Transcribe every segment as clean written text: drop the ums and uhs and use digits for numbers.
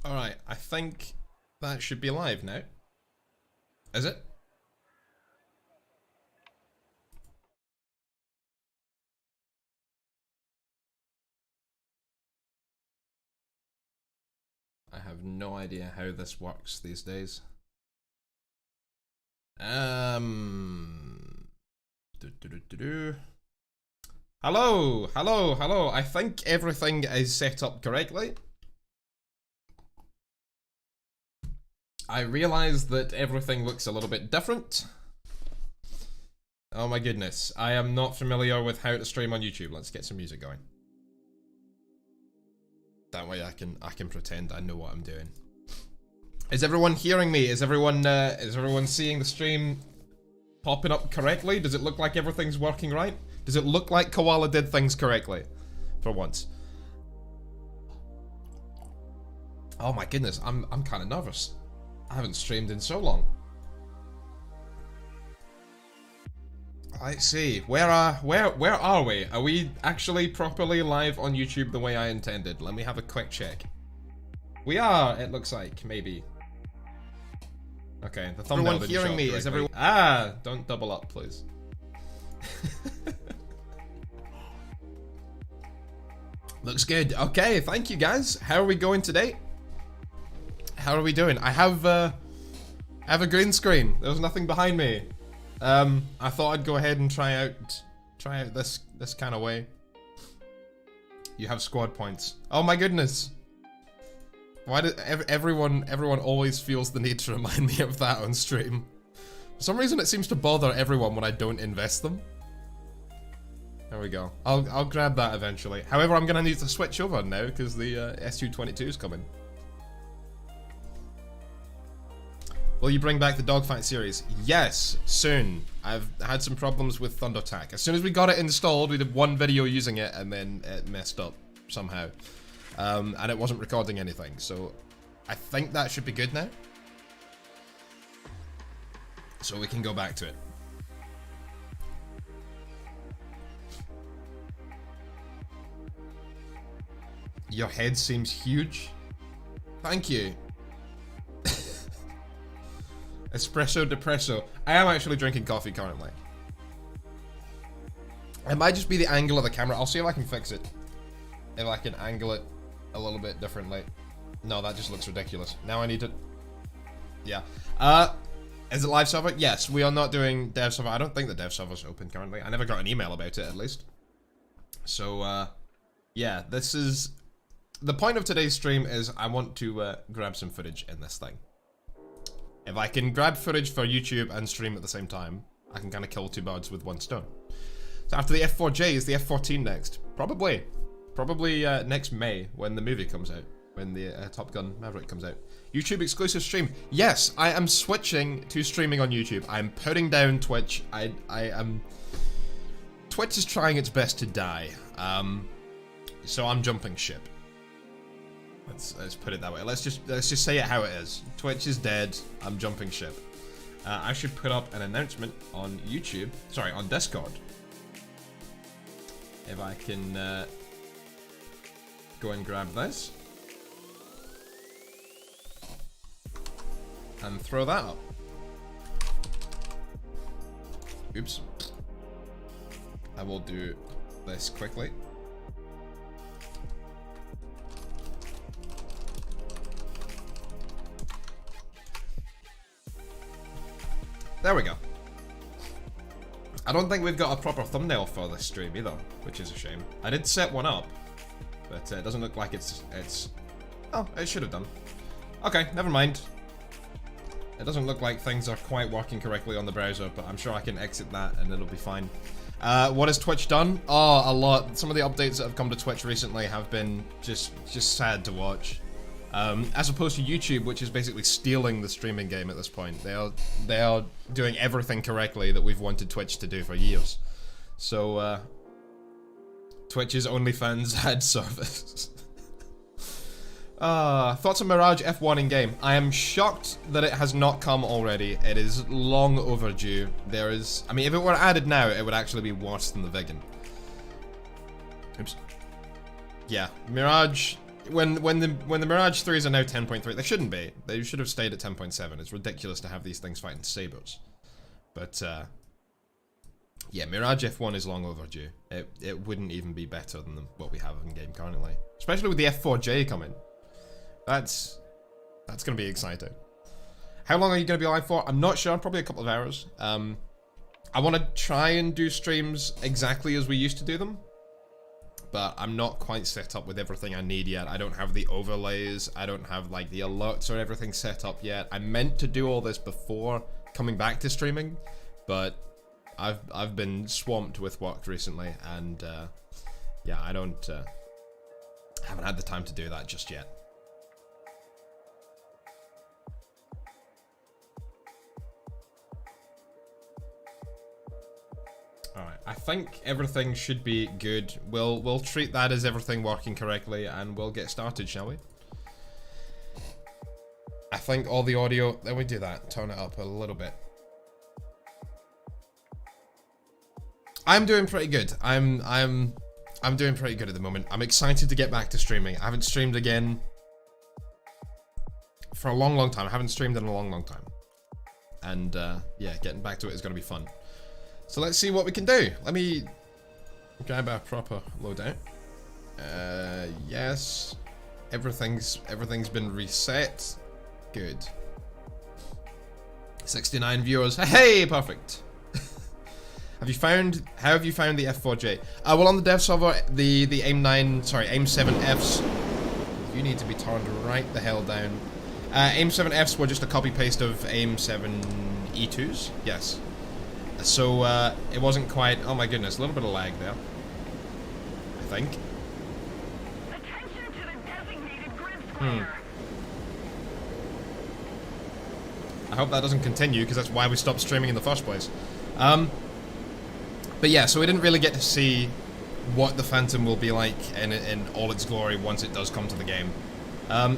Alright, I think that should be live now. Is it? I have no idea how this works these days. Hello, hello, hello. I think everything is set up correctly. I realize that everything looks a little bit different. Oh my goodness, I am not familiar with how to stream on YouTube. Let's get some music going. That way I can pretend I know what I'm doing. Is everyone hearing me? Is everyone seeing the stream popping up correctly? Does it look like everything's working right? Does it look like Koala did things correctly? For once. Oh my goodness, I'm kind of nervous. I haven't streamed in so long. Let's see. Where are we? Are we actually properly live on YouTube the way I intended? Let me have a quick check. We are, it looks like, maybe. Okay, the thumbnail didn't show up correctly. Is everyone? Ah, don't double up, please. Looks good. Okay, thank you guys. How are we going today? How are we doing? I have a green screen. There's nothing behind me. I thought I'd go ahead and try out this kind of way. You have squad points. Oh my goodness. Why did everyone always feels the need to remind me of that on stream? For some reason it seems to bother everyone when I don't invest them. There we go. I'll grab that eventually. However, I'm gonna need to switch over now because the SU-22 is coming. Will you bring back the Dogfight series? Yes, soon. I've had some problems with Thunder Attack. As soon as we got it installed, we did one video using it and then it messed up somehow. And it wasn't recording anything, so I think that should be good now. So we can go back to it. Your head seems huge. Thank you. Espresso depresso. I am actually drinking coffee currently. It might just be the angle of the camera. I'll see if I can fix it. If I can angle it a little bit differently. No, that just looks ridiculous. Now I need to... Yeah. Is it live server? Yes, we are not doing dev server. I don't think the dev server's open currently. I never got an email about it, at least. So, yeah, this is... The point of today's stream is I want to grab some footage in this thing. If I can grab footage for YouTube and stream at the same time, I can kind of kill two birds with one stone. So after the F4J, is the F14 next? Probably. Probably next May, when the movie comes out. When the Top Gun Maverick comes out. YouTube exclusive stream. Yes, I am switching to streaming on YouTube. I'm putting down Twitch. I am... Twitch is trying its best to die. So I'm jumping ship. Let's put it that way. Let's just say it how it is. Twitch is dead. I'm jumping ship. I should put up an announcement on YouTube. Sorry, on Discord. If I can go and grab this and throw that up. Oops. I will do this quickly. There we go. I don't think we've got a proper thumbnail for this stream either, which is a shame. I did set one up, but it doesn't look like it's... Oh, it should have done. Okay, never mind. It doesn't look like things are quite working correctly on the browser, but I'm sure I can exit that and it'll be fine. What has Twitch done? Oh, a lot. Some of the updates that have come to Twitch recently have been just sad to watch. As opposed to YouTube, which is basically stealing the streaming game at this point. They are doing everything correctly that we've wanted Twitch to do for years. So, Twitch's OnlyFans ad service. Thoughts on Mirage F1 in game? I am shocked that it has not come already. It is long overdue. There is... I mean, if it were added now, it would actually be worse than the vegan. Oops. Yeah, Mirage... when the Mirage 3s are now 10.3, they shouldn't be. They should have stayed at 10.7. It's ridiculous to have these things fighting sabers. But yeah, Mirage F1 is long overdue. It wouldn't even be better than what we have in game currently, especially with the F4J coming. That's gonna be exciting. How long are you gonna be live for? I'm not sure. Probably a couple of hours. I want to try and do streams exactly as we used to do them, but I'm not quite set up with everything I need yet. I don't have the overlays. I don't have like the alerts or everything set up yet. I meant to do all this before coming back to streaming, but I've been swamped with work recently, and yeah, I haven't had the time to do that just yet. Alright, I think everything should be good. We'll treat that as everything working correctly, and we'll get started, shall we? I think all the audio, let me do that, turn it up a little bit. I'm doing pretty good. I'm doing pretty good at the moment. I'm excited to get back to streaming. I haven't streamed again for a long time. I haven't streamed in a long time. And yeah, getting back to it is going to be fun. So let's see what we can do. Let me grab a proper loadout. Yes. Everything's been reset. Good. 69 viewers. Hey, perfect. How have you found the F4J? Well, on the dev server, the AIM7Fs, you need to be turned right the hell down. AIM7Fs were just a copy paste of AIM7E2s. Yes. So it wasn't quite. Oh my goodness, a little bit of lag there. I think. Attention to the designated grid square. I hope that doesn't continue, because that's why we stopped streaming in the first place. But yeah, so we didn't really get to see what the Phantom will be like in all its glory once it does come to the game.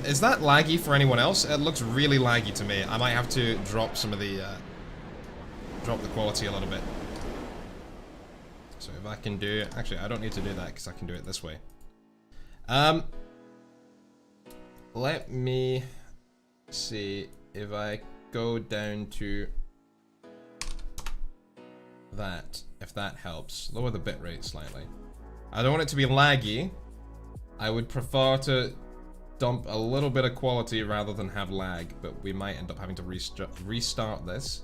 Is that laggy for anyone else? It looks really laggy to me. I might have to drop some of the drop the quality a little bit. So if I can do, actually I don't need to do that because I can do it this way. Let me see if I go down to that, if that helps. Lower the bitrate slightly. I don't want it to be laggy. I would prefer to dump a little bit of quality rather than have lag, but we might end up having to restart this.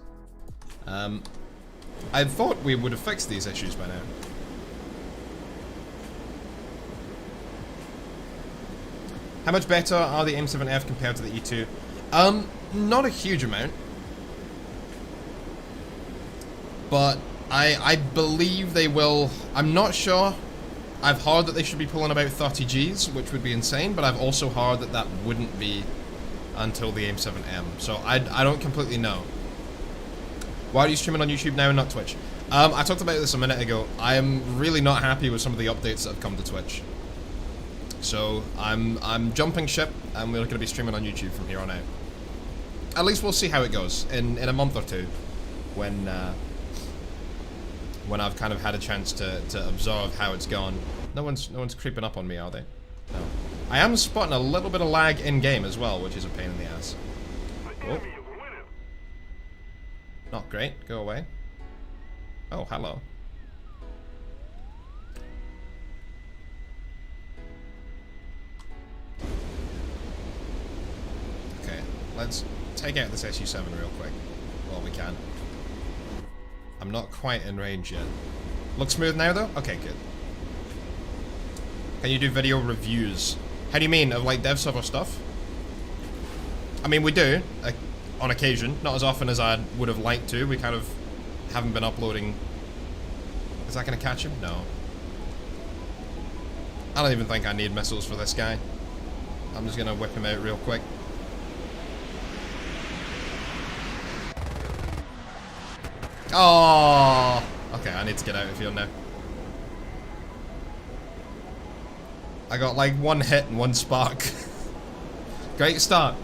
I thought we would have fixed these issues by now. How much better are the AIM7F compared to the E2? Not a huge amount. But I believe they will. I'm not sure. I've heard that they should be pulling about 30 Gs, which would be insane, but I've also heard that that wouldn't be until the AIM7M. So I don't completely know. Why are you streaming on YouTube now and not Twitch? I talked about this a minute ago. I am really not happy with some of the updates that have come to Twitch. So I'm jumping ship, and we're going to be streaming on YouTube from here on out. At least we'll see how it goes in a month or two, when I've kind of had a chance to observe how it's gone. No one's creeping up on me, are they? No. I am spotting a little bit of lag in game as well, which is a pain in the ass. Oh. Not great. Go away. Oh, hello. Okay, let's take out this SU-7 real quick while we can. I'm not quite in range yet. Look smooth now, though? Okay, good. Can you do video reviews? How do you mean? Of, like, dev server stuff? I mean, we do, on occasion. Not as often as I would have liked to. We kind of haven't been uploading. Is that going to catch him? No. I don't even think I need missiles for this guy. I'm just going to whip him out real quick. Oh, okay, I need to get out of here now. I got like one hit and one spark. Great start.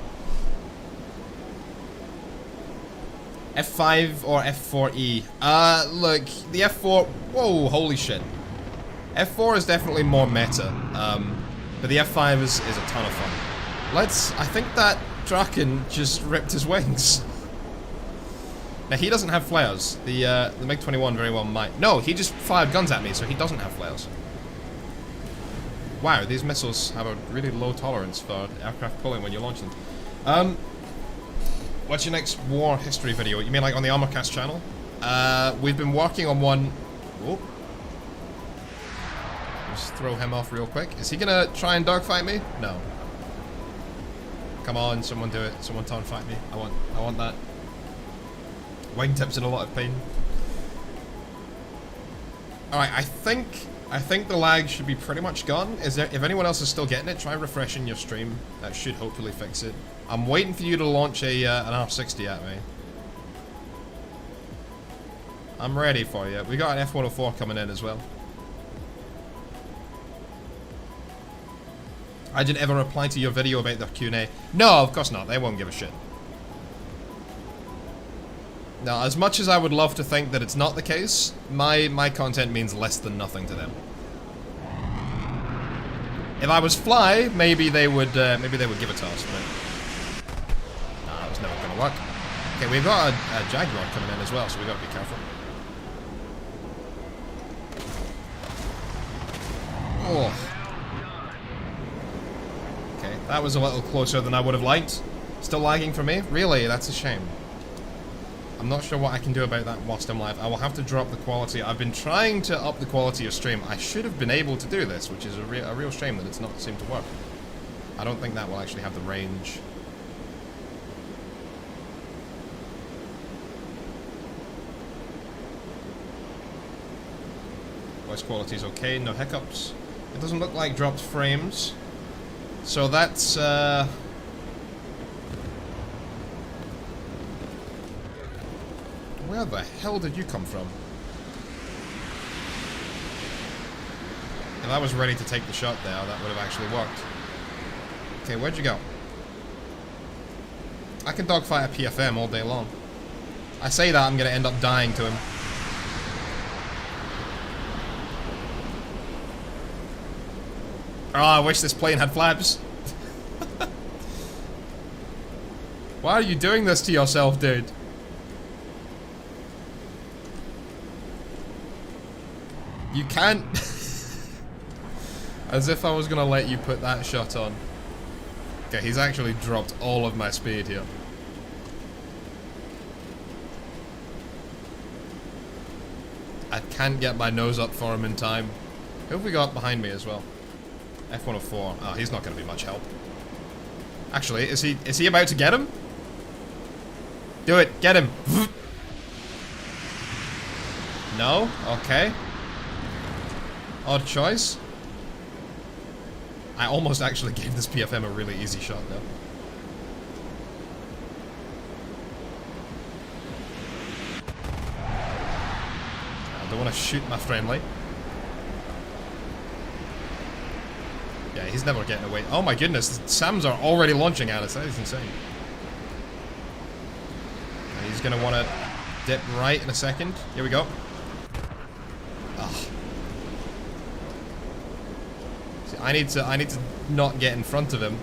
F5 or F4E? Look, the F4, whoa, holy shit. F4 is definitely more meta. But the F5 is a ton of fun. I think that Draken just ripped his wings. Now, he doesn't have flares. The MiG-21 very well might. No, he just fired guns at me, so he doesn't have flares. Wow, these missiles have a really low tolerance for aircraft pulling when you launch them. What's your next war history video? You mean like on the Armorcast channel? We've been working on one... Whoa. Just throw him off real quick. Is he gonna try and dogfight me? No. Come on, someone do it. Someone fight me. I want that. Wingtip's in a lot of pain. Alright, I think the lag should be pretty much gone. If anyone else is still getting it, try refreshing your stream. That should hopefully fix it. I'm waiting for you to launch an R60 at me. I'm ready for you. We got an F-104 coming in as well. I didn't ever reply to your video about their Q&A. No, of course not. They won't give a shit. Now, as much as I would love to think that it's not the case, my content means less than nothing to them. If I was Fly, maybe they would give it to us, but nah, it was never gonna work. Okay, we've got a Jaguar coming in as well, so we gotta be careful. Oh. Okay, that was a little closer than I would have liked. Still lagging for me? Really? That's a shame. I'm not sure what I can do about that whilst I'm live. I will have to drop the quality. I've been trying to up the quality of stream. I should have been able to do this, which is a real shame that it's not seemed to work. I don't think that will actually have the range. Voice quality is okay, no hiccups. It doesn't look like dropped frames. So that's, where the hell did you come from? If I was ready to take the shot there, that would have actually worked. Okay, where'd you go? I can dogfight a PFM all day long. I say that, I'm gonna end up dying to him. Oh, I wish this plane had flaps. Why are you doing this to yourself, dude? You can't... As if I was gonna let you put that shot on. Okay, he's actually dropped all of my speed here. I can't get my nose up for him in time. Who have we got behind me as well? F-104. Oh, he's not gonna be much help. Actually, is he about to get him? Do it, get him! No? Okay. Odd choice. I almost actually gave this PFM a really easy shot though. I don't want to shoot my friendly. Yeah, he's never getting away. Oh my goodness, SAMs are already launching at us. That is insane. And he's gonna want to dip right in a second. Here we go. Ugh. See, I need to not get in front of him.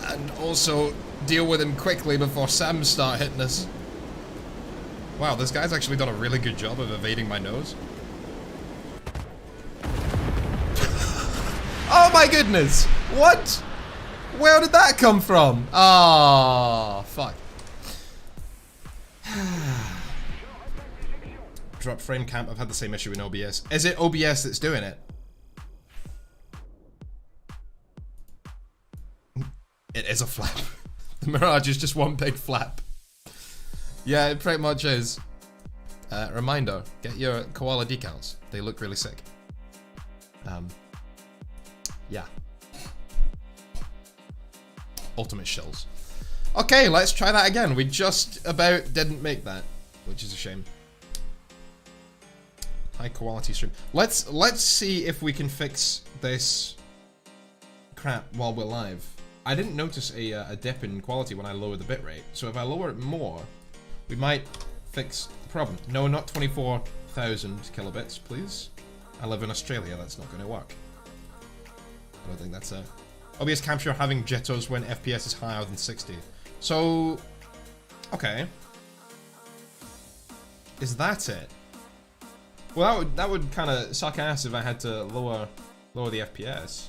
And also deal with him quickly before SAMs start hitting us. Wow, this guy's actually done a really good job of evading my nose. Oh my goodness! What? Where did that come from? Ah, oh, fuck. Drop frame camp, I've had the same issue in OBS. Is it OBS that's doing it? It is a flap. The Mirage is just one big flap. Yeah, it pretty much is. Reminder, get your Koala decals. They look really sick. Yeah. Ultimate shells. Okay, let's try that again. We just about didn't make that, which is a shame. High quality stream. Let's see if we can fix this crap while we're live. I didn't notice a dip in quality when I lowered the bitrate, so if I lower it more, we might fix the problem. No, not 24 1000 kilobits, please. I live in Australia, that's not going to work. I don't think that's it. OBS capture having jitters when FPS is higher than 60. So, okay. Is that it? Well, that would kind of suck ass if I had to lower the FPS.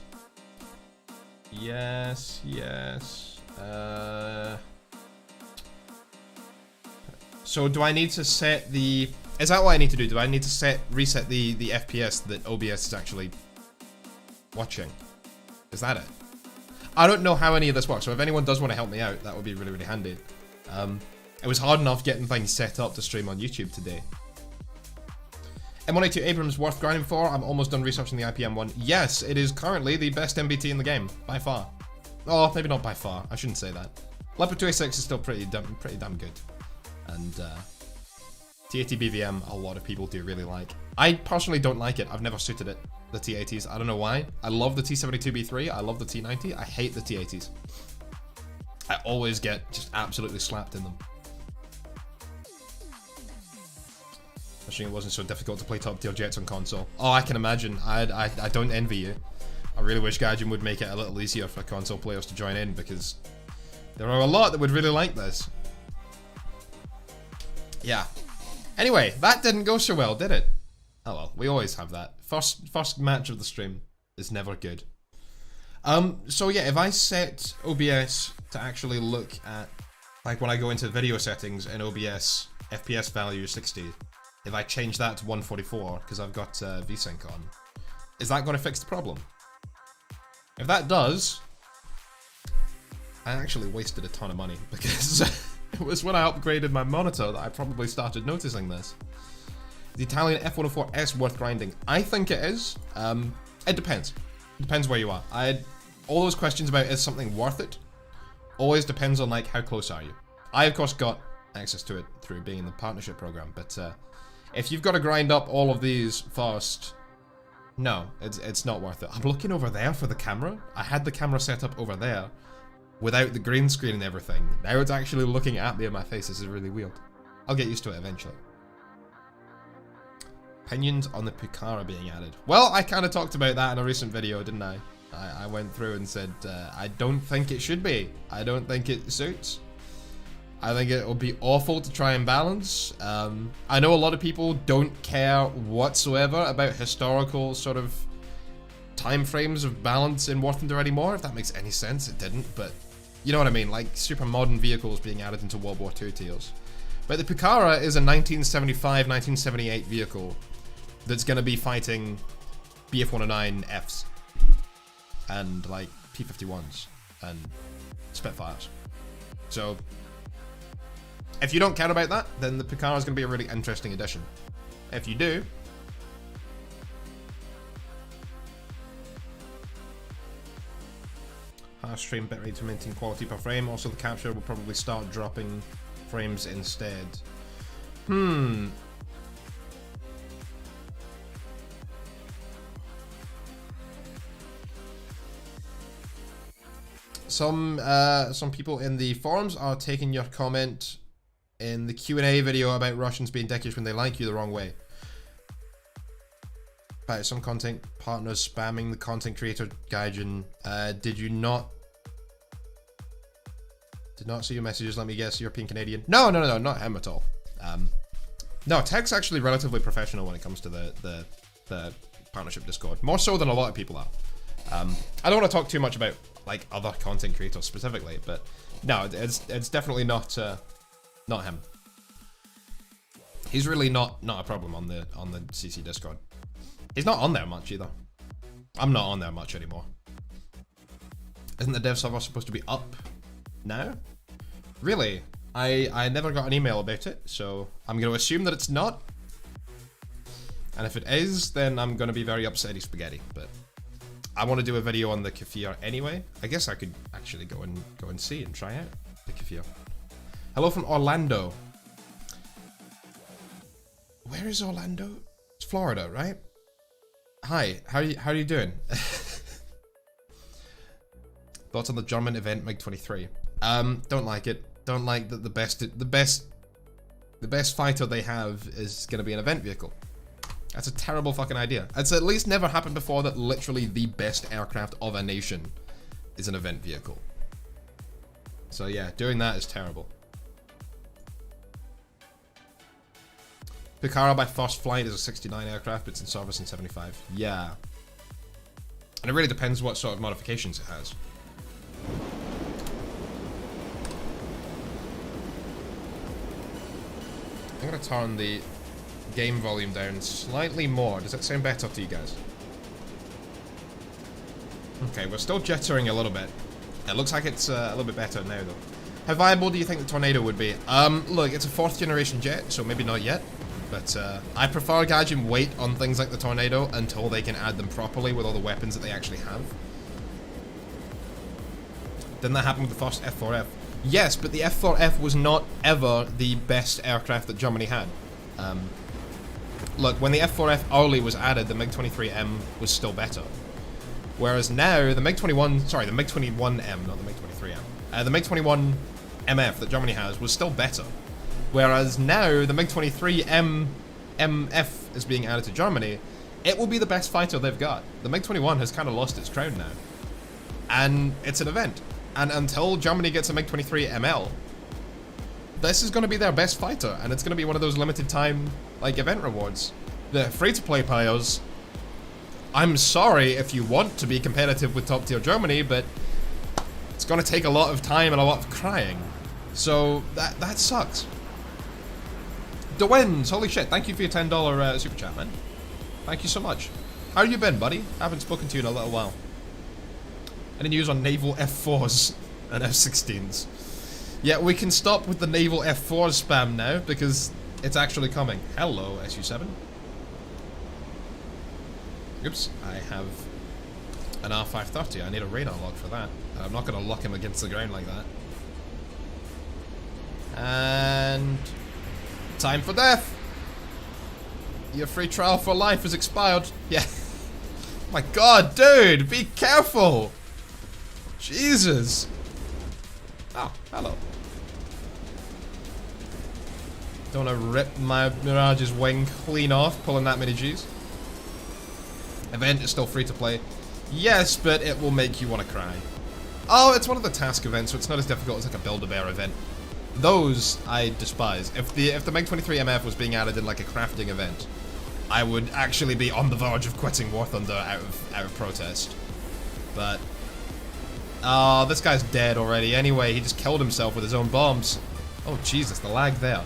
Yes, yes. So do I need to set the? Is that what I need to do? Do I need to reset the FPS that OBS is actually watching? Is that it? I don't know how any of this works, so if anyone does want to help me out, that would be really, really handy. It was hard enough getting things set up to stream on YouTube today. M182 Abrams worth grinding for. I'm almost done researching the IPM one. Yes, it is currently the best MBT in the game, by far. Oh, maybe not by far. I shouldn't say that. Leopard 286 is still pretty damn good. And T80 BVM, a lot of people do really like. I personally don't like it. I've never suited it. The T80s. I don't know why. I love the T72B3. I love the T90. I hate the T80s. I always get just absolutely slapped in them. Wishing it wasn't so difficult to play top tier jets on console. Oh, I can imagine. I don't envy you. I really wish Gaijin would make it a little easier for console players to join in, because there are a lot that would really like this. Yeah. Anyway, that didn't go so well, did it? Oh well, we always have that. First match of the stream is never good. So yeah, if I set OBS to actually look at, like when I go into video settings in OBS, FPS value 60, if I change that to 144, because I've got VSync on, is that going to fix the problem? If that does, I actually wasted a ton of money, because it was when I upgraded my monitor that I probably started noticing this. The Italian F104S worth grinding? I think it is. It depends. Depends where you are. All those questions about is something worth it always depends on like how close are you. I of course got access to it through being in the partnership program, but if you've got to grind up all of these first, no, it's not worth it. I'm looking over there for the camera. I had the camera set up over there without the green screen and everything. Now it's actually looking at me in my face. This is really weird. I'll get used to it eventually. Opinions on the Pucara being added. Well, I kind of talked about that in a recent video, didn't I? I went through and said, I don't think it should be. I don't think it suits. I think it will be awful to try and balance. I know a lot of people don't care whatsoever about historical sort of time frames of balance in War Thunder anymore. If that makes any sense, it didn't, but you know what I mean, like super modern vehicles being added into World War II tiers. But the Pucara is a 1975, 1978 vehicle that's going to be fighting BF-109Fs and like P-51s and Spitfires. So if you don't care about that, then the Pucara is going to be a really interesting addition. If you do, higher stream bitrate to maintain quality per frame. Also, the capture will probably start dropping frames instead. Some people in the forums are taking your comment in the Q&A video about Russians being dickish when they like you the wrong way. About some content partners spamming the content creator Gaijin. Did not see your messages. Let me guess, European Canadian. No, not him at all. No, Tech's actually relatively professional when it comes to the partnership Discord. More so than a lot of people are. I don't want to talk too much about like other content creators specifically, but no, it's definitely not him. He's really not a problem on the CC Discord. He's not on there much either. I'm not on there much anymore. Isn't the dev server supposed to be up now? Really? I never got an email about it, so I'm going to assume that it's not. And if it is, then I'm going to be very upsetty spaghetti, but I want to do a video on the Kefir anyway. I guess I could actually go and see and try out the Kefir. Hello from Orlando. Where is Orlando? It's Florida, right? Hi, how are you doing? Thoughts on the German event MiG-23? Don't like it. Don't like that the best fighter they have is going to be an event vehicle. That's a terrible fucking idea. It's at least never happened before that literally the best aircraft of a nation is an event vehicle. So yeah, doing that is terrible. Koala by first flight is a 69 aircraft, but it's in service in 75. Yeah. And it really depends what sort of modifications it has. I'm gonna turn the game volume down slightly more. Does that sound better to you guys? Okay, we're still jittering a little bit. It looks like it's a little bit better now, though. How viable do you think the Tornado would be? Look, it's a 4th generation jet, so maybe not yet. But I prefer gauging weight on things like the Tornado until they can add them properly with all the weapons that they actually have. Didn't that happen with the first F4F? Yes, but the F4F was not ever the best aircraft that Germany had. Look, when the F4F early was added, the MiG-23M was still better. Whereas now, the MiG-21, sorry, the MiG-21M, not the MiG-23M. The MiG-21 MF that Germany has was still better. Whereas now, the MiG-23M MF is being added to Germany. It will be the best fighter they've got. The MiG-21 has kind of lost its crown now. And it's an event. And until Germany gets a MiG-23 ML, this is going to be their best fighter, and it's going to be one of those limited time, like, event rewards. The free-to-play players, I'm sorry if you want to be competitive with top-tier Germany, but it's going to take a lot of time and a lot of crying. So, that sucks. Dwayne, holy shit, thank you for your $10 super chat, man. Thank you so much. How you been, buddy? I haven't spoken to you in a little while. Any news on naval F4s and F-16s? Yeah, we can stop with the naval F4 spam now, because it's actually coming. Hello, SU-7. Oops, I have an R530. I need a radar lock for that. I'm not going to lock him against the ground like that. And... time for death! Your free trial for life has expired. Yeah. My god, dude! Be careful! Jesus! Oh, hello. Don't want to rip my Mirage's wing clean off, pulling that many G's. Event is still free to play. Yes, but it will make you want to cry. Oh, it's one of the task events, so it's not as difficult as like a Build-A-Bear event. Those I despise. If the MiG-23 MF was being added in like a crafting event, I would actually be on the verge of quitting War Thunder out of protest. But oh, this guy's dead already. Anyway, he just killed himself with his own bombs. Oh Jesus, the lag there.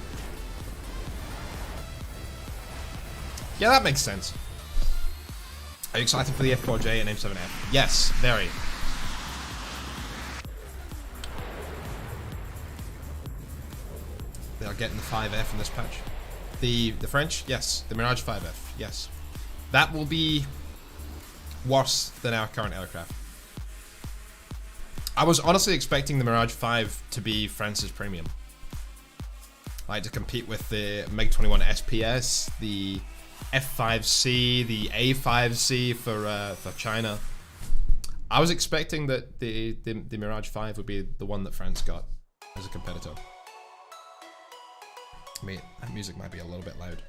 Yeah, that makes sense. Are you excited for the F4J and M7F? Yes, very. They are getting the 5F in this patch. The French? Yes. The Mirage 5F? Yes. That will be worse than our current aircraft. I was honestly expecting the Mirage 5 to be France's premium. Like to compete with the MiG-21 SPS, the F5C, the A5C for China. I was expecting that the Mirage 5 would be the one that France got as a competitor. Mate, that music might be a little bit loud.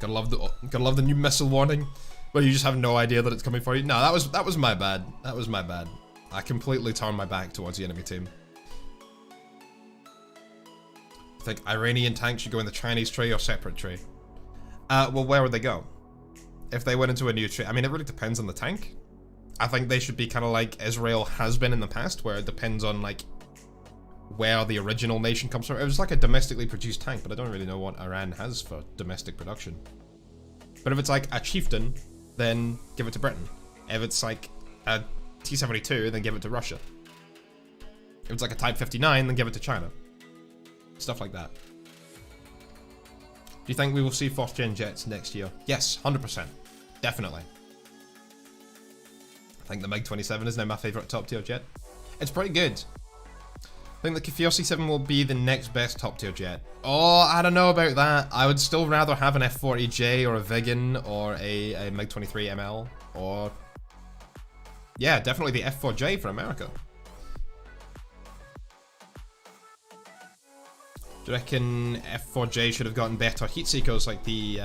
Gotta love the new missile warning, but you just have no idea that it's coming for you. No, that was my bad. That was my bad. I completely turned my back towards the enemy team. I think Iranian tanks should go in the Chinese tray or separate tray. Well, where would they go? If they went into a new tray, I mean, it really depends on the tank. I think they should be kind of like Israel has been in the past, where it depends on like where the original nation comes from. It was like a domestically produced tank, but I don't really know what Iran has for domestic production. But if it's like a Chieftain, then give it to Britain. If it's like a T-72, then give it to Russia. If it's like a Type 59, then give it to China. Stuff like that. Do you think we will see 4th gen jets next year? Yes, 100%. Definitely. I think the MiG-27 is now my favourite top tier jet. It's pretty good. I think the Kafir C7 will be the next best top tier jet. Oh, I don't know about that. I would still rather have an F-40J or a Viggen or a MiG-23 ML or... yeah, definitely the F-4J for America. Do you reckon F4J should have gotten better heat seekers like the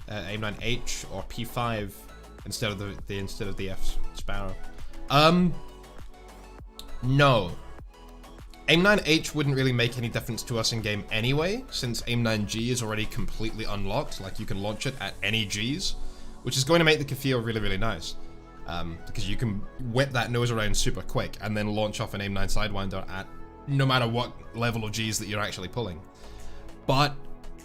AIM-9H or P5 instead of the F Sparrow? No. AIM-9H wouldn't really make any difference to us in game anyway, since AIM-9G is already completely unlocked. Like, you can launch it at any Gs, which is going to make the Kafir really, really nice. Because you can whip that nose around super quick and then launch off an AIM-9 Sidewinder at no matter what level of Gs that you're actually pulling. But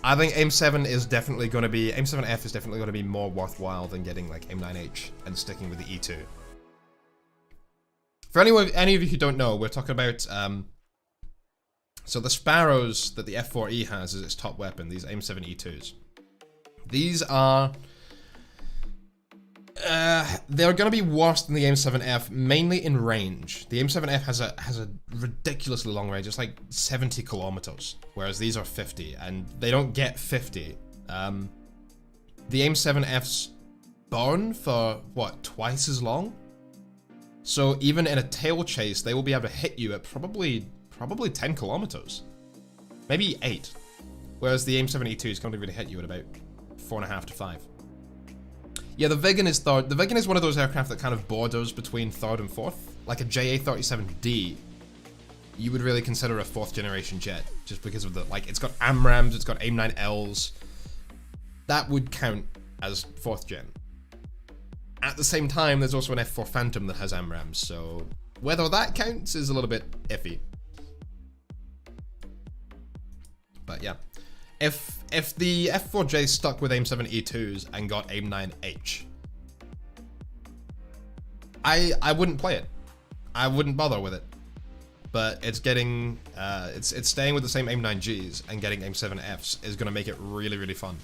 I think AIM-7 is definitely going to be, AIM-7F is definitely going to be more worthwhile than getting like AIM-9H and sticking with the E2. For any of you who don't know, we're talking about, so the Sparrows that the F4E has as its top weapon, these AIM-7 E2s. These are, they're going to be worse than the AIM-7F, mainly in range. The AIM-7F has a ridiculously long range. It's like 70 kilometers, whereas these are 50, and they don't get 50. The AIM-7F's burn for, what, twice as long? So even in a tail chase, they will be able to hit you at probably 10 kilometers. Maybe 8. Whereas the AIM-7E2 is going to really hit you at about 4.5 to 5. Yeah, the Viggen is third. The Viggen is one of those aircraft that kind of borders between third and fourth. Like a JA-37D, you would really consider a 4th generation jet, just because of the, like, it's got AMRAAMs, it's got AIM-9Ls. That would count as 4th gen. At the same time, there's also an F4 Phantom that has AMRAAMs, so whether that counts is a little bit iffy. But yeah. If the F4J stuck with AIM-7E2s and got AIM-9H, I wouldn't play it. I wouldn't bother with it. But it's getting, it's staying with the same AIM-9Gs and getting AIM-7Fs is going to make it really, really fun.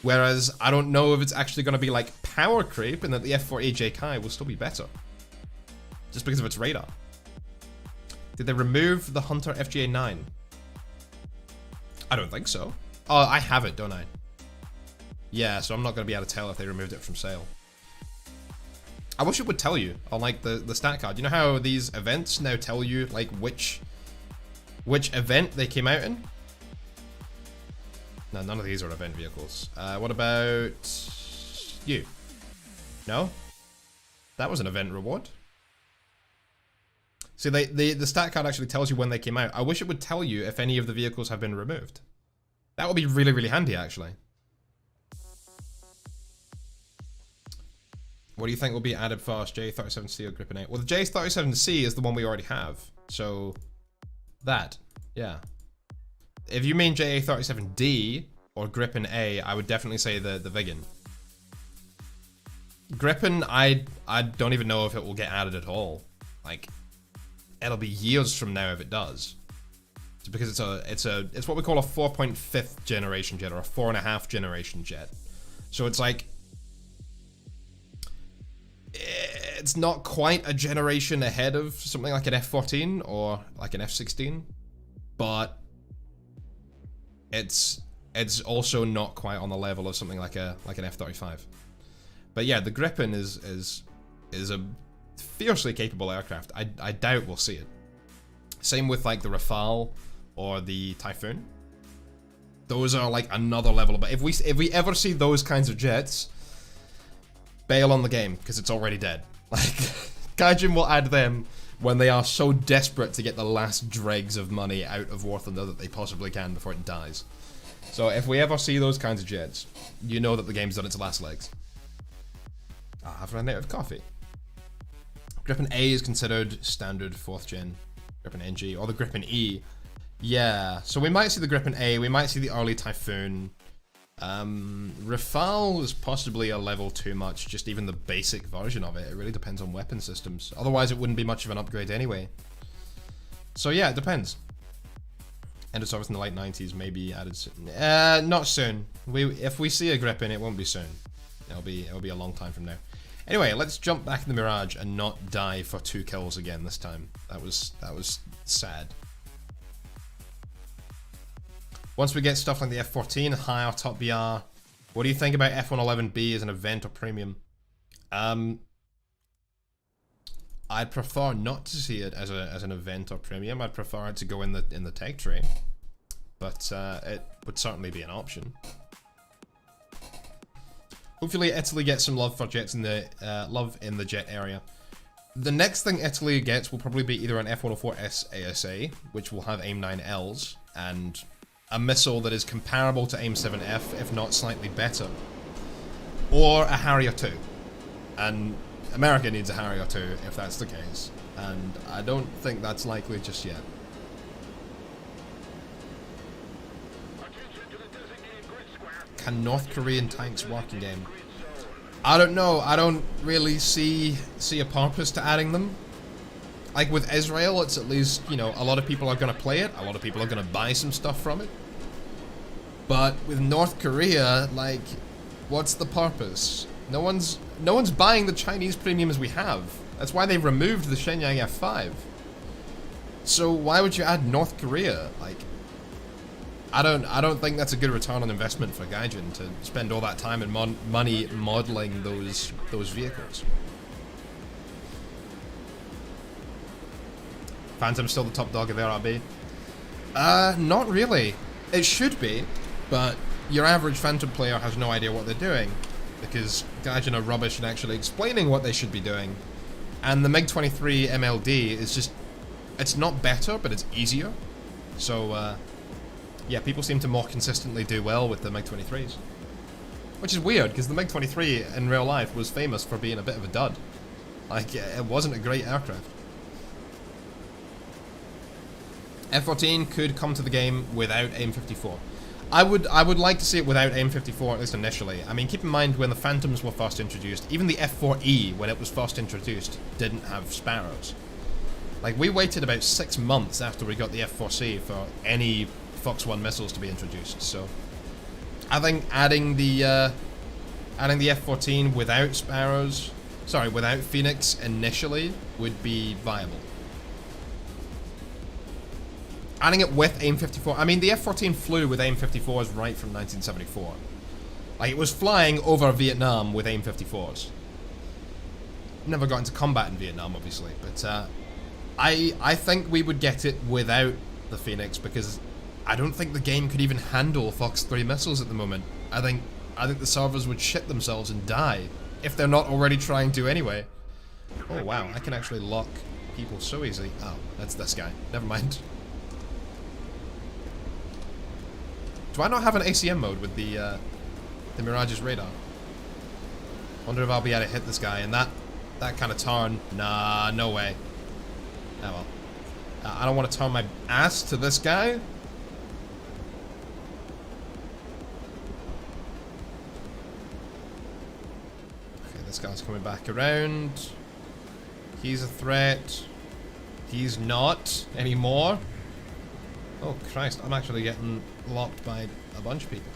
Whereas I don't know if it's actually going to be like power creep and that the F4E JK will still be better. Just because of its radar. Did they remove the Hunter FGA-9? I don't think so. Oh, I have it, don't I? Yeah, so I'm not going to be able to tell if they removed it from sale. I wish it would tell you on like the stat card. You know how these events now tell you like which event they came out in? No, none of these are event vehicles. What about you? No? That was an event reward. See, the stat card actually tells you when they came out. I wish it would tell you if any of the vehicles have been removed. That would be really, really handy, actually. What do you think will be added first, J37C or Gripen A? Well, the J37C is the one we already have. So, that. Yeah. If you mean JA37D or Gripen A, I would definitely say the Viggen. Gripen, I don't even know if it will get added at all. Like, it'll be years from now if it does. It's because it's what we call a 4.5th generation jet, or a 4.5 generation jet. So it's like, it's not quite a generation ahead of something like an F-14 or like an F-16, but it's also not quite on the level of something like an F-35. But yeah, the Gripen is a fiercely capable aircraft. I doubt we'll see it. Same with like the Rafale or the Typhoon. Those are like another level. But if we ever see those kinds of jets, bail on the game because it's already dead. Like, Gaijin will add them when they are so desperate to get the last dregs of money out of War Thunder that they possibly can before it dies. So if we ever see those kinds of jets, you know that the game's done its last legs. I've run out of coffee. Gripen A is considered standard 4th gen. Gripen NG, or the Gripen E. Yeah, so we might see the Gripen A, we might see the early Typhoon. Rafale is possibly a level too much, just even the basic version of it. It really depends on weapon systems. Otherwise it wouldn't be much of an upgrade anyway. So yeah, it depends. End of service in the late 90s, maybe added soon. Not soon. If we see a Gripen, it won't be soon. It'll be a long time from now. Anyway, let's jump back in the Mirage and not die for 2 kills again this time. That was sad. Once we get stuff like the F-14, higher top BR, what do you think about F-111B as an event or premium? I'd prefer not to see it as an event or premium. I'd prefer it to go in the tech tray. but it would certainly be an option. Hopefully Italy gets some love for jets in the jet area. The next thing Italy gets will probably be either an F-104S ASA, which will have AIM-9Ls, and a missile that is comparable to AIM-7F, if not slightly better, or a Harrier 2. And America needs a Harrier 2 if that's the case, and I don't think that's likely just yet. Can North Korean tanks work in game? I don't know. I don't really see a purpose to adding them. Like with Israel, it's at least, you know, a lot of people are going to play it. A lot of people are going to buy some stuff from it. But with North Korea, like, what's the purpose? No one's buying the Chinese premiums we have. That's why they removed the Shenyang F5. So why would you add North Korea? Like, I don't think that's a good return on investment for Gaijin to spend all that time and money modeling those vehicles. Phantom's still the top dog of RRB? Not really. It should be, but your average Phantom player has no idea what they're doing, because Gaijin are rubbish in actually explaining what they should be doing. And the MiG-23 MLD is just, it's not better, but it's easier. So, yeah, people seem to more consistently do well with the MiG-23s. Which is weird, because the MiG-23 in real life was famous for being a bit of a dud. Like, it wasn't a great aircraft. F-14 could come to the game without AIM-54. I would like to see it without AIM-54, at least initially. I mean, keep in mind when the Phantoms were first introduced, even the F-4E, when it was first introduced, didn't have Sparrows. Like, we waited about 6 months after we got the F-4C for any Fox 1 missiles to be introduced, so I think adding the F-14 without Sparrows, sorry, without Phoenix initially would be viable. Adding it with AIM-54, I mean, the F-14 flew with AIM-54s right from 1974. Like, it was flying over Vietnam with AIM-54s. Never got into combat in Vietnam, obviously, but I think we would get it without the Phoenix, because I don't think the game could even handle Fox 3 missiles at the moment. I think the servers would shit themselves and die, if they're not already trying to anyway. Oh wow, I can actually lock people so easily. Oh, that's this guy. Never mind. Do I not have an ACM mode with the Mirage's radar? Wonder if I'll be able to hit this guy in that kind of turn. Nah, no way. Oh well. I don't want to turn my ass to this guy. Okay, this guy's coming back around. He's a threat. He's not anymore. Oh Christ, I'm actually getting locked by a bunch of people.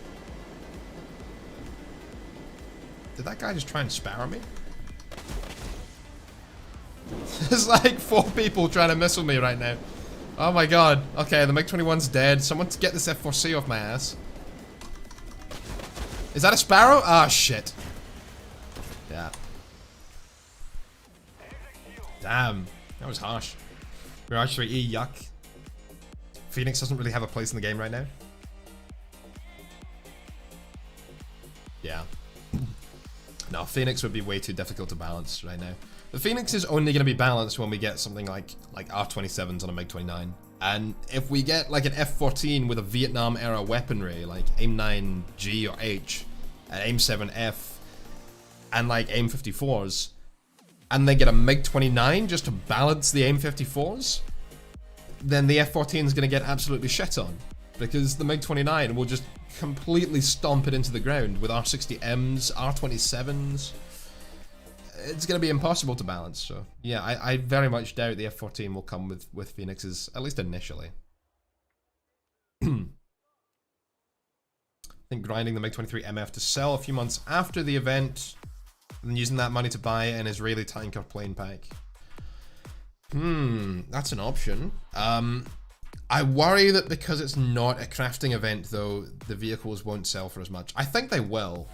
Did that guy just try and sparrow me? There's like 4 people trying to missile me right now. Oh my god. Okay, the MiG-21's dead. Someone to get this F-4C off my ass. Is that a sparrow? Ah, shit. Yeah. Damn. That was harsh. Mirage 3E, yuck. Phoenix doesn't really have a place in the game right now. Yeah. No, Phoenix would be way too difficult to balance right now. The Phoenix is only going to be balanced when we get something like R-27s on a MiG-29. And if we get like an F-14 with a Vietnam era weaponry, like AIM-9G or H, and AIM-7F, and like AIM-54s, and then get a MiG-29 just to balance the AIM-54s, then the F-14 is going to get absolutely shit on. Because the MiG-29 will just completely stomp it into the ground with R-60Ms, R-27s. It's going to be impossible to balance, so yeah, I very much doubt the F-14 will come with Phoenixes, at least initially. I think grinding the MiG-23 MF to sell a few months after the event, and then using that money to buy an Israeli tanker plane pack. That's an option. I worry that because it's not a crafting event, though, the vehicles won't sell for as much. I think they will,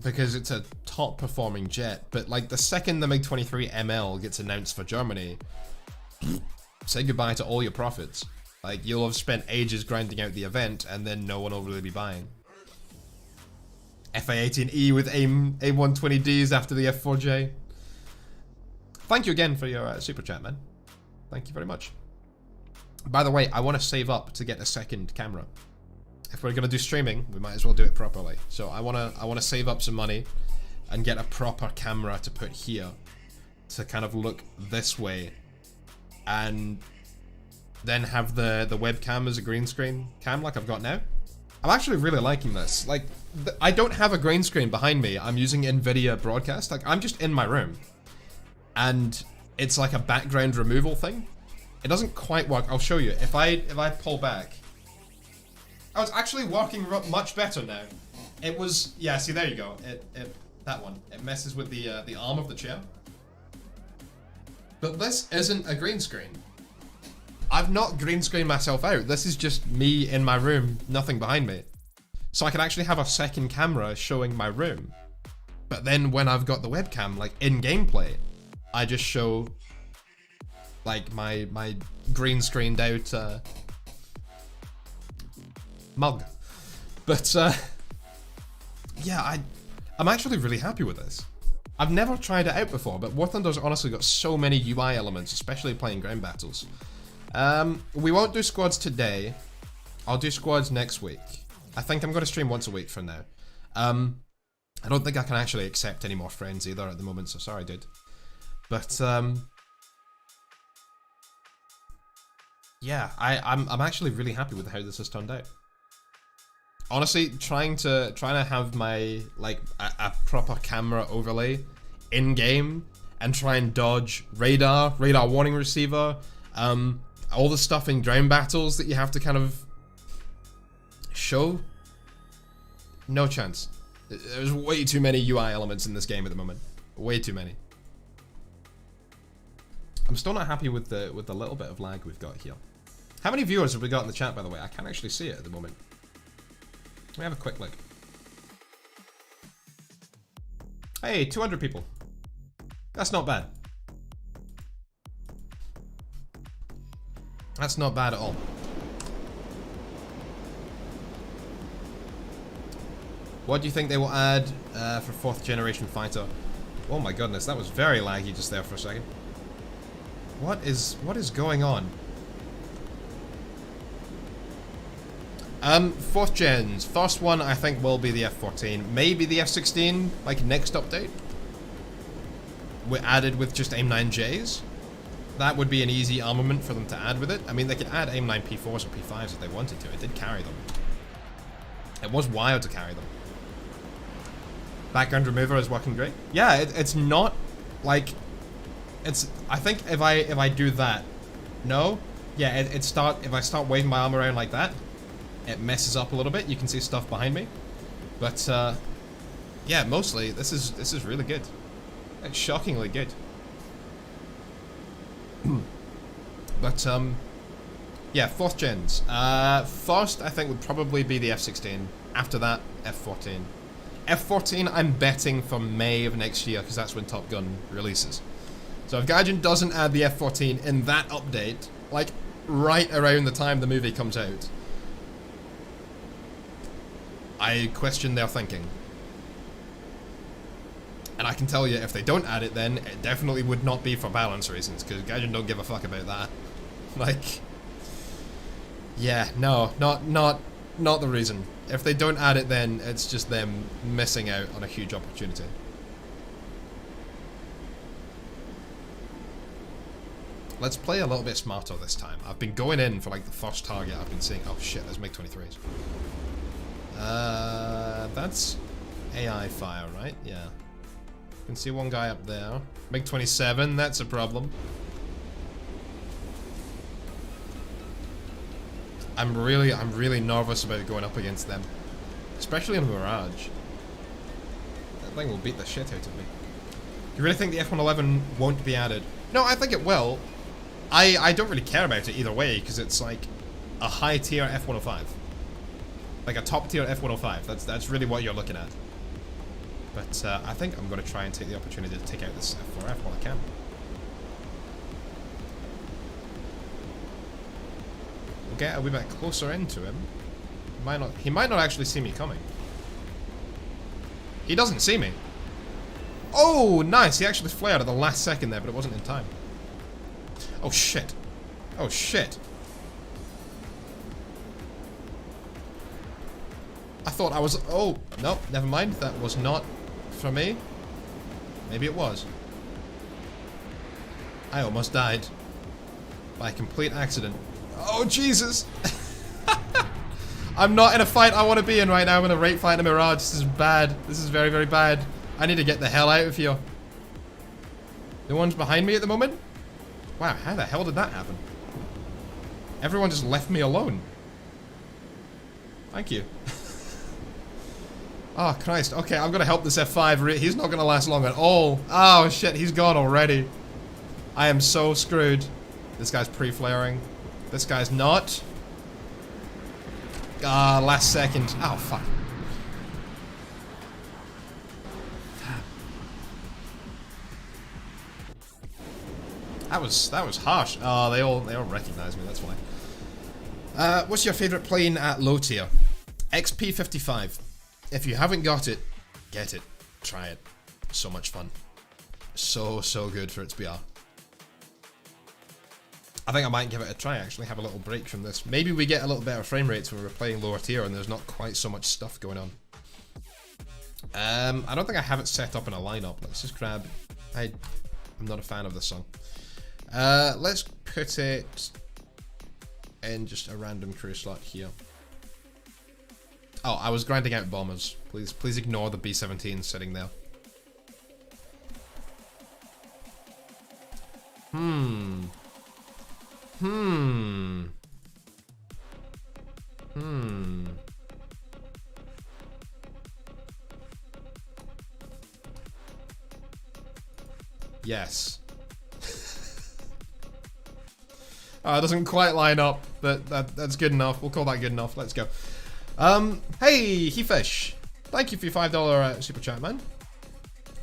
because it's a top-performing jet. But like the second the MiG-23 ML gets announced for Germany, say goodbye to all your profits. Like, you'll have spent ages grinding out the event, and then no one will really be buying. FA18E with A120Ds after the F4J. Thank you again for your super chat, man. Thank you very much. By the way, I want to save up to get a second camera. If we're gonna do streaming, we might as well do it properly. So I wanna save up some money and get a proper camera to put here to kind of look this way, and then have the webcam as a green screen cam like I've got now. I'm actually really liking this. Like, I don't have a green screen behind me. I'm using NVIDIA Broadcast. Like, I'm just in my room, and it's like a background removal thing. It doesn't quite work. I'll show you. If I pull back. Oh, it's actually working much better now. It was, yeah, see, there you go. That one. It messes with the arm of the chair. But this isn't a green screen. I've not green screened myself out. This is just me in my room, nothing behind me. So I can actually have a second camera showing my room. But then when I've got the webcam, like in gameplay, I just show like my green screened out mug. But yeah, I'm actually really happy with this. I've never tried it out before, but War Thunder's honestly got so many UI elements, especially playing ground battles. We won't do squads today. I'll do squads next week. I think I'm going to stream once a week from now. I don't think I can actually accept any more friends either at the moment, so sorry, dude. But yeah, I'm actually really happy with how this has turned out. Honestly, trying to have my like a proper camera overlay in game and try and dodge radar warning receiver, all the stuff in ground battles that you have to kind of show. No chance. There's way too many UI elements in this game at the moment. Way too many. I'm still not happy with the little bit of lag we've got here. How many viewers have we got in the chat, by the way? I can't actually see it at the moment. Let me have a quick look. Hey, 200 people. That's not bad. That's not bad at all. What do you think they will add for 4th generation fighter? Oh my goodness, that was very laggy just there for a second. What is going on? 4th gens. First one I think will be the F14. Maybe the F16, like next update. We're added with just AIM-9Js. That would be an easy armament for them to add with it. I mean, they could add AIM-9 P4s or P5s if they wanted to. It did carry them. It was wild to carry them. Background remover is working great. Yeah, it's not like it's. I think if I do that, no, yeah, if I start waving my arm around like that, it messes up a little bit. You can see stuff behind me, but yeah, mostly this is really good. It's shockingly good. But yeah, 4th gens. First I think would probably be the F16. After that, F14. F14 I'm betting for May of next year because that's when Top Gun releases. So if Gaijin doesn't add the F14 in that update, like right around the time the movie comes out, I question their thinking. And I can tell you, if they don't add it then, it definitely would not be for balance reasons, because Gaijin don't give a fuck about that. Like, yeah, no, not the reason. If they don't add it then, it's just them missing out on a huge opportunity. Let's play a little bit smarter this time. I've been going in for like the first target I've been seeing. Oh shit, there's MiG-23s. That's AI fire, right? Yeah. Can see one guy up there. MiG-27, that's a problem. I'm really nervous about going up against them. Especially in Mirage. That thing will beat the shit out of me. You really think the F-111 won't be added? No, I think it will. I don't really care about it either way, because it's like a high tier F-105. Like a top tier F-105. That's really what you're looking at. But I think I'm going to try and take the opportunity to take out this F4F while I can. get a wee bit closer into him. He might not actually see me coming. He doesn't see me. Oh, nice. He actually flared at the last second there, but it wasn't in time. Oh, shit. Oh, shit. I thought I was... Oh, no, never mind. That was not for me. Maybe it was. I almost died. By complete accident. Oh, Jesus! I'm not in a fight I want to be in right now. I'm in a rape fight in a Mirage. This is bad. This is very, very bad. I need to get the hell out of here. No one's behind me at the moment? Wow, how the hell did that happen? Everyone just left me alone. Thank you. Oh, Christ. Okay, I'm gonna help this F5. He's not gonna last long at all. Oh, shit, he's gone already. I am so screwed. This guy's pre-flaring. This guy's not. Ah, last second. Oh, fuck. That was harsh. Oh, they all recognize me, that's why. What's your favorite plane at low tier? XP55. If you haven't got it, get it. Try it. So much fun. So good for its BR. I think I might give it a try, actually, have a little break from this. Maybe we get a little better frame rates when we're playing lower tier and there's not quite so much stuff going on. I don't think I have it set up in a lineup. Let's just grab... I'm not a fan of this song. Let's put it in just a random crew slot here. Oh, I was grinding out bombers. Please ignore the B-17 sitting there. Yes. It doesn't quite line up, but that's good enough. We'll call that good enough. Let's go. Hey, Hefish. Thank you for your $5 super chat, man.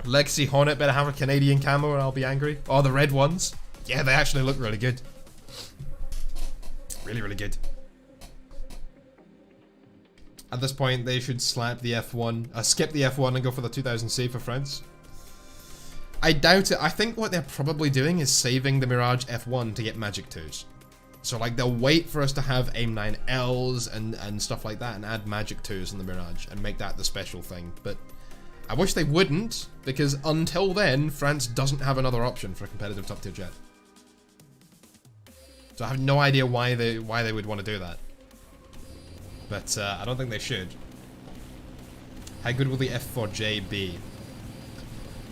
Legacy Hornet better have a Canadian camo or I'll be angry. Oh, the red ones. Yeah, they actually look really good. Really, really good. At this point, they should slap the F1, skip the F1 and go for the 2000C for France. I doubt it. I think what they're probably doing is saving the Mirage F1 to get Magic 2s. So like they'll wait for us to have AIM-9Ls and stuff like that and add Magic 2s in the Mirage and make that the special thing. But I wish they wouldn't, because until then, France doesn't have another option for a competitive top tier jet. So I have no idea why they would want to do that. But I don't think they should. How good will the F4J be?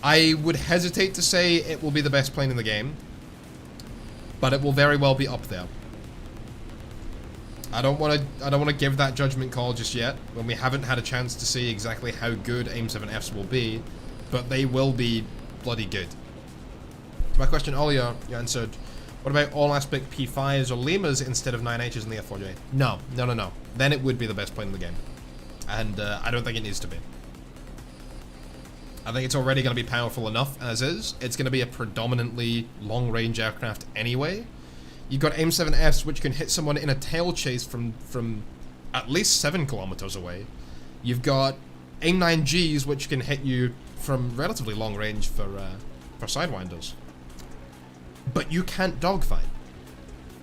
I would hesitate to say it will be the best plane in the game, but it will very well be up there. I don't want to give that judgment call just yet, when we haven't had a chance to see exactly how good AIM-7Fs will be, but they will be bloody good. To my question earlier, you answered, what about all-aspect P5s or Limas instead of 9Hs in the F4J? No. Then it would be the best plane in the game. And I don't think it needs to be. I think it's already going to be powerful enough as is. It's going to be a predominantly long-range aircraft anyway. You've got AIM-7Fs which can hit someone in a tail chase from at least 7 kilometers away. You've got AIM-9Gs which can hit you from relatively long range for Sidewinders. But you can't dogfight.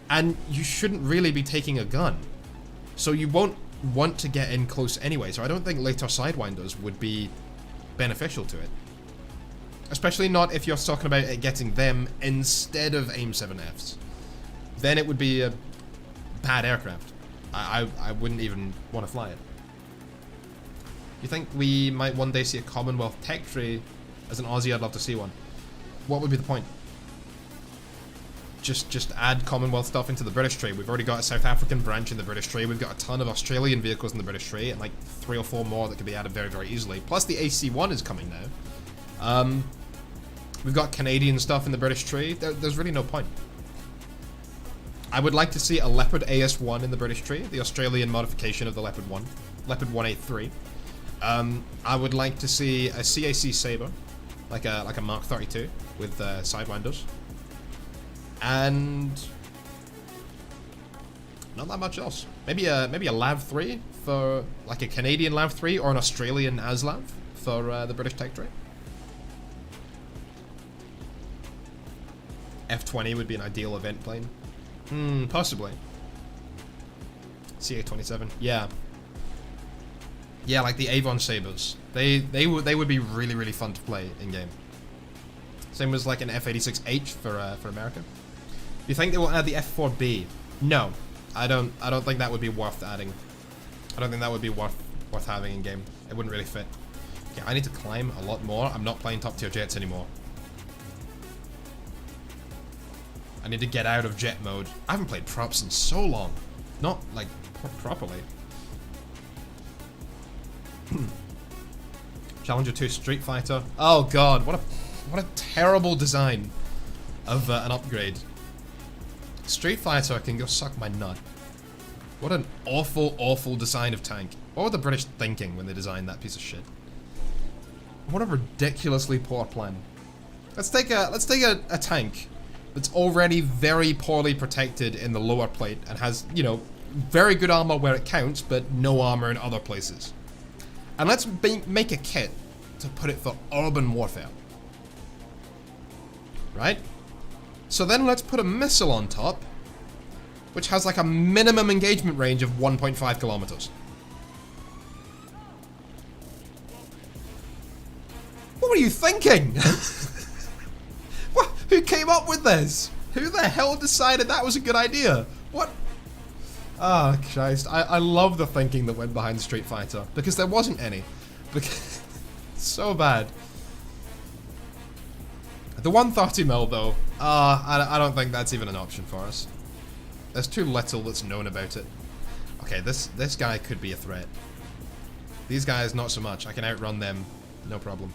And you shouldn't really be taking a gun. So you won't want to get in close anyway, so I don't think later Sidewinders would be beneficial to it. Especially not if you're talking about it getting them instead of AIM-7Fs. Then it would be a bad aircraft. I wouldn't even want to fly it. You think we might one day see a Commonwealth tech tree? As an Aussie, I'd love to see one. What would be the point? Just add Commonwealth stuff into the British tree. We've already got a South African branch in the British tree. We've got a ton of Australian vehicles in the British tree, and like 3 or 4 more that could be added very, very easily. Plus the AC-1 is coming now. We've got Canadian stuff in the British tree. There's really no point. I would like to see a Leopard AS-1 in the British tree, the Australian modification of the Leopard 1, Leopard 183. I would like to see a CAC Sabre, like a Mark 32 with Sidewinders. And not that much else. Maybe a Lav 3 for like a Canadian Lav 3 or an Australian ASLAV for the British tech tray. F-20 would be an ideal event plane. Possibly. CA-27, yeah. Yeah, like the Avon Sabres. They would be really, really fun to play in game. Same as like an F-86H for America. Do you think they will add the F-4B? No, I don't think that would be worth adding. I don't think that would be worth having in game. It wouldn't really fit. Okay, I need to climb a lot more. I'm not playing top tier jets anymore. I need to get out of jet mode. I haven't played props in so long. Not like properly. Challenger 2 Street Fighter. Oh god, what a terrible design of an upgrade. Street Fighter can go suck my nut. What an awful, awful design of tank. What were the British thinking when they designed that piece of shit? What a ridiculously poor plan. Let's take a tank that's already very poorly protected in the lower plate and has, you know, very good armor where it counts, but no armor in other places. And let's make a kit to put it for urban warfare. Right? So then let's put a missile on top, which has like a minimum engagement range of 1.5 kilometers. What were you thinking? What? Who came up with this? Who the hell decided that was a good idea? What? Oh, Christ. I love the thinking that went behind Street Fighter, because there wasn't any. Because so bad. The 130mm though, I don't think that's even an option for us. There's too little that's known about it. Okay, this guy could be a threat. These guys, not so much. I can outrun them, no problem.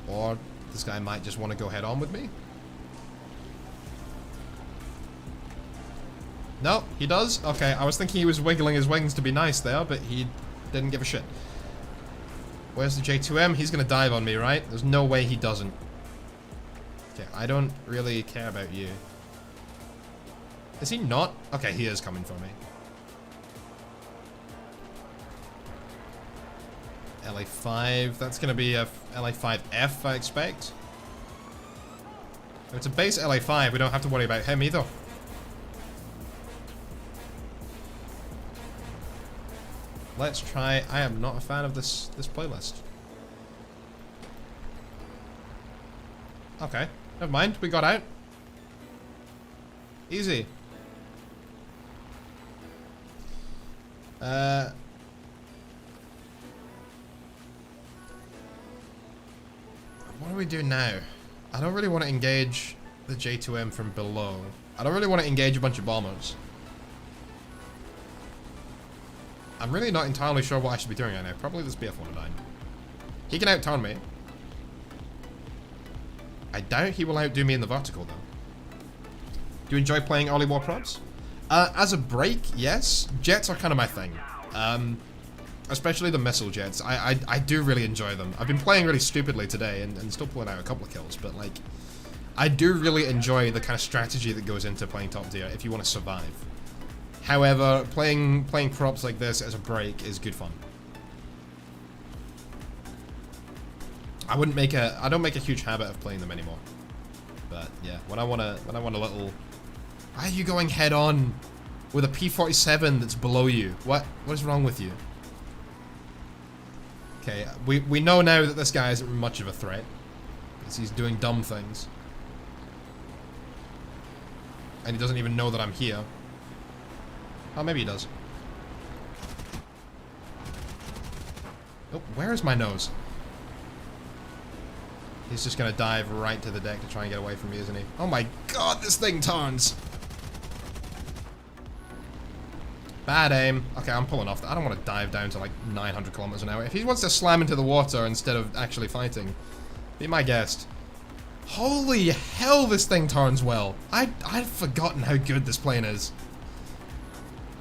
Or this guy might just want to go head on with me. No, he does? Okay, I was thinking he was wiggling his wings to be nice there, but he didn't give a shit. Where's the J2M? He's gonna dive on me, right? There's no way he doesn't. Okay, I don't really care about you. Is he not? Okay, he is coming for me. LA5, that's gonna be a LA5F, I expect. If it's a base LA5, we don't have to worry about him either. Let's try. I am not a fan of this playlist. Okay, never mind. We got out. Easy. What do we do now? I don't really want to engage the J2M from below. I don't really want to engage a bunch of bombers. I'm really not entirely sure what I should be doing right now. Probably this BF-109. He can out-turn me. I doubt he will outdo me in the vertical, though. Do you enjoy playing early war props? As a break, yes. Jets are kind of my thing. Especially the missile jets. I do really enjoy them. I've been playing really stupidly today and still pulling out a couple of kills, but like, I do really enjoy the kind of strategy that goes into playing top tier if you want to survive. However, playing props like this as a break is good fun. I don't make a huge habit of playing them anymore. But yeah, when I want a little. Why are you going head on with a P-47 that's below you? What is wrong with you? Okay, we know now that this guy isn't much of a threat, because he's doing dumb things, and he doesn't even know that I'm here. Oh, maybe he does. Oh, where is my nose? He's just gonna dive right to the deck to try and get away from me, isn't he? Oh my god, this thing turns! Bad aim. Okay, I'm pulling off. I don't want to dive down to like 900 kilometers an hour. If he wants to slam into the water instead of actually fighting, be my guest. Holy hell, this thing turns well. I'd forgotten how good this plane is.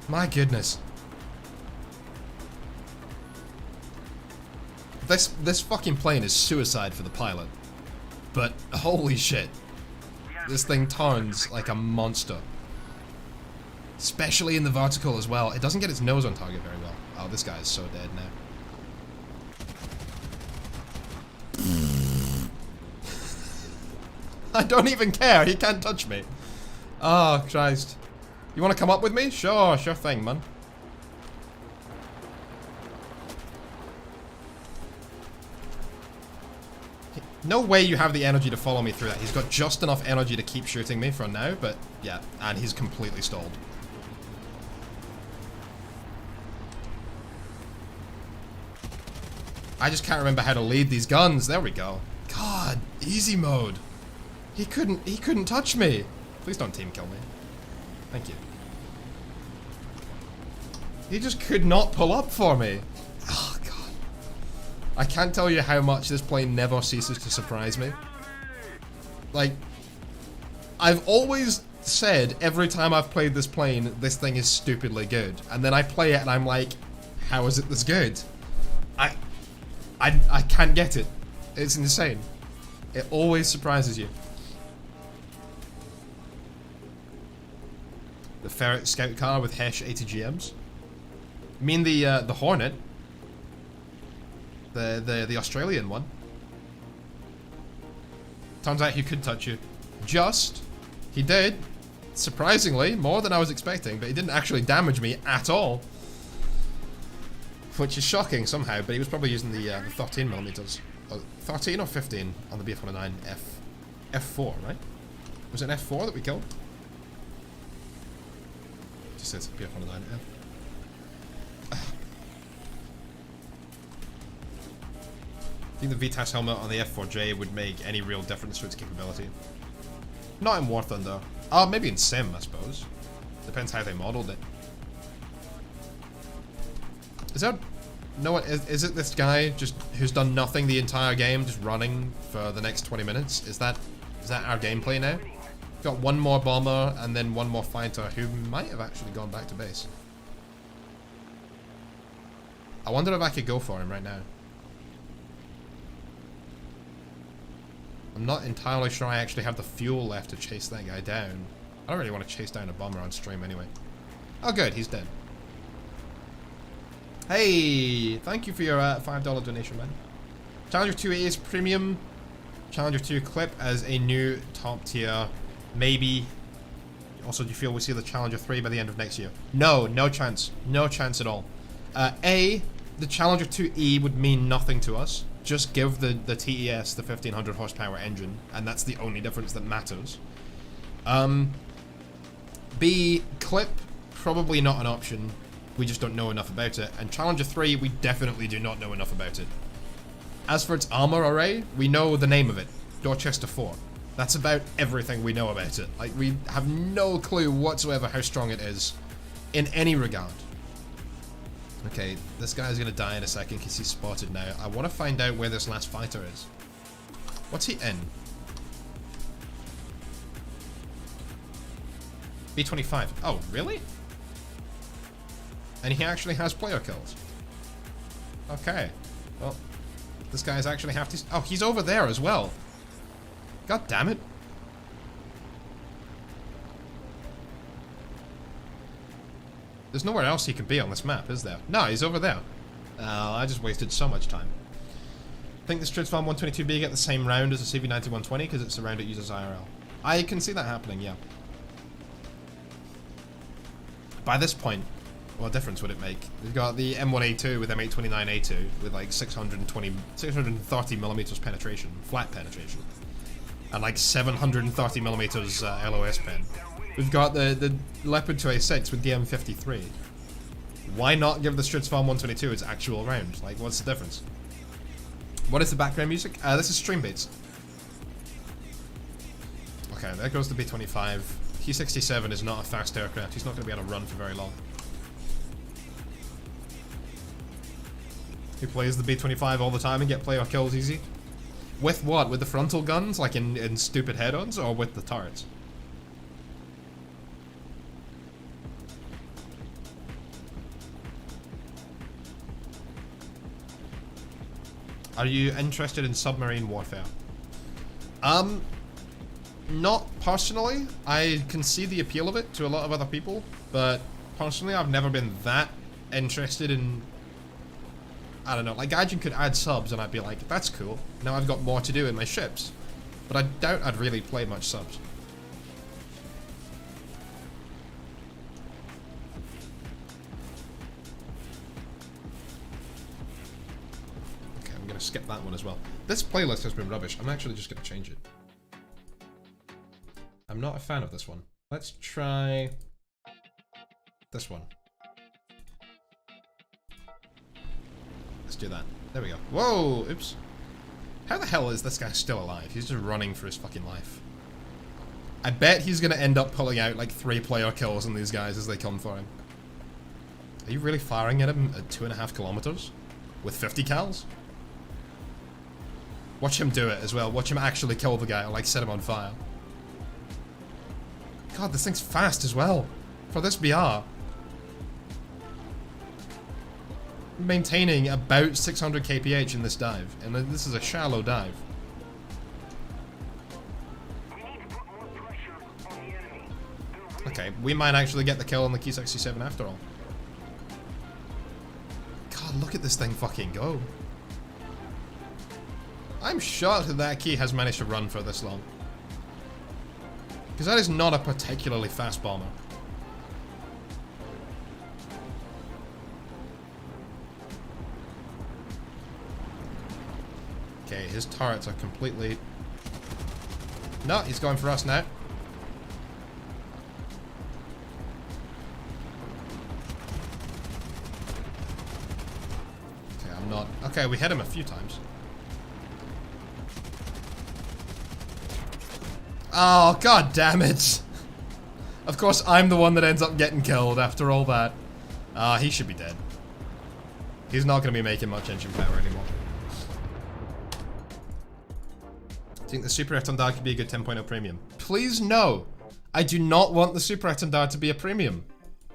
My goodness. This fucking plane is suicide for the pilot. But holy shit. This thing turns like a monster. Especially in the vertical as well. It doesn't get its nose on target very well. Oh, this guy is so dead now. I don't even care. He can't touch me. Oh, Christ. You want to come up with me? Sure, sure thing, man. No way you have the energy to follow me through that. He's got just enough energy to keep shooting me for now, but yeah, and he's completely stalled. I just can't remember how to lead these guns. There we go. God, easy mode. He couldn't touch me. Please don't team kill me. Thank you. He just could not pull up for me. Oh, God. I can't tell you how much this plane never ceases to surprise me. Like, I've always said every time I've played this plane, this thing is stupidly good. And then I play it and I'm like, how is it this good? I can't get it. It's insane. It always surprises you. The Ferret Scout car with Hesh 80 GMs. I mean the Hornet. The Australian one. Turns out he could touch you. He did. Surprisingly, more than I was expecting, but he didn't actually damage me at all. Which is shocking somehow, but he was probably using the 13mm. 13 or 15 on the BF-109 F4, right? Was it an F4 that we killed? Just says BF-109 F. I think the VTAS helmet on the F4J would make any real difference to its capability. Not in War Thunder. Oh, maybe in Sim, I suppose. Depends how they modeled it. Is it this guy just who's done nothing the entire game, just running for the next 20 minutes? Is that our gameplay now? Got one more bomber and then one more fighter who might have actually gone back to base. I wonder if I could go for him right now. I'm not entirely sure I actually have the fuel left to chase that guy down. I don't really want to chase down a bomber on stream anyway. Oh good, he's dead. Hey, thank you for your $5 donation, man. Challenger 2 is premium. Challenger 2 clip as a new top tier. Maybe. Also, do you feel we see the Challenger 3 by the end of next year? No, no chance. No chance at all. The Challenger 2E would mean nothing to us. Just give the TES the 1500 horsepower engine, and that's the only difference that matters. B, clip, probably not an option. We just don't know enough about it. And Challenger 3, we definitely do not know enough about it. As for its armor array, we know the name of it. Dorchester 4. That's about everything we know about it. Like, we have no clue whatsoever how strong it is in any regard. Okay, this guy's gonna die in a second because he's spotted now. I want to find out where this last fighter is. What's he in? B-25. Oh, really? And he actually has player kills. Okay. Well, this guy's actually have to... Oh, he's over there as well. God damn it. There's nowhere else he could be on this map, is there? No, he's over there. I just wasted so much time. I think the Strids Farm 122B get the same round as the CV90-120 because it's the round it uses IRL. I can see that happening, yeah. By this point, what difference would it make? We've got the M1A2 with M829A2 with like 630 millimeters penetration, flat penetration, and like 730 millimeters LOS pen. We've got the Leopard 2A6 with the M53. Why not give the Strids Farm 122 its actual round? Like, what's the difference? What is the background music? This is Stream Beats. Okay, there goes the B-25. T-67 is not a fast aircraft. He's not going to be able to run for very long. He plays the B-25 all the time and get player kills easy. With what? With the frontal guns, like in stupid head-ons, or with the turrets? Are you interested in submarine warfare? Not personally. I can see the appeal of it to a lot of other people, but personally I've never been that interested in... I don't know, like Gaijin could add subs and I'd be like, that's cool. Now I've got more to do in my ships. But I doubt I'd really play much subs. Okay, I'm gonna skip that one as well. This playlist has been rubbish. I'm actually just gonna change it. I'm not a fan of this one. Let's try this one. Let's do that. There we go. Whoa! Oops. How the hell is this guy still alive? He's just running for his fucking life. I bet he's gonna end up pulling out like 3-player kills on these guys as they come for him. Are you really firing at him at 2.5 kilometers? With 50 cals? Watch him do it as well. Watch him actually kill the guy or like set him on fire. God, this thing's fast as well. For this BR. Maintaining about 600 kph in this dive, and this is a shallow dive. Okay, we might actually get the kill on the Key 67 after all. God, look at this thing fucking go. I'm shocked that that key has managed to run for this long. Because that is not a particularly fast bomber. Okay, his turrets are completely... No, he's going for us now. Okay, I'm not... Okay, we hit him a few times. Oh, god damn it! Of course, I'm the one that ends up getting killed after all that. He should be dead. He's not going to be making much engine power anymore. Do you think the Super Etendard could be a good 10.0 premium? Please no! I do not want the Super Etendard to be a premium.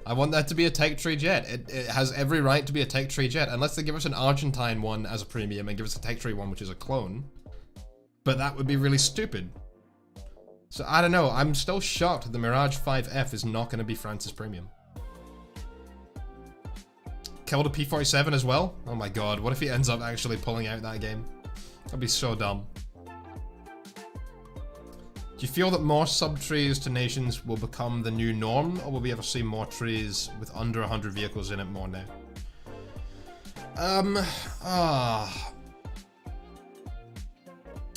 I want that to be a tech tree jet. It has every right to be a tech tree jet, unless they give us an Argentine one as a premium and give us a tech tree one which is a clone. But that would be really stupid. So I don't know, I'm still shocked that the Mirage 5F is not going to be France's premium. Killed a P-47 as well? Oh my god, what if he ends up actually pulling out that game? That'd be so dumb. Do you feel that more sub-trees to nations will become the new norm, or will we ever see more trees with under 100 vehicles in it more now?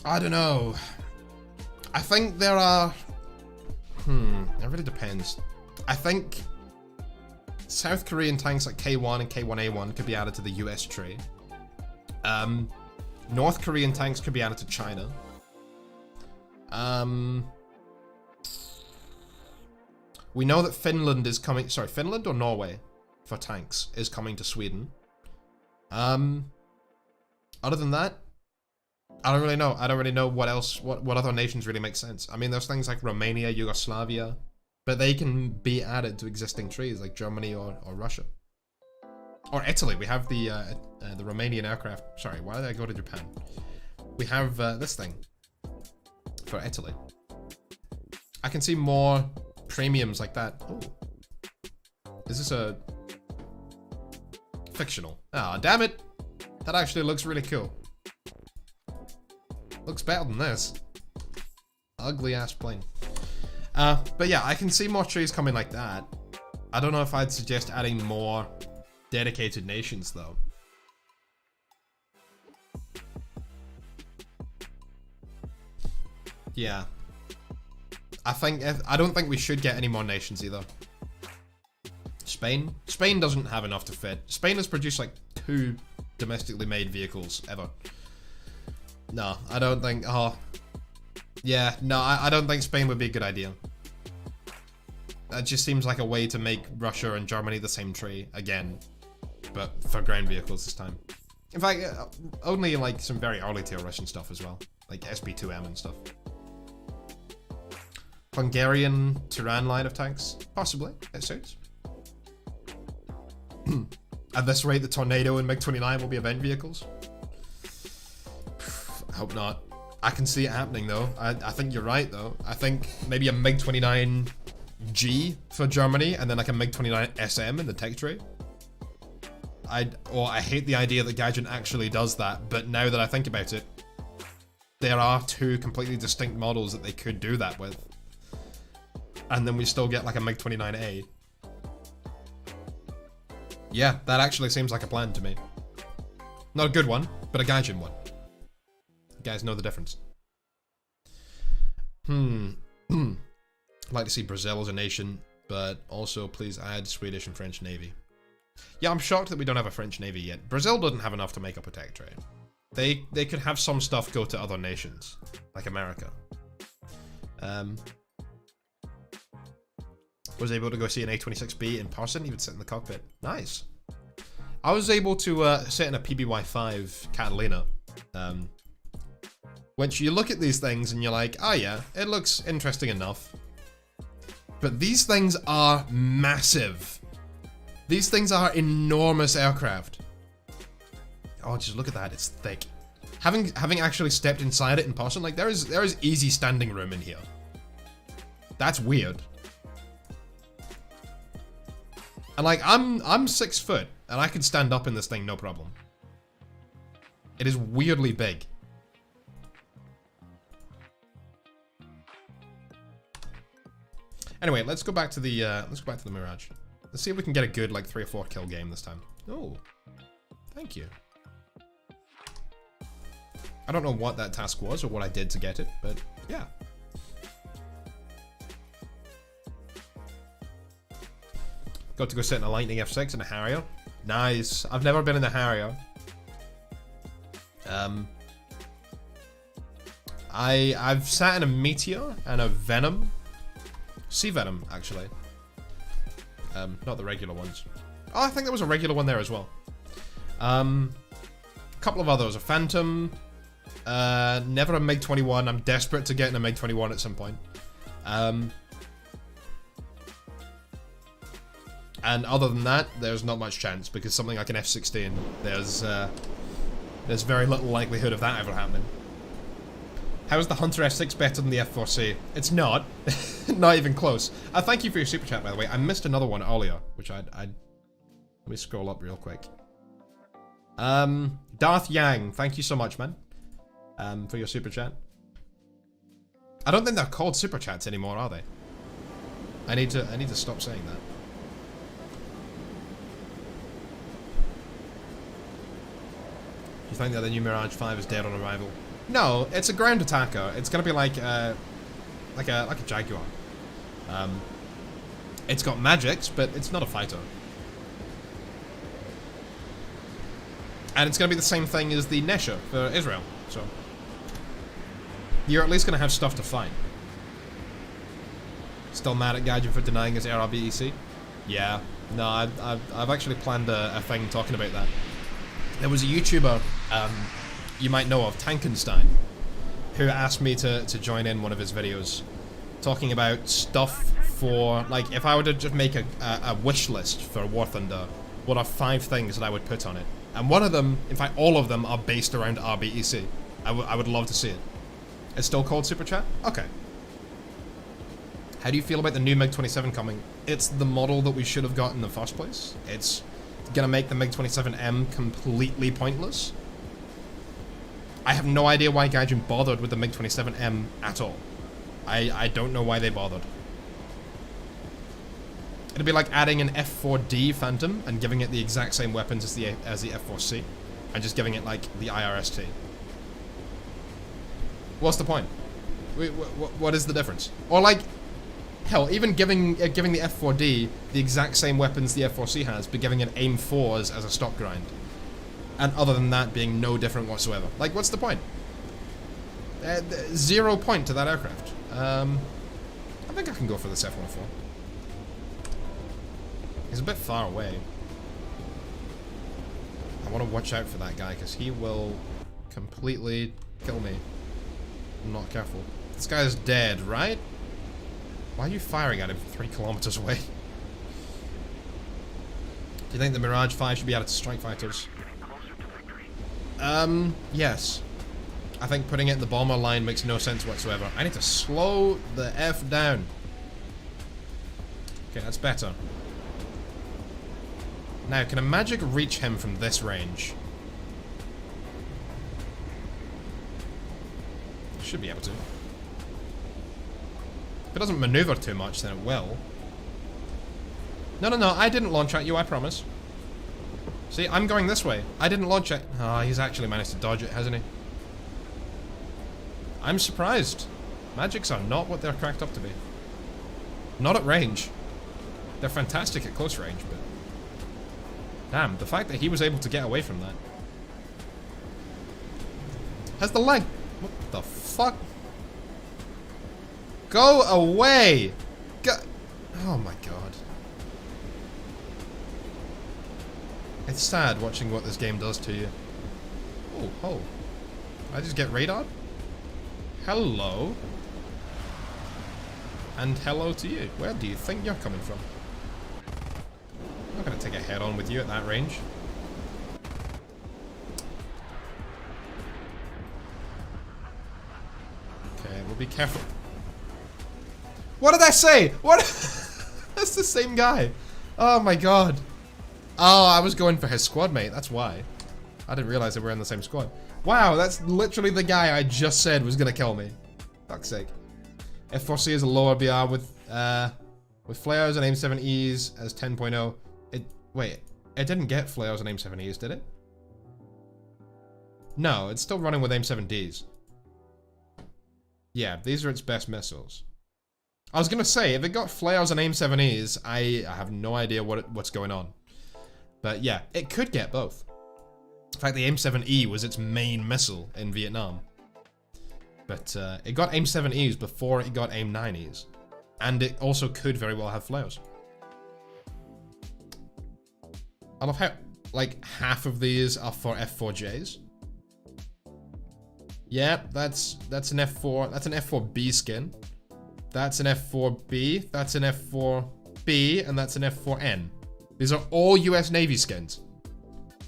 I don't know. I think there are... it really depends. I think South Korean tanks like K1 and K1A1 could be added to the US tree. North Korean tanks could be added to China. We know that Finland is coming... Sorry, Finland or Norway for tanks is coming to Sweden. Other than that, I don't really know. I don't really know what else, what other nations really make sense. I mean, there's things like Romania, Yugoslavia, but they can be added to existing trees like Germany or Russia. Or Italy. We have the Romanian aircraft. Sorry, why did I go to Japan? We have this thing for Italy. I can see more premiums like that. Oh, is this a fictional? Ah, damn it! That actually looks really cool. Looks better than this. Ugly ass plane. But yeah, I can see more trees coming like that. I don't know if I'd suggest adding more dedicated nations though. Yeah. I don't think we should get any more nations either. Spain? Spain doesn't have enough to fit. Spain has produced like 2 domestically made vehicles ever. No, I don't think... Oh. Yeah, no, I don't think Spain would be a good idea. That just seems like a way to make Russia and Germany the same tree again. But for ground vehicles this time. In fact, only like some very early tier Russian stuff as well. Like SP2M and stuff. Hungarian Turan line of tanks? Possibly, it suits. At this rate, the Tornado and MiG-29 will be event vehicles? I hope not. I can see it happening though. I think you're right though. I think maybe a MiG-29G for Germany and then like a MiG-29 SM in the tech tray. I hate the idea that Gaijin actually does that, but now that I think about it, there are two completely distinct models that they could do that with. And then we still get like a MiG-29A. Yeah, that actually seems like a plan to me. Not a good one, but a Gaijin one. You guys know the difference. I'd like to see Brazil as a nation, but also please add Swedish and French Navy. Yeah, I'm shocked that we don't have a French Navy yet. Brazil doesn't have enough to make up a tech trade. They could have some stuff go to other nations, like America. Was able to go see an A26B in person, even sit in the cockpit. Nice. I was able to sit in a PBY-5 Catalina. Which you look at these things and you're like, oh yeah, it looks interesting enough. But these things are massive. These things are enormous aircraft. Oh, just look at that, it's thick. Having actually stepped inside it in person, like there is easy standing room in here. That's weird. And like I'm 6 foot and I can stand up in this thing no problem. It is weirdly big. Anyway, let's go back to the Mirage. Let's see if we can get a good like 3 or 4 kill game this time. Oh, thank you. I don't know what that task was or what I did to get it, but yeah. Got to go sit in a Lightning F6 and a Harrier. Nice. I've never been in the Harrier. I've sat in a Meteor and a Venom. Sea Venom, actually. Not the regular ones. Oh, I think there was a regular one there as well. A couple of others. A Phantom. Never a MiG-21. I'm desperate to get in a MiG-21 at some point. And other than that, there's not much chance, because something like an F-16, there's very little likelihood of that ever happening. How is the Hunter F6 better than the F4C? It's not. Not even close. Thank you for your super chat, by the way. I missed another one earlier, which I'd let me scroll up real quick. Darth Yang, thank you so much, man. For your super chat. I don't think they're called super chats anymore, are they? I need to stop saying that. You think that the new Mirage 5 is dead on arrival? No, it's a ground attacker. It's gonna be like a Jaguar. It's got magics, but it's not a fighter. And it's gonna be the same thing as the Nesher for Israel. So you're at least gonna have stuff to fight. Still mad at Gaijin for denying his ARBEC? Yeah. No, I've actually planned a thing talking about that. There was a YouTuber you might know of, Tankenstein, who asked me to join in one of his videos talking about stuff for, like, if I were to just make a wish list for War Thunder, what are 5 things that I would put on it? And one of them, in fact all of them, are based around RBEC. I would love to see it. It's still called Super Chat? Okay. How do you feel about the new MiG-27 coming? It's the model that we should have got in the first place. It's gonna make the MiG-27M completely pointless. I have no idea why Gaijin bothered with the MiG-27M at all. I don't know why they bothered. It'd be like adding an F4D Phantom and giving it the exact same weapons as the F4C, and just giving it like the IRST. What's the point? What is the difference? Or like, hell, even giving the F4D the exact same weapons the F4C has, but giving it AIM-4s as a stock grind. And other than that, being no different whatsoever. Like, what's the point? 0 point to that aircraft. I think I can go for this F-104. He's a bit far away. I want to watch out for that guy, because he will completely kill me. I'm not careful. This guy is dead, right? Why are you firing at him 3 kilometers away? Do you think the Mirage 5 should be added to strike fighters? Yes. I think putting it in the bomber line makes no sense whatsoever. I need to slow the F down. Okay, that's better. Now, can a magic reach him from this range? Should be able to. If it doesn't maneuver too much, then it will. No, no, no, I didn't launch at you, I promise. See, I'm going this way. I didn't launch it. Ah, he's actually managed to dodge it, hasn't he? I'm surprised. Magics are not what they're cracked up to be. Not at range. They're fantastic at close range, but... Damn, the fact that he was able to get away from that. Has the leg... What the fuck? Go away! Go... Oh my god. It's sad watching what this game does to you. Oh, oh. Did I just get radar? Hello. And hello to you. Where do you think you're coming from? I'm not gonna take a head on with you at that range. Okay, we'll be careful. What did I say? What? That's the same guy. Oh my god. Oh, I was going for his squad mate, that's why. I didn't realize that we're in the same squad. Wow, that's literally the guy I just said was gonna kill me. Fuck's sake. F4C is a lower BR with flares and aim 7Es as 10.0. Wait, it didn't get flares and aim 7Es, did it? No, it's still running with aim 7Ds. Yeah, these are its best missiles. I was gonna say, if it got flares and aim 7Es, I have no idea what's going on. But yeah, it could get both. In fact, the aim 7E was its main missile in Vietnam. But it got aim 7Es before it got aim 9Es. And it also could very well have flares. I love how, like, half of these are for F4Js. Yeah, that's an F4, that's an F4B skin. That's an F4B, that's an F4B, and that's an F4N. These are all US Navy skins.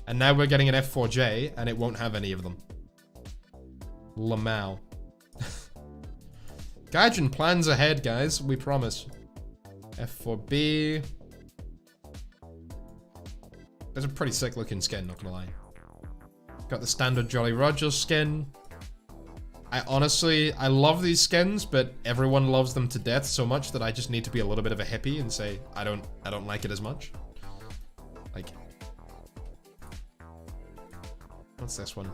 And now we're getting an F4J, and it won't have any of them. Lamau. Gaijin plans ahead, guys. We promise. F4B. It's a pretty sick looking skin, not gonna lie. Got the standard Jolly Roger skin. I love these skins, but everyone loves them to death so much that I just need to be a little bit of a hippie and say I don't like it as much. Like, what's this one?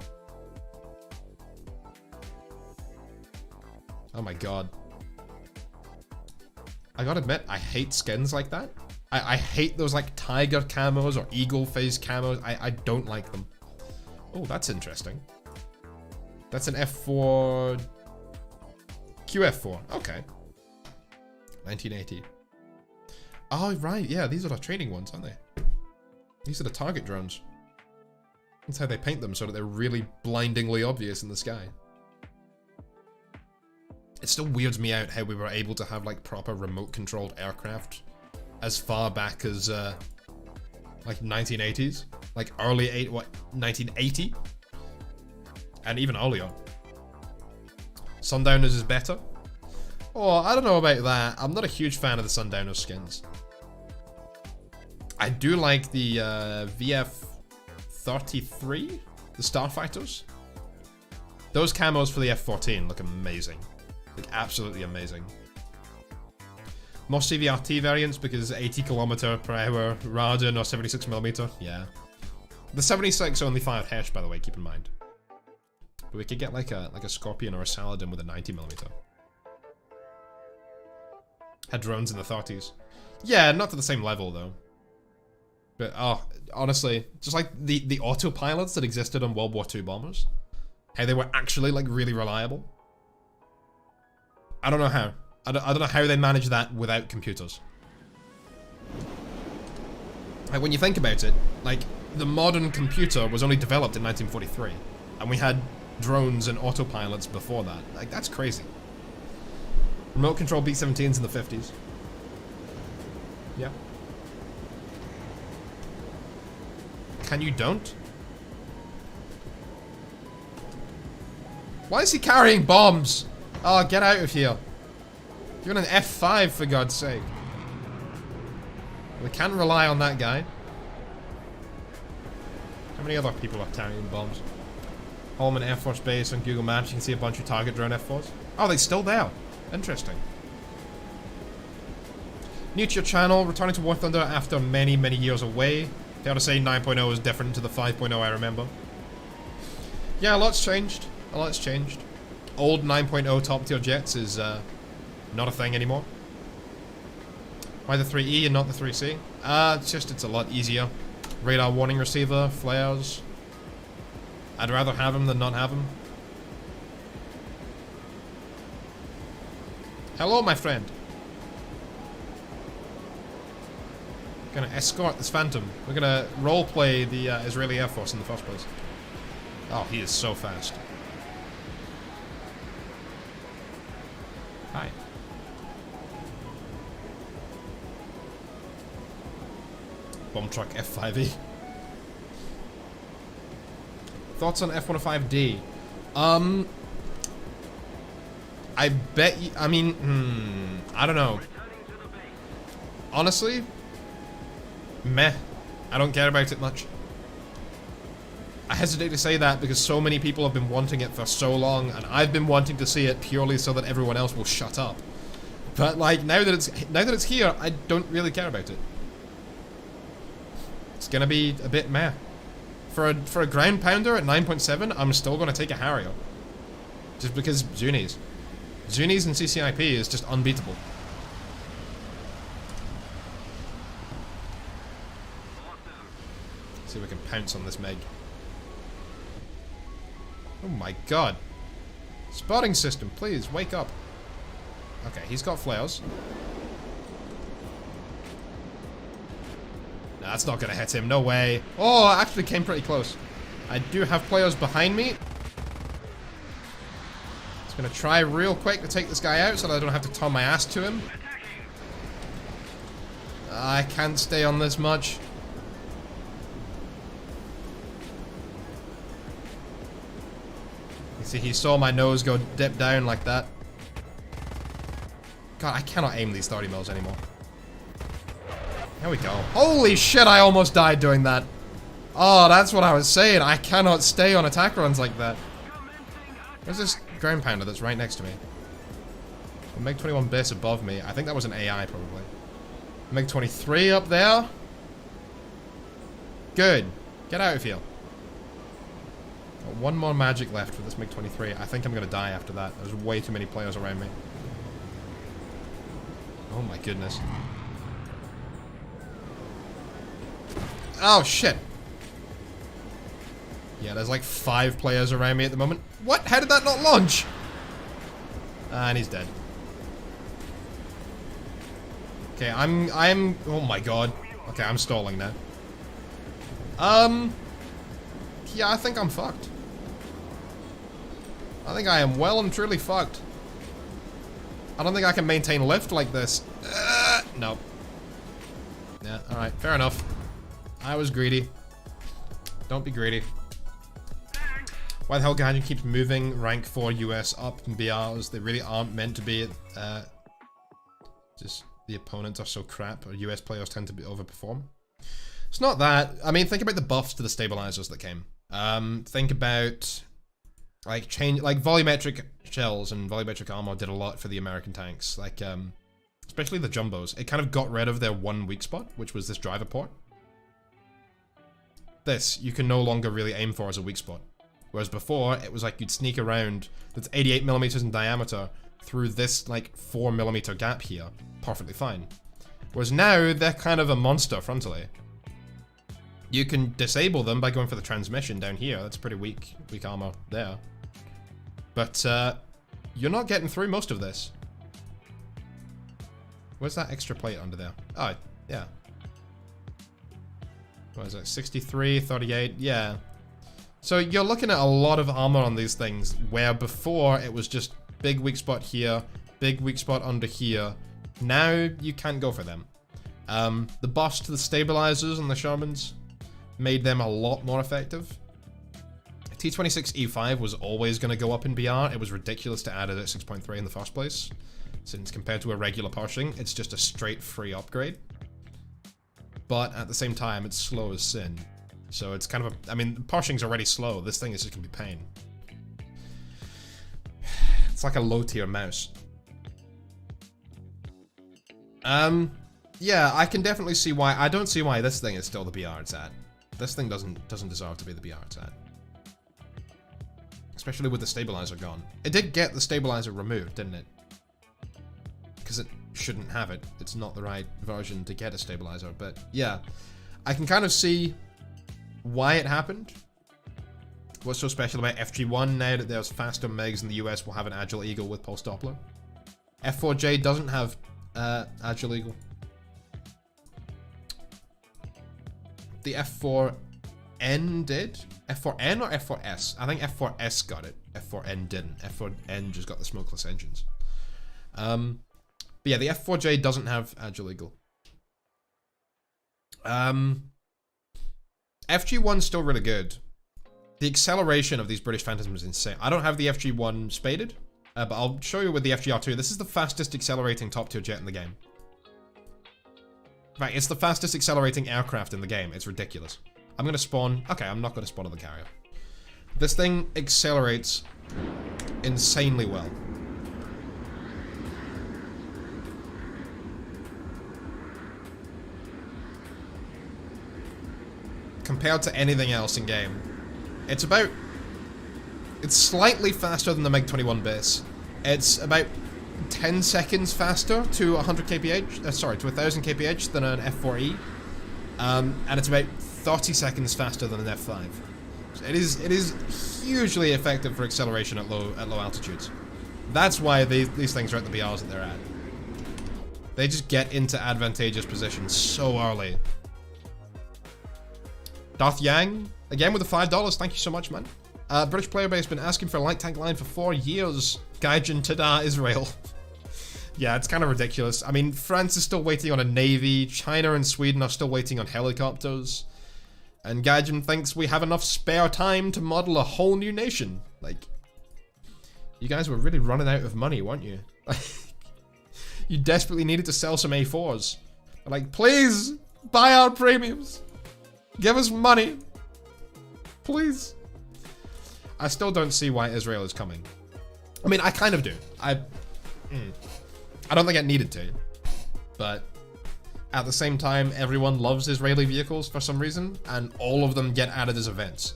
Oh my god. I gotta admit, I hate skins like that. I hate those like tiger camos or eagle face camos. I don't like them. Oh, that's interesting. That's an F4... QF4. Okay. 1980. Oh, right. Yeah, these are the training ones, aren't they? These are the target drones. That's how they paint them, so that they're really blindingly obvious in the sky. It still weirds me out how we were able to have, like, proper remote-controlled aircraft as far back as, like, 1980s. Like, early 1980? And even earlier. Sundowners is better? Oh, I don't know about that. I'm not a huge fan of the Sundowner skins. I do like the VF-33, the Starfighters. Those camos for the F-14 look amazing. Like, absolutely amazing. More CVRT variants because 80 km/h Radan or 76mm. Yeah. The 76 only fired Hesh, by the way, keep in mind. But we could get like a Scorpion or a Saladin with a 90mm. Had drones in the 30s. Yeah, not to the same level though. But oh, honestly, just like the autopilots that existed on World War II bombers, how they were actually like really reliable. I don't know how. I don't know how they managed that without computers. Like when you think about it, like the modern computer was only developed in 1943, and we had drones and autopilots before that. Like, that's crazy. Remote control B-17s in the 50s. Yeah. Can you don't? Why is he carrying bombs? Oh, get out of here. You're on an F5 for God's sake. We can't rely on that guy. How many other people are carrying bombs? Holman Air Force Base on Google Maps. You can see a bunch of target drone F4s. Oh, they're still there. Interesting. New to your channel, returning to War Thunder after many, many years away. Fair to say 9.0 is different to the 5.0 I remember. Yeah, a lot's changed. A lot's changed. Old 9.0 top tier jets is not a thing anymore. Why the 3E and not the 3C? It's a lot easier. Radar warning receiver, flares. I'd rather have them than not have them. Hello, my friend. Gonna escort this Phantom. We're gonna roleplay the Israeli Air Force in the first place. Oh, he is so fast. Hi. Bomb truck F5E. Thoughts on F-105D? I bet you, I mean, I don't know. Honestly, meh. I don't care about it much. I hesitate to say that because so many people have been wanting it for so long, and I've been wanting to see it purely so that everyone else will shut up. But like now that it's here, I don't really care about it. It's gonna be a bit meh. For a ground pounder at 9.7, I'm still gonna take a Harrier. Just because Zunis. Zunis and CCIP is just unbeatable. See if we can pounce on this Meg. Oh my god. Spotting system, please, wake up. Okay, he's got flares. Nah, that's not gonna hit him, no way. Oh, I actually came pretty close. I do have players behind me. Just gonna try real quick to take this guy out so that I don't have to turn my ass to him. I can't stay on this much. You see, he saw my nose go dip down like that. God, I cannot aim these 30 mils anymore. There we go. Holy shit, I almost died doing that. Oh, that's what I was saying. I cannot stay on attack runs like that. Where's this ground pounder that's right next to me? The MiG-21 base above me. I think that was an AI, probably. MiG-23 up there. Good. Get out of here. Got one more magic left for this MiG-23. I think I'm gonna die after that. There's way too many players around me. Oh my goodness. Oh shit. Yeah, there's like 5 players around me at the moment. What? How did that not launch? And he's dead. Okay, I'm oh my god. Okay, I'm stalling now. Yeah, I think I'm fucked. I think I am well and truly fucked. I don't think I can maintain lift like this. No. Yeah, alright, fair enough. I was greedy. Don't be greedy. Why the hell Gaijin keeps moving rank 4 US up in BRs? They really aren't meant to be. Just the opponents are so crap, or US players tend to overperform. It's not that. I mean, think about the buffs to the stabilizers that came. Think about like volumetric shells and volumetric armor did a lot for the American tanks. Like especially the jumbos. It kind of got rid of their one weak spot, which was this driver port. This you can no longer really aim for as a weak spot. Whereas before, it was like you'd sneak around that's 88 millimeters in diameter through this like 4 millimeter gap here, perfectly fine. Whereas now, they're kind of a monster frontally. You can disable them by going for the transmission down here. That's pretty weak armor there. But you're not getting through most of this. Where's that extra plate under there? Oh, yeah. What is it? 63, 38, yeah. So you're looking at a lot of armor on these things, where before it was just big weak spot here, big weak spot under here. Now you can't go for them. The buffs to the stabilizers and the Shermans made them a lot more effective. T26E5 was always going to go up in BR. It was ridiculous to add it at 6.3 in the first place, since compared to a regular Pershing, it's just a straight free upgrade. But at the same time, it's slow as sin. So it's kind of a... I mean, Pershing's already slow. This thing is just going to be pain. It's like a low-tier mouse. Yeah, I can definitely see why... I don't see why this thing is still the BR it's at. This thing doesn't deserve to be the BR it's at. Especially with the stabilizer gone. It did get the stabilizer removed, didn't it? Because it shouldn't have it. It's not the right version to get a stabilizer. But yeah, I can kind of see why it happened. What's so special about FG1 now that there's faster MiGs in the US will have an Agile Eagle with Pulse Doppler? F4J doesn't have Agile Eagle. The F4N did? F4N or F4S? I think F4S got it. F4N didn't. F4N just got the smokeless engines. But yeah, the F4J doesn't have Agile Eagle. FG1's still really good. The acceleration of these British Phantoms is insane. I don't have the FG1 spaded, but I'll show you with the FGR2. This is the fastest accelerating top-tier jet in the game. Right, it's the fastest accelerating aircraft in the game. It's ridiculous. I'm gonna spawn... Okay, I'm not gonna spawn on the carrier. This thing accelerates insanely well. Compared to anything else in game. It's slightly faster than the MiG-21 base. It's about 10 seconds faster to 100 kph, sorry, to 1000 kph than an F4E. And it's about 30 seconds faster than an F5. So it is hugely effective for acceleration at low altitudes. That's why these things are at the BRs that they're at. They just get into advantageous positions so early. Darth Yang, again with the $5. Thank you so much, man. British player base been asking for a light tank line for 4 years. Gaijin Tada, Israel. Yeah, it's kind of ridiculous. I mean, France is still waiting on a navy. China and Sweden are still waiting on helicopters. And Gaijin thinks we have enough spare time to model a whole new nation. Like, you guys were really running out of money, weren't you? You desperately needed to sell some A4s. Like, please, buy our premiums. Give us money. Please. I still don't see why Israel is coming. I mean, I kind of do. I don't think it needed to. But at the same time, everyone loves Israeli vehicles for some reason, and all of them get added as events.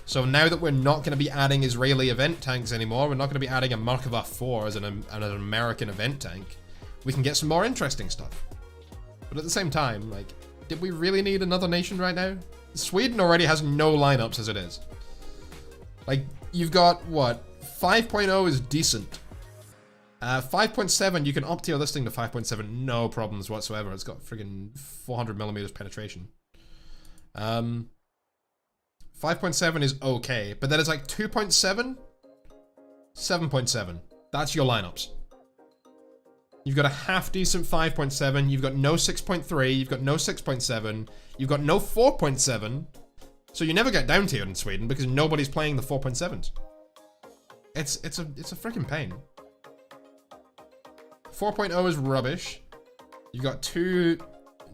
So now that we're not going to be adding Israeli event tanks anymore, we're not going to be adding a Merkava 4 as an American event tank, we can get some more interesting stuff. But at the same time, like, did we really need another nation right now? Sweden already has no lineups as it is. Like, you've got, what? 5.0 is decent. 5.7, you can up-tier this thing to 5.7, no problems whatsoever. It's got friggin' 400mm penetration. 5.7 is okay, but then it's like 2.7, 7.7. That's your lineups. You've got a half-decent 5.7, you've got no 6.3, you've got no 6.7, you've got no 4.7, so you never get down tiered in Sweden because nobody's playing the 4.7s. It's a freaking pain. 4.0 is rubbish. You've got 2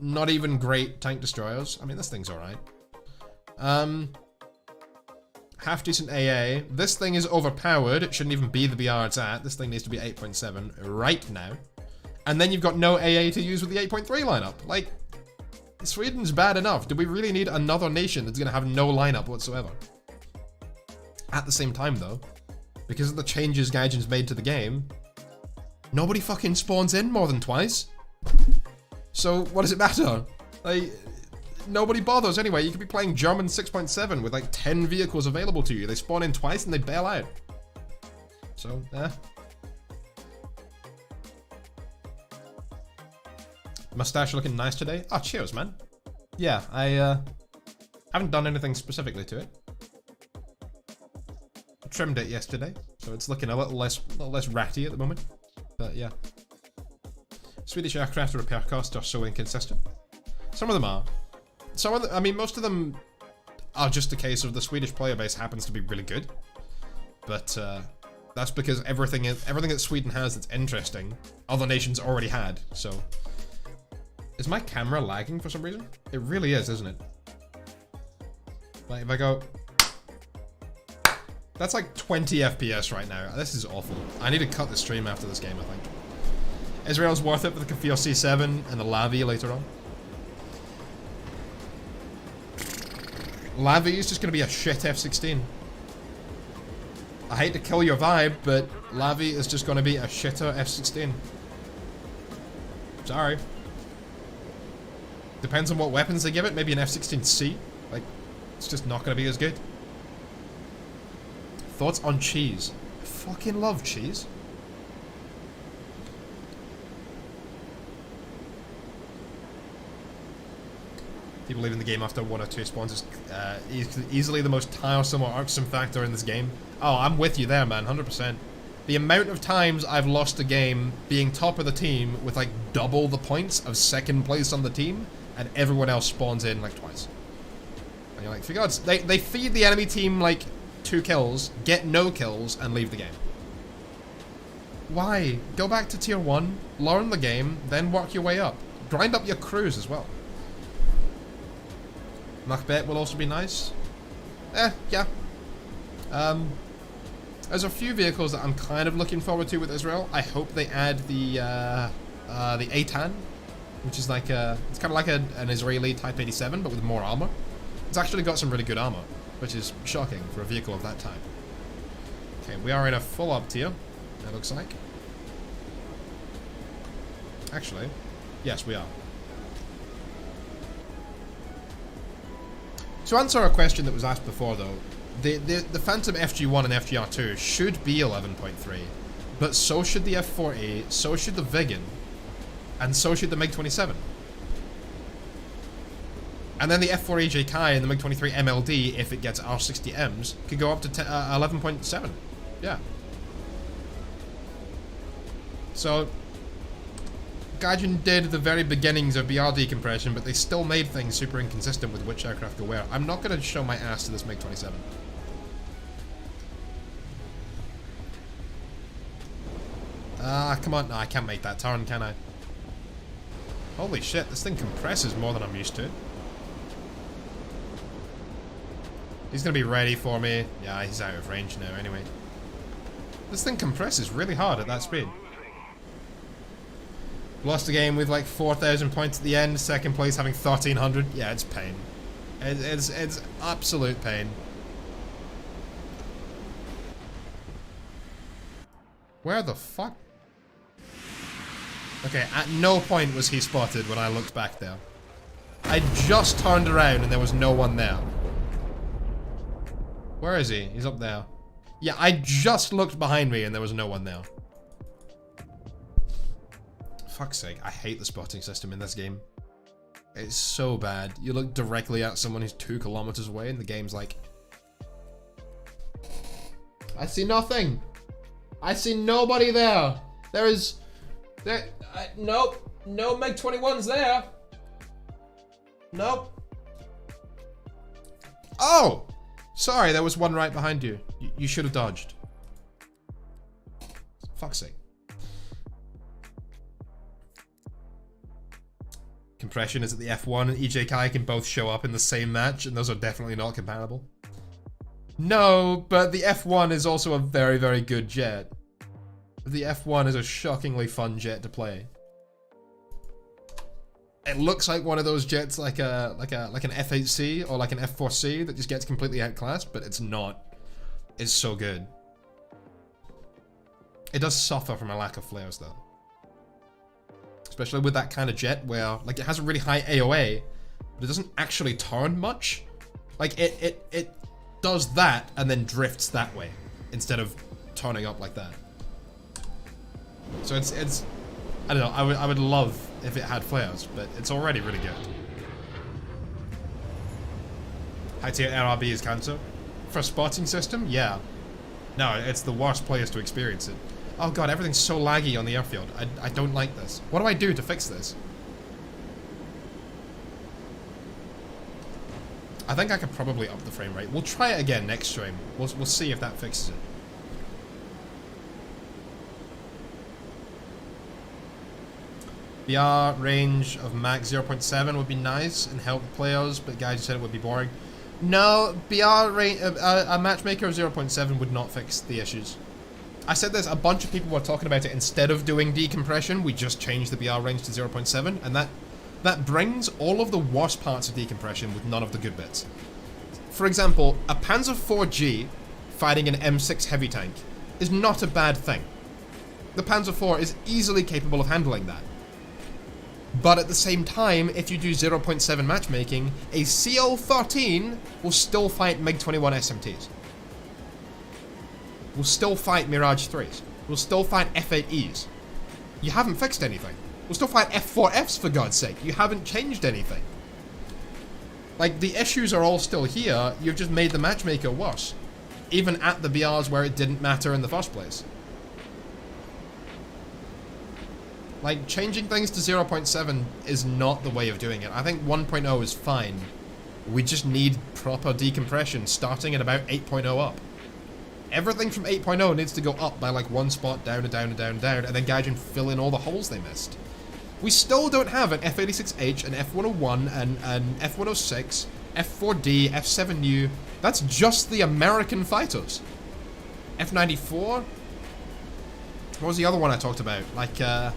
not even great tank destroyers. I mean, this thing's alright. Half-decent AA. This thing is overpowered. It shouldn't even be the BR it's at. This thing needs to be 8.7 right now. And then you've got no AA to use with the 8.3 lineup. Like, Sweden's bad enough. Do we really need another nation that's going to have no lineup whatsoever? At the same time, though, because of the changes Gaijin's made to the game, nobody fucking spawns in more than twice. So, what does it matter? Like, nobody bothers anyway. You could be playing German 6.7 with like 10 vehicles available to you. They spawn in twice and they bail out. So, Mustache looking nice today. Oh, cheers, man. Yeah, I haven't done anything specifically to it. I trimmed it yesterday, so it's looking a little less ratty at the moment. But yeah. Swedish aircraft repair costs are so inconsistent. Some of them are. Some of them, I mean, most of them are just a case of the Swedish player base happens to be really good. But that's because everything that Sweden has that's interesting, other nations already had. So, is my camera lagging for some reason? It really is, isn't it? Like if I go, that's like 20 FPS right now. This is awful. I need to cut the stream after this game, I think. Israel's worth it for the Kafir C7 and the Lavi later on. Lavi is just going to be a shit F16. I hate to kill your vibe, but Lavi is just going to be a shitter F16. Sorry. Depends on what weapons they give it. Maybe an F16C. Like, it's just not going to be as good. Thoughts on cheese? I fucking love cheese. People leaving the game after 1 or 2 spawns is easily the most tiresome or irksome factor in this game. Oh, I'm with you there, man, 100%. The amount of times I've lost a game being top of the team with like double the points of second place on the team, and everyone else spawns in like twice. And you're like, for God's sake, they feed the enemy team like 2 kills, get no kills, and leave the game. Why? Go back to tier 1, learn the game, then work your way up. Grind up your crews as well. Macbeth will also be nice. Yeah. There's a few vehicles that I'm kind of looking forward to with Israel. I hope they add the Eitan, which is like it's kind of like an Israeli Type 87, but with more armor. It's actually got some really good armor, which is shocking for a vehicle of that type. Okay, we are in a full up tier, it looks like. Actually, yes, we are. To answer a question that was asked before, though, the Phantom FG1 and FGR2 should be 11.3, but so should the F4A, so should the Viggen, and so should the MiG-27. And then the F4A JK and the MiG-23 MLD, if it gets R60Ms, could go up to 11.7. Yeah. So, Gaijin did the very beginnings of BR decompression, but they still made things super inconsistent with which aircraft go where. I'm not going to show my ass to this MiG-27. Come on. No, I can't make that turn, can I? Holy shit, this thing compresses more than I'm used to. He's going to be ready for me. Yeah, he's out of range now anyway. This thing compresses really hard at that speed. Lost a game with like 4,000 points at the end, second place having 1,300. Yeah, it's pain. It's absolute pain. Where the fuck? Okay, at no point was he spotted when I looked back there. I just turned around and there was no one there. Where is he? He's up there. Yeah, I just looked behind me and there was no one there. Fuck's sake, I hate the spotting system in this game. It's so bad. You look directly at someone who's 2 kilometers away and the game's like... I see nothing! I see nobody there! Nope. No MiG-21's there! Nope. Oh! Sorry, there was one right behind you. You should have dodged. Fuck's sake. Compression is that the F1 and EJK can both show up in the same match, and those are definitely not compatible. No, but the F1 is also a very, very good jet. The F1 is a shockingly fun jet to play. It looks like one of those jets like an F8C or like an F4C that just gets completely outclassed, but it's not. It's so good. It does suffer from a lack of flares though. Especially with that kind of jet where, like, it has a really high AOA, but it doesn't actually turn much. Like, it does that and then drifts that way, instead of turning up like that. So it's I don't know, I would love if it had flares, but it's already really good. High tier RRB is cancer. For a spotting system, yeah. No, it's the worst place to experience it. Oh god, everything's so laggy on the airfield. I don't like this. What do I do to fix this? I think I could probably up the frame rate. We'll try it again next stream. We'll see if that fixes it. BR range of max 0.7 would be nice and help players, but guys, you said it would be boring. No, BR range, a matchmaker of 0.7 would not fix the issues. I said this, a bunch of people were talking about it. Instead of doing decompression, we just changed the BR range to 0.7, and that brings all of the worst parts of decompression with none of the good bits. For example, a Panzer IV fighting an M6 heavy tank is not a bad thing. The Panzer IV is easily capable of handling that. But at the same time, if you do 0.7 matchmaking, a CL-13 will still fight MiG-21 SMTs. Will still fight Mirage 3s. Will still fight F-8Es. You haven't fixed anything. We'll still fight F-4Fs, for God's sake. You haven't changed anything. Like, the issues are all still here, you've just made the matchmaker worse. Even at the BRs where it didn't matter in the first place. Like, changing things to 0.7 is not the way of doing it. I think 1.0 is fine. We just need proper decompression, starting at about 8.0 up. Everything from 8.0 needs to go up by like one spot, down and down and down and down, and then Gaijin fill in all the holes they missed. We still don't have an F-86H, an F-101, an F-106, F-4D, F-7U. That's just the American fighters. F-94? What was the other one I talked about? Like, I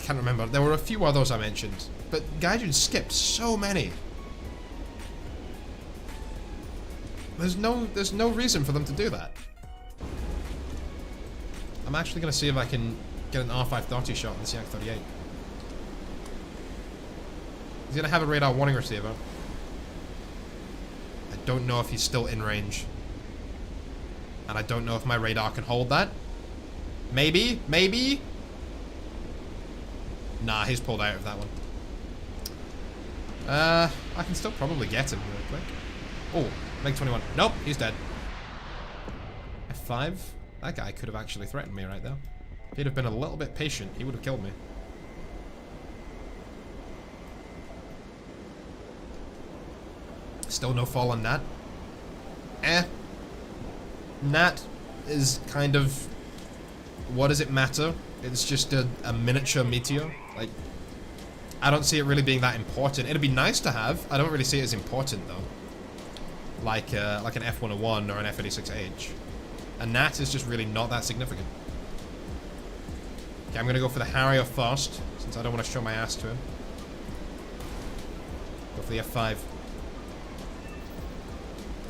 can't remember. There were a few others I mentioned. But Gaijin skipped so many. There's no reason for them to do that. I'm actually going to see if I can get an R530 shot on the CX-38. He's going to have a radar warning receiver. I don't know if he's still in range. And I don't know if my radar can hold that. Maybe? Maybe? Nah, he's pulled out of that one. I can still probably get him real quick. Oh, MiG-21. Nope, he's dead. F5? That guy could have actually threatened me right there. If he'd have been a little bit patient, he would have killed me. Still no fall on Nat. Nat is kind of... What does it matter? It's just a miniature meteor. Like, I don't see it really being that important. It'd be nice to have. I don't really see it as important, though. Like an F-101 or an F-86H. A Nat is just really not that significant. Okay, I'm gonna go for the Harrier first, since I don't want to show my ass to him. Go for the F5.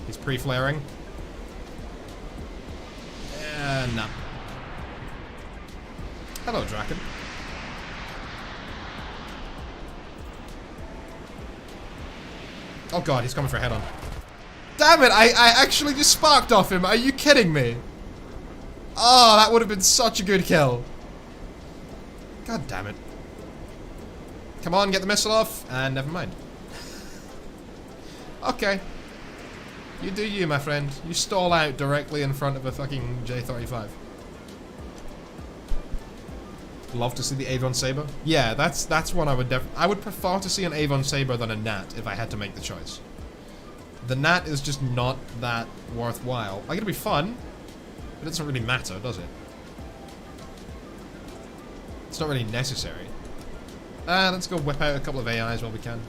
He's pre-flaring. Nah. Hello, Draken. Oh god, he's coming for a head-on. Damn it, I actually just sparked off him. Are you kidding me? Oh, that would have been such a good kill. God damn it. Come on, get the missile off. And never mind. Okay. You do you, my friend. You stall out directly in front of a fucking J-35. Love to see the Avon Saber. Yeah, that's one I would prefer to see an Avon Saber than a Nat if I had to make the choice. The Nat is just not that worthwhile. Like, it'll be fun, but it doesn't really matter, does it? It's not really necessary. Let's go whip out a couple of AIs while we can.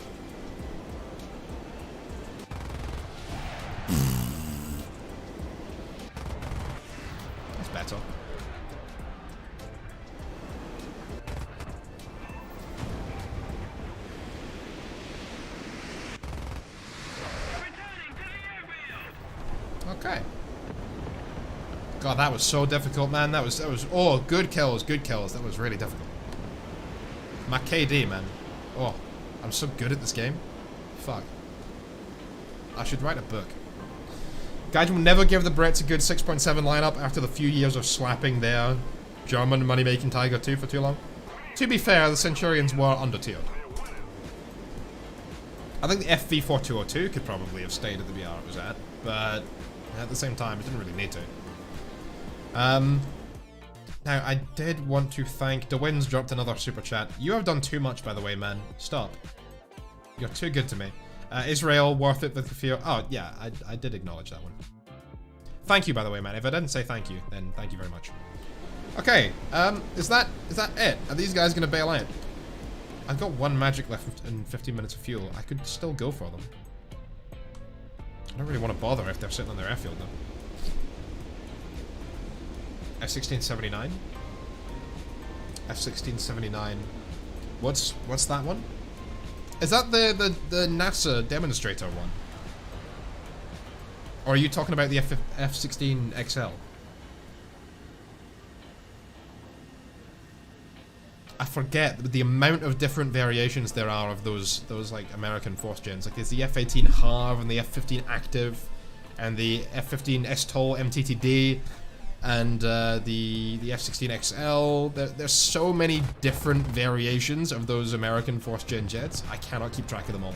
That's better. Okay. God, that was so difficult, man. That was oh, good kills, good kills. That was really difficult. My KD, man. Oh, I'm so good at this game. Fuck. I should write a book. Guys will never give the Brits a good 6.7 lineup after the few years of slapping their German money-making Tiger 2 for too long. To be fair, the Centurions were under-tiered. I think the FV4202 could probably have stayed at the BR it was at, but at the same time, it didn't really need to. Now, I did want to thank... DeWin's dropped another super chat. You have done too much, by the way, man. Stop. You're too good to me. Israel, worth it with Kafir. Oh, yeah, I did acknowledge that one. Thank you, by the way, man. If I didn't say thank you, then thank you very much. Okay, is that it? Are these guys gonna bail out? I've got 1 magic left and 15 minutes of fuel. I could still go for them. I don't really want to bother if they're sitting on their airfield, though. F-1679? F-1679. What's that one? Is that the NASA demonstrator one? Or are you talking about the F-16XL? I forget the amount of different variations there are of those like American force gens. Like there's the F-18 Harv and the F-15 Active, and the F-15 STOL MTTD, and the F-16XL. There's so many different variations of those American force gen jets. I cannot keep track of them all.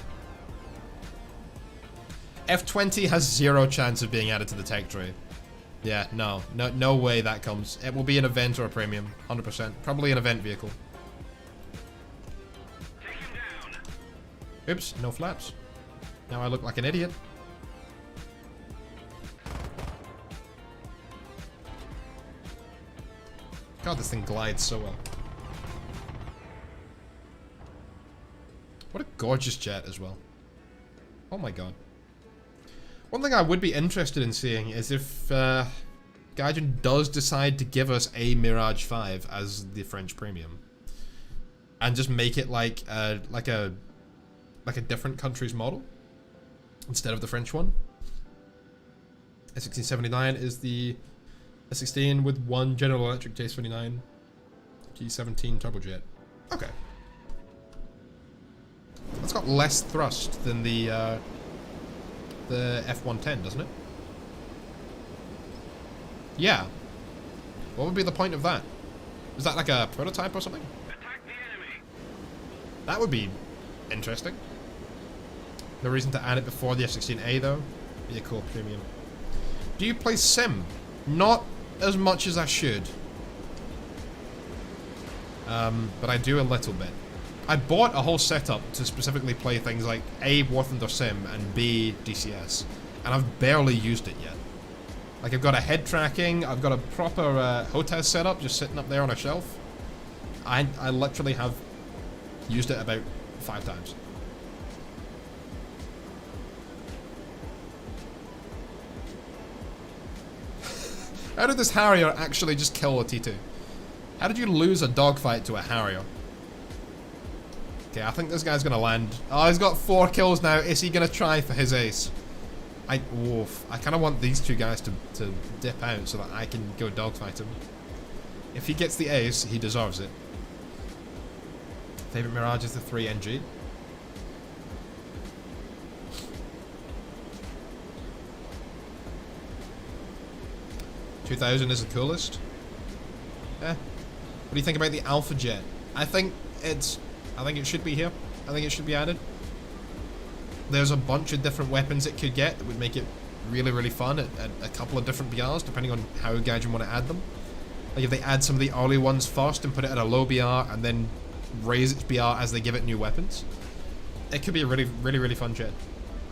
F-20 has 0 chance of being added to the tech tree. Yeah, no way that comes. It will be an event or a premium, 100%. Probably an event vehicle. Oops, no flaps. Now I look like an idiot. God, this thing glides so well. What a gorgeous jet as well. Oh my god. One thing I would be interested in seeing is if Gaijin does decide to give us a Mirage 5 as the French premium, and just make it like a different country's model instead of the French one. S1679 is the S16 with 1 General Electric J79 G17 turbojet. Okay. That's got less thrust than the F110, doesn't it? Yeah. What would be the point of that? Is that like a prototype or something? Attack the enemy. That would be interesting. No reason to add it before the F-16A though. Be a cool premium. Do you play Sim? Not as much as I should. But I do a little bit. I bought a whole setup to specifically play things like A, War Thunder Sim, and B, DCS. And I've barely used it yet. Like, I've got a head tracking, I've got a proper HOTAS setup just sitting up there on a shelf. I literally have used it about 5 times. How did this Harrier actually just kill a T2? How did you lose a dogfight to a Harrier? Okay, I think this guy's gonna land. Oh, he's got 4 kills now. Is he gonna try for his ace? I kind of want these 2 guys to dip out so that I can go dogfight him. If he gets the ace, he deserves it. Favorite Mirage is the 3NG. $2,000 is the coolest. Yeah. What do you think about the Alpha Jet? I think it should be here. I think it should be added. There's a bunch of different weapons it could get that would make it really, really fun at a couple of different BRs, depending on how Gaijin want to add them. Like if they add some of the early ones first and put it at a low BR and then raise its BR as they give it new weapons, it could be a really, really, really fun jet.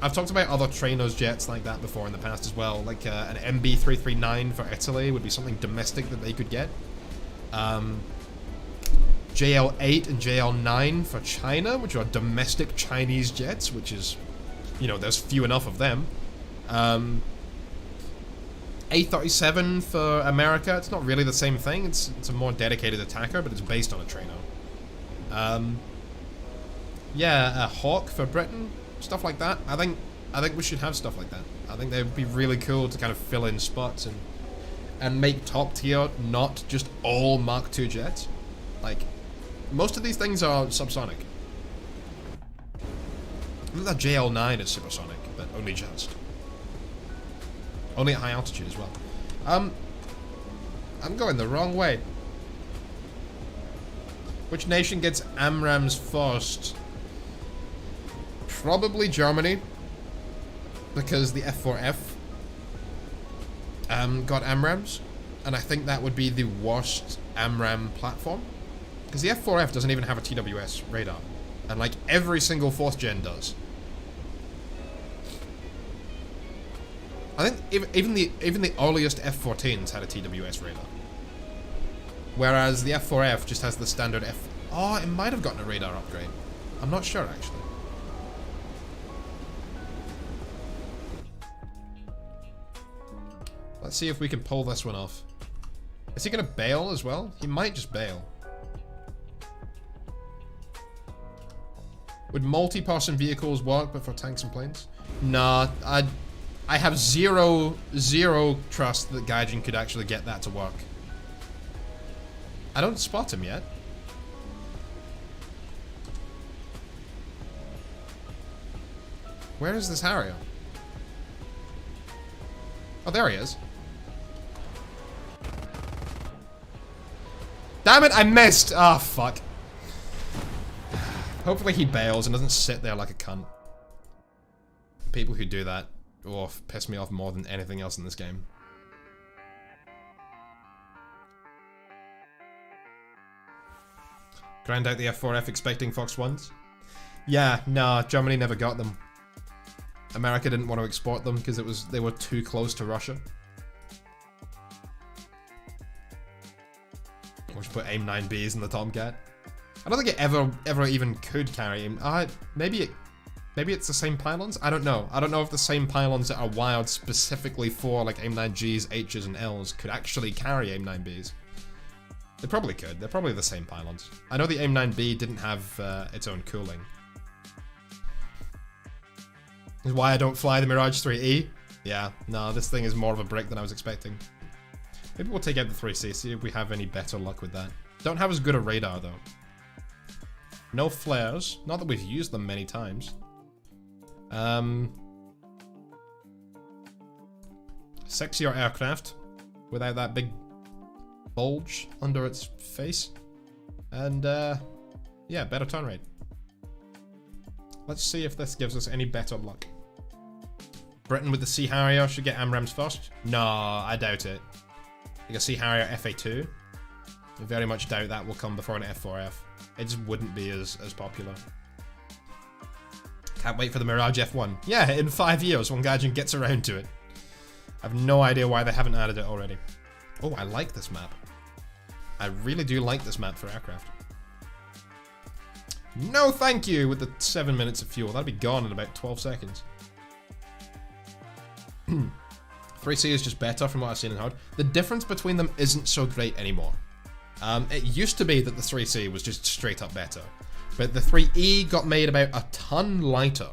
I've talked about other trainers jets like that before in the past as well. Like an MB339 for Italy would be something domestic that they could get. JL8 and JL9 for China, which are domestic Chinese jets, which is, you know, there's few enough of them. A37 for America, it's not really the same thing. It's a more dedicated attacker, but it's based on a trainer. Yeah, a Hawk for Britain, stuff like that. I think we should have stuff like that. I think they would be really cool to kind of fill in spots and make top tier not just all Mark II jets. Like, most of these things are subsonic. I think that JL9 is supersonic, but only just. Only at high altitude as well. I'm going the wrong way. Which nation gets AMRAAMs first? Probably Germany, because the F4F got AMRAAMs, and I think that would be the worst AMRAAM platform, because the F4F doesn't even have a TWS radar, and like every single 4th gen does. I think even the earliest F-14s had a TWS radar. Whereas the F-4F just has the standard F... Oh, it might have gotten a radar upgrade. I'm not sure, actually. Let's see if we can pull this one off. Is he gonna bail as well? He might just bail. Would multi-person vehicles work, but for tanks and planes? Nah, I have zero trust that Gaijin could actually get that to work. I don't spot him yet. Where is this Harrier? Oh, there he is. Damn it, I missed! Ah, oh, fuck. Hopefully he bails and doesn't sit there like a cunt. People who do that, oh, piss me off more than anything else in this game. Grind out the F4F expecting Fox 1s? Yeah, nah, Germany never got them. America didn't want to export them because they were too close to Russia. We should put AIM-9Bs in the Tomcat. I don't think it ever even could carry AIM. Maybe it's the same pylons? I don't know. I don't know if the same pylons that are wired specifically for like AIM-9Gs, Hs, and Ls could actually carry AIM-9Bs. They probably could. They're probably the same pylons. I know the AIM-9B didn't have its own cooling. This is why I don't fly the Mirage 3E. Yeah, no, this thing is more of a brick than I was expecting. Maybe we'll take out the 3C, see if we have any better luck with that. Don't have as good a radar, though. No flares. Not that we've used them many times. Sexier aircraft. Without that big bulge under its face. And, yeah, better turn rate. Let's see if this gives us any better luck. Britain with the Sea Harrier should get AMRAAMs first. No, I doubt it. Like a Sea Harrier FA2. I very much doubt that will come before an F4F. It just wouldn't be as popular. Can't wait for the Mirage F1. Yeah, in 5 years when Gaijin gets around to it. I have no idea why they haven't added it already. Oh, I like this map. I really do like this map for aircraft. No thank you with the 7 minutes of fuel. That'll be gone in about 12 seconds. 3C is just better from what I've seen in Hard. The difference between them isn't so great anymore. It used to be that the 3C was just straight up better. But the 3E got made about a ton lighter.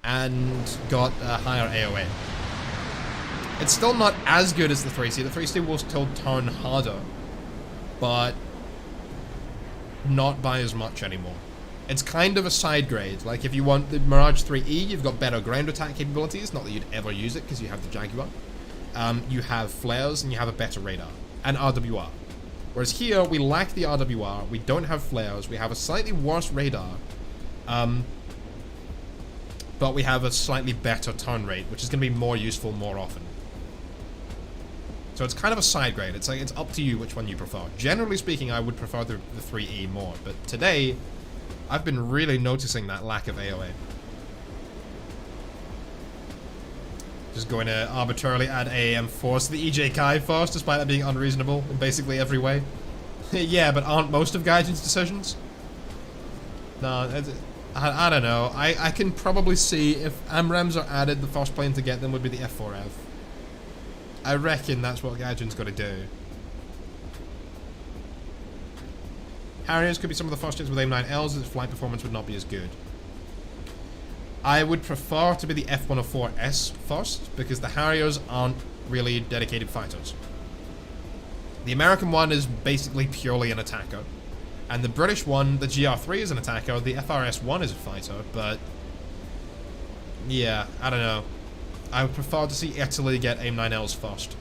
And got a higher AOA. It's still not as good as the 3C. The 3C will still turn harder. But not by as much anymore. It's kind of a side grade. Like if you want the Mirage 3E, you've got better ground attack capabilities. Not that you'd ever use it because you have the Jaguar. You have flares and you have a better radar. And RWR. Whereas here, we lack the RWR, we don't have flares, we have a slightly worse radar. But we have a slightly better turn rate, which is going to be more useful more often. So it's kind of a side grade. It's like it's up to you which one you prefer. Generally speaking, I would prefer the 3E more, but today I've been really noticing that lack of AOA. Just going to arbitrarily add AAM force to the EJ Kai first, despite that being unreasonable in basically every way. Yeah, but aren't most of Gaijin's decisions? No, I don't know. I can probably see if AMRAAMs are added, the first plane to get them would be the F4F. I reckon that's what Gaijin's got to do. Harriers could be some of the first jets with AIM-9Ls, as flight performance would not be as good. I would prefer to be the F-104S first, because the Harriers aren't really dedicated fighters. The American one is basically purely an attacker. And the British one, the GR3 is an attacker, the FRS-1 is a fighter, but... yeah, I don't know. I would prefer to see Italy get AIM-9Ls first.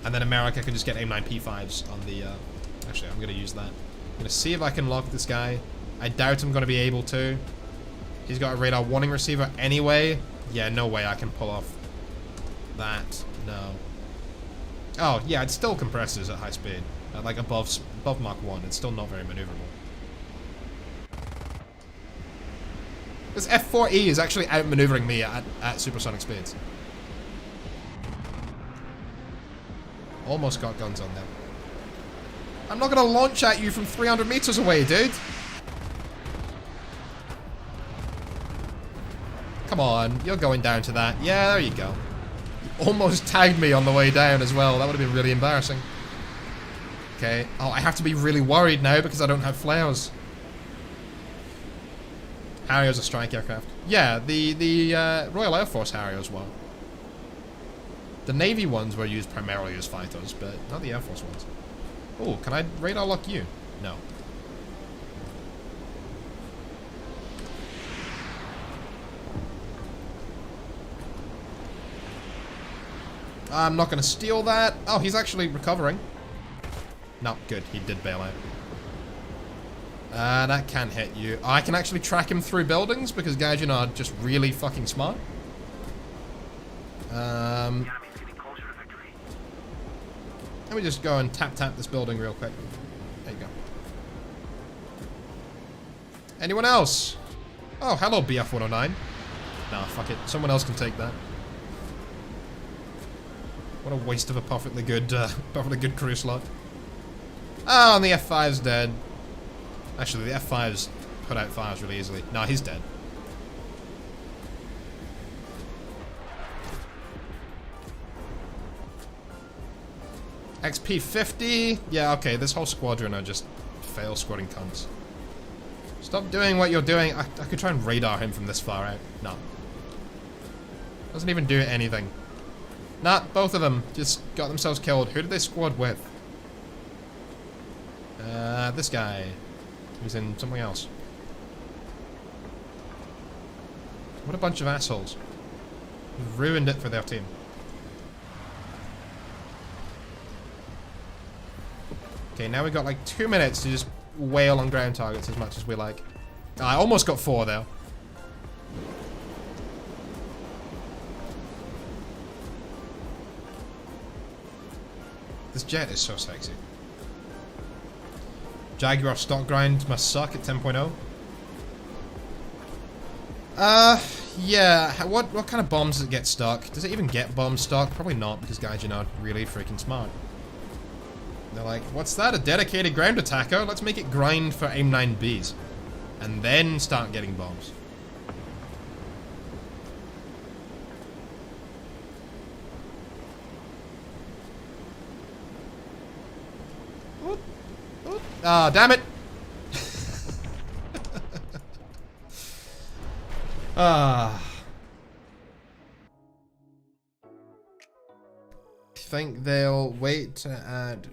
And then America can just get AIM-9P5s on the... actually, I'm going to use that. I'm going to see if I can lock this guy. I doubt I'm going to be able to. He's got a radar warning receiver anyway. Yeah, no way I can pull off that. No. Oh, yeah, it still compresses at high speed. At like above Mach 1. It's still not very maneuverable. This F4E is actually outmaneuvering me at supersonic speeds. Almost got guns on them. I'm not gonna launch at you from 300 meters away, dude. Come on, you're going down to that. Yeah, there you go. You almost tagged me on the way down as well. That would have been really embarrassing. Okay. Oh, I have to be really worried now because I don't have flares. Harriers are strike aircraft. Yeah, the Royal Air Force Harriers were. The Navy ones were used primarily as fighters, but not the Air Force ones. Oh, can I radar lock you? No. I'm not going to steal that. Oh, he's actually recovering. No, good. He did bail out. That can hit you. Oh, I can actually track him through buildings because Gaijin are just really fucking smart. Let me just go and tap this building real quick. There you go. Anyone else? Oh, hello BF-109. Nah, fuck it. Someone else can take that. What a waste of a perfectly good crew slot. Oh, and the F5's dead. Actually, the F5's put out fires really easily. Nah, he's dead. XP 50. Yeah, okay, this whole squadron are just fail squatting cunts. Stop doing what you're doing. I could try and radar him from this far out. No. Doesn't even do anything. Nah, both of them just got themselves killed. Who did they squad with? This guy. He's in something else. What a bunch of assholes. They've ruined it for their team. Okay, now we've got like 2 minutes to just wail on ground targets as much as we like. I almost got 4 though. This jet is so sexy. Jaguar stock grind must suck at 10.0. Yeah. What kind of bombs does it get stuck? Does it even get bombs stuck? Probably not, because Gaijin are really freaking smart. They're like, what's that? A dedicated ground attacker? Let's make it grind for AIM-9Bs. And then start getting bombs. Ah, damn it! Ah. Think they'll wait to add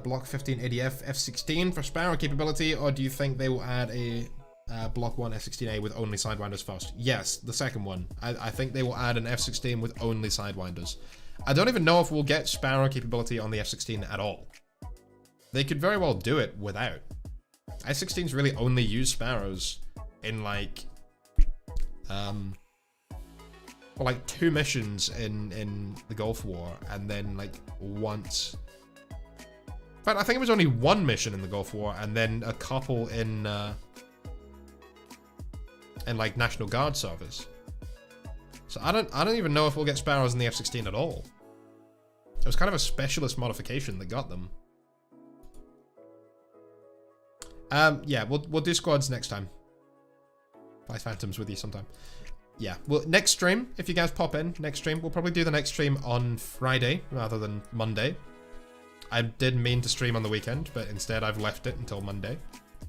Block 15 ADF F-16 for Sparrow capability, or do you think they will add a Block 1 F-16A with only Sidewinders first? Yes, the second one. I think they will add an F-16 with only Sidewinders. I don't even know if we'll get Sparrow capability on the F-16 at all. They could very well do it without. F-16s really only use Sparrows in like, well, like 2 missions in the Gulf War, and then like once. In fact, I think it was only 1 mission in the Gulf War, and then a couple in like National Guard service. So I don't even know if we'll get Sparrows in the F-16 at all. It was kind of a specialist modification that got them. Yeah, we'll do squads next time. Buy Phantoms with you sometime. Yeah, well, next stream, if you guys pop in, next stream, we'll probably do the next stream on Friday rather than Monday. I did mean to stream on the weekend, but instead I've left it until Monday.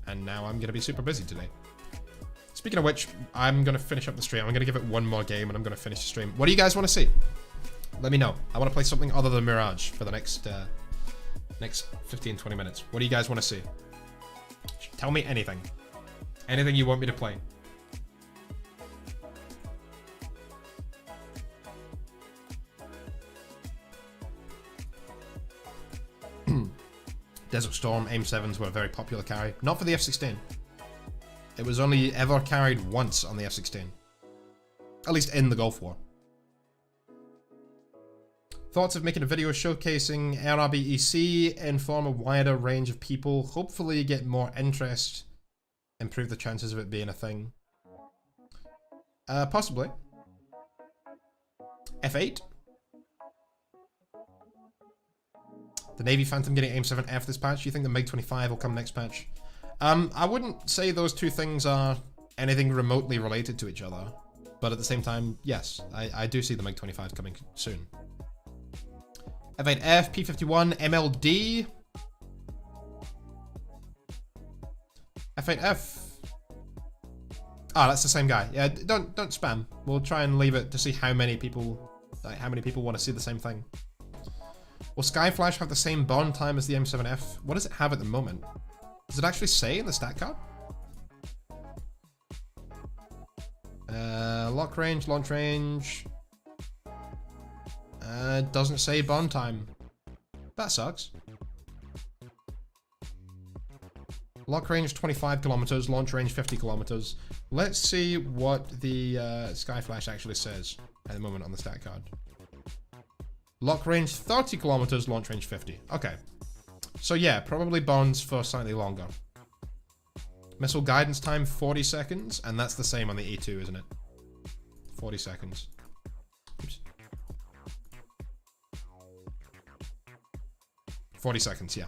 And now I'm going to be super busy today. Speaking of which, I'm going to finish up the stream. I'm going to give it one more game and I'm going to finish the stream. What do you guys want to see? Let me know. I want to play something other than Mirage for the next 15-20 minutes. What do you guys want to see? Tell me anything. Anything you want me to play. Desert Storm, AIM-7s were a very popular carry. Not for the F-16. It was only ever carried once on the F-16. At least in the Gulf War. Thoughts of making a video showcasing RRBEC, inform a wider range of people, hopefully get more interest, improve the chances of it being a thing. Possibly. F8? The Navy Phantom getting AIM-7F this patch. You think the MiG-25 will come next patch? I wouldn't say those two things are anything remotely related to each other. But at the same time, yes, I do see the MiG-25 coming soon. F8F, P-51, MLD. F8F. Ah, that's the same guy. Yeah, don't spam. We'll try and leave it to see how many people want to see the same thing. Will Skyflash have the same bond time as the M7F? What does it have at the moment? Does it actually say in the stat card? Lock range, launch range. Doesn't say bond time. That sucks. Lock range 25 kilometers, launch range 50 kilometers. Let's see what the Skyflash actually says at the moment on the stat card. Lock range 30 kilometers, launch range 50. Okay. So yeah, probably bonds for slightly longer. Missile guidance time 40 seconds, and that's the same on the E2, isn't it? 40 seconds. Oops. 40 seconds, yeah.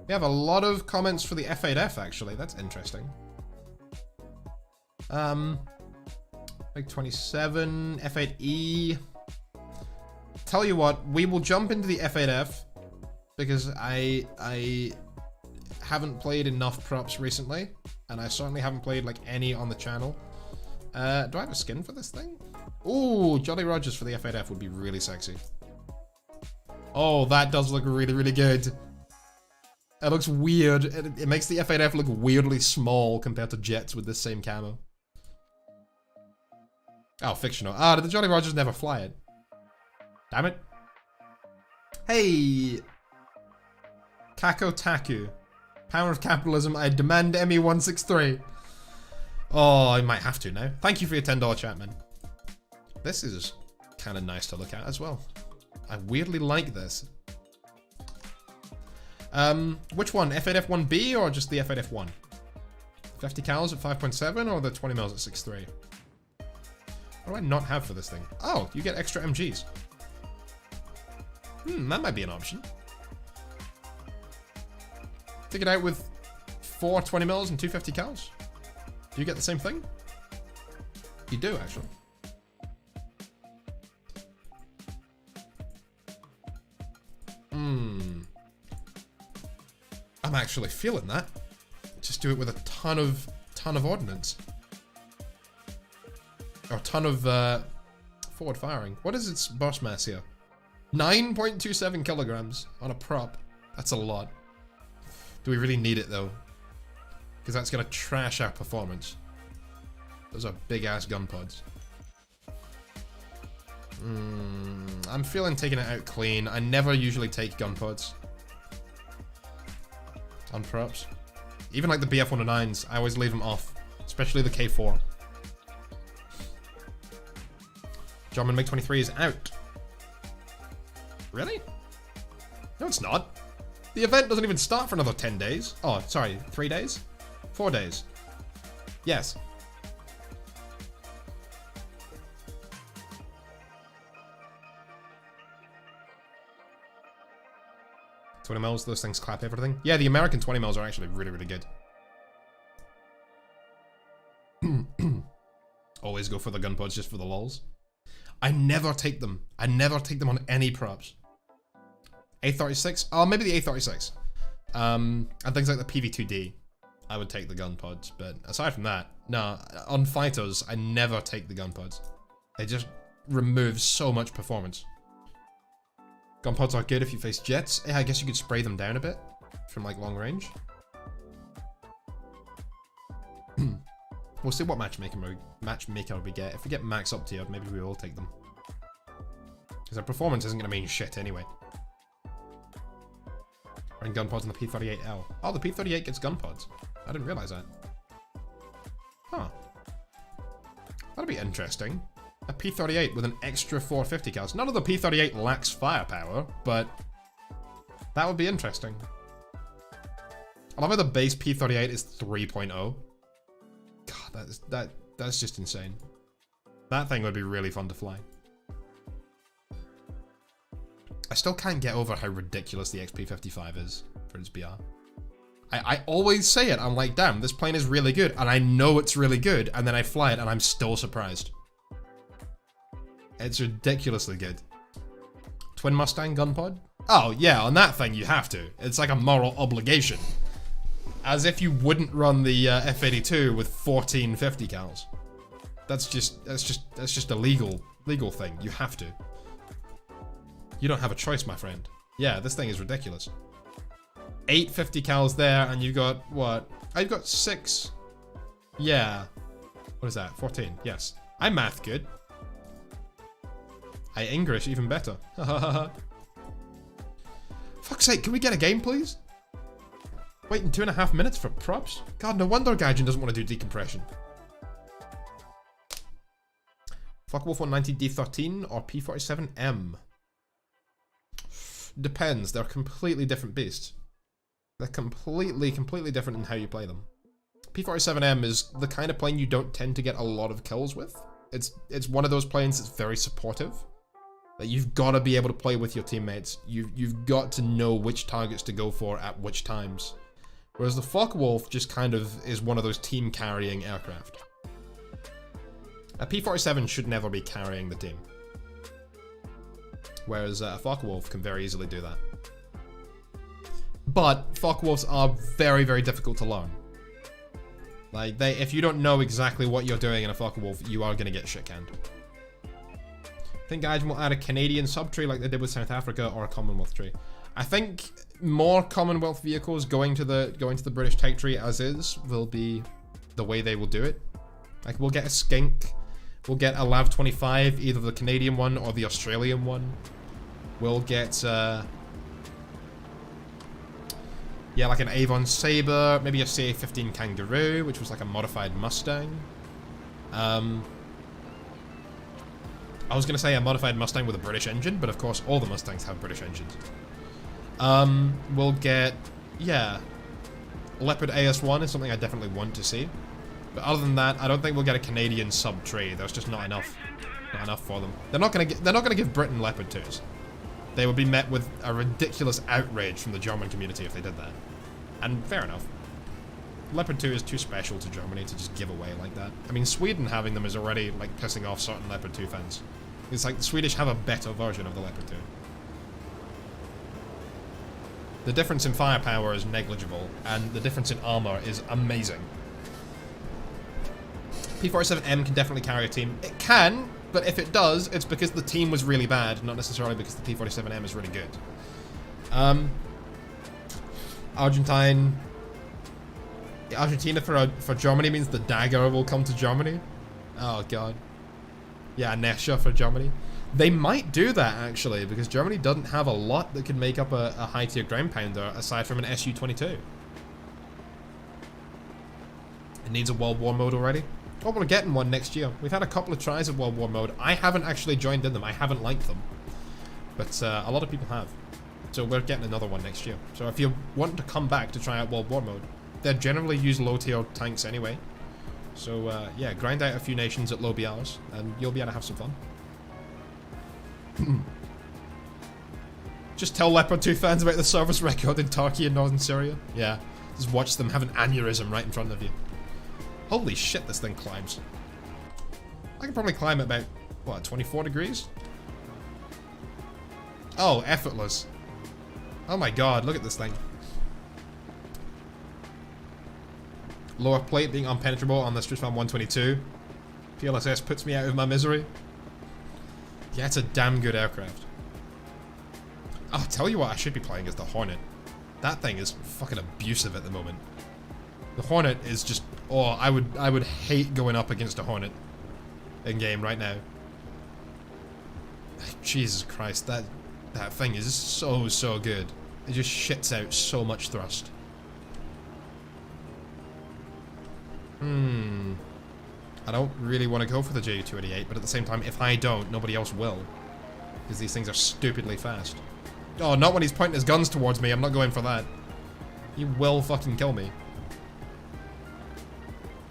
We have a lot of comments for the F8F, actually. That's interesting. Like 27, F8E. Tell you what, we will jump into the F8F because I haven't played enough props recently, and I certainly haven't played like any on the channel. Do I have a skin for this thing? Ooh, Jolly Rogers for the F8F would be really sexy. Oh, that does look really, really good. It looks weird. It makes the F8F look weirdly small compared to jets with this same camo. Oh, fictional. Ah, did the Jolly Rogers never fly it? Damn it. Hey! Kako Taku. Power of capitalism, I demand ME163. Oh, I might have to now. Thank you for your $10 chat, man. This is kind of nice to look at as well. I weirdly like this. Which one? F8F1B or just the F8F1? 50 cals at 5.7 or the 20 mils at 6.3? What do I not have for this thing? Oh, you get extra MGs. That might be an option. Take it out with 4 20 mils and 2 50 cals. Do you get the same thing? You do, actually. I'm actually feeling that. Just do it with a ton of ordnance. Or a ton of forward firing. What is its burst mass here? 9.27 kilograms on a prop. That's a lot. Do we really need it though? Because that's gonna trash our performance. Those are big ass gun pods. I'm feeling taking it out clean. I never usually take gun pods on props. Even like the BF-109s, I always leave them off. Especially the K4. German MiG-23 is out. Really? No, it's not. The event doesn't even start for another 10 days. Oh, sorry, 3 days? 4 days. Yes. $20 mils, those things clap everything. Yeah, the American 20 mils are actually really, really good. Always go for the gun pods just for the lols. I never take them. I never take them on any props. A36? Oh, maybe the A36. And things like the PV2D. I would take the gun pods, but aside from that, no. On fighters, I never take the gun pods. They just remove so much performance. Gun pods are good if you face jets. Yeah, I guess you could spray them down a bit from like long range. We'll see what matchmaker we get. If we get max up tiered, maybe we will take them. Because our performance isn't going to mean shit anyway. Running gun pods on the P38L. Oh, the P38 gets gun pods. I didn't realize that. Huh. That'll be interesting. A P38 with an extra 450 cals. None of the P38 lacks firepower, but that would be interesting. I love how the base P38 is 3.0. God, that's just insane. That thing would be really fun to fly. I still can't get over how ridiculous the XP55 is for its BR. I always say it, I'm like, damn, this plane is really good, and I know it's really good, and then I fly it and I'm still surprised. It's ridiculously good. Twin Mustang gun pod? Oh yeah, on that thing you have to. It's like a moral obligation. As if you wouldn't run the F-82 with 14 50 cals. That's just a legal thing. You have to. You don't have a choice, my friend. Yeah, this thing is ridiculous. 8 50 cals there, and you've got what? I've got 6. Yeah. What is that? 14. Yes. I'm math good. I English even better. Fuck's sake, can we get a game, please? Waiting 2.5 minutes for props? God, no wonder Gaijin doesn't want to do decompression. Focke-Wulf 190 D13 or P47M? Depends, they're completely different beasts. They're completely different in how you play them. P47M is the kind of plane you don't tend to get a lot of kills with. It's one of those planes that's very supportive. That you've got to be able to play with your teammates. You've got to know which targets to go for at which times. Whereas the Focke-Wulf just kind of is one of those team carrying aircraft. A P47 should never be carrying the team. Whereas a Focke-Wulf can very easily do that. But Focke-Wulfs are very difficult to learn. Like, if you don't know exactly what you're doing in a Focke-Wulf, you are going to get shit-canned. I think Gaijin will add a Canadian sub-tree like they did with South Africa, or a Commonwealth tree. I think more Commonwealth vehicles going to the British Tech tree as is will be the way they will do it. Like, we'll get a Skink, we'll get a LAV 25, either the Canadian one or the Australian one. We'll get yeah, like an Avon Sabre, maybe a CA-15 Kangaroo, which was like a modified Mustang. I was going to say a modified Mustang with a British engine, but of course all the Mustangs have British engines. We'll get, yeah, Leopard AS1 is something I definitely want to see. But other than that, I don't think we'll get a Canadian sub-tree. There's just not enough for them. They're not going to give Britain Leopard 2s. They would be met with a ridiculous outrage from the German community if they did that. And fair enough. Leopard 2 is too special to Germany to just give away like that. I mean, Sweden having them is already, like, pissing off certain Leopard 2 fans. It's like the Swedish have a better version of the Leopard 2. The difference in firepower is negligible, and the difference in armor is amazing. P47M can definitely carry a team. It can, but if it does, it's because the team was really bad, not necessarily because the P47M is really good. Argentina for Germany means the dagger will come to Germany. Oh god. Yeah, Nesha for Germany. They might do that actually, because Germany doesn't have a lot that could make up a high tier ground pounder aside from an Su-22. It needs a World War mode already. Well, we're getting one next year. We've had a couple of tries at World War mode. I haven't actually joined in them. I haven't liked them. But a lot of people have. So we're getting another one next year. So if you want to come back to try out World War mode, they generally use low tier tanks anyway. So yeah, grind out a few nations at low BRs and you'll be able to have some fun. Just tell Leopard 2 fans about the service record in Turkey and northern Syria. Yeah, just watch them have an aneurysm right in front of you. Holy shit, this thing climbs. I can probably climb at about, what, 24 degrees? Oh, effortless. Oh my god, look at this thing. Lower plate being unpenetrable on the Strixfarm 122. PLSS puts me out of my misery. Yeah, it's a damn good aircraft. I'll tell you what I should be playing is the Hornet. That thing is fucking abusive at the moment. The Hornet is just, oh, I would hate going up against a Hornet in game right now. Jesus Christ, that thing is so good. It just shits out so much thrust. I don't really want to go for the Ju-288, but at the same time, if I don't, nobody else will. Because these things are stupidly fast. Oh, not when he's pointing his guns towards me, I'm not going for that. He will fucking kill me.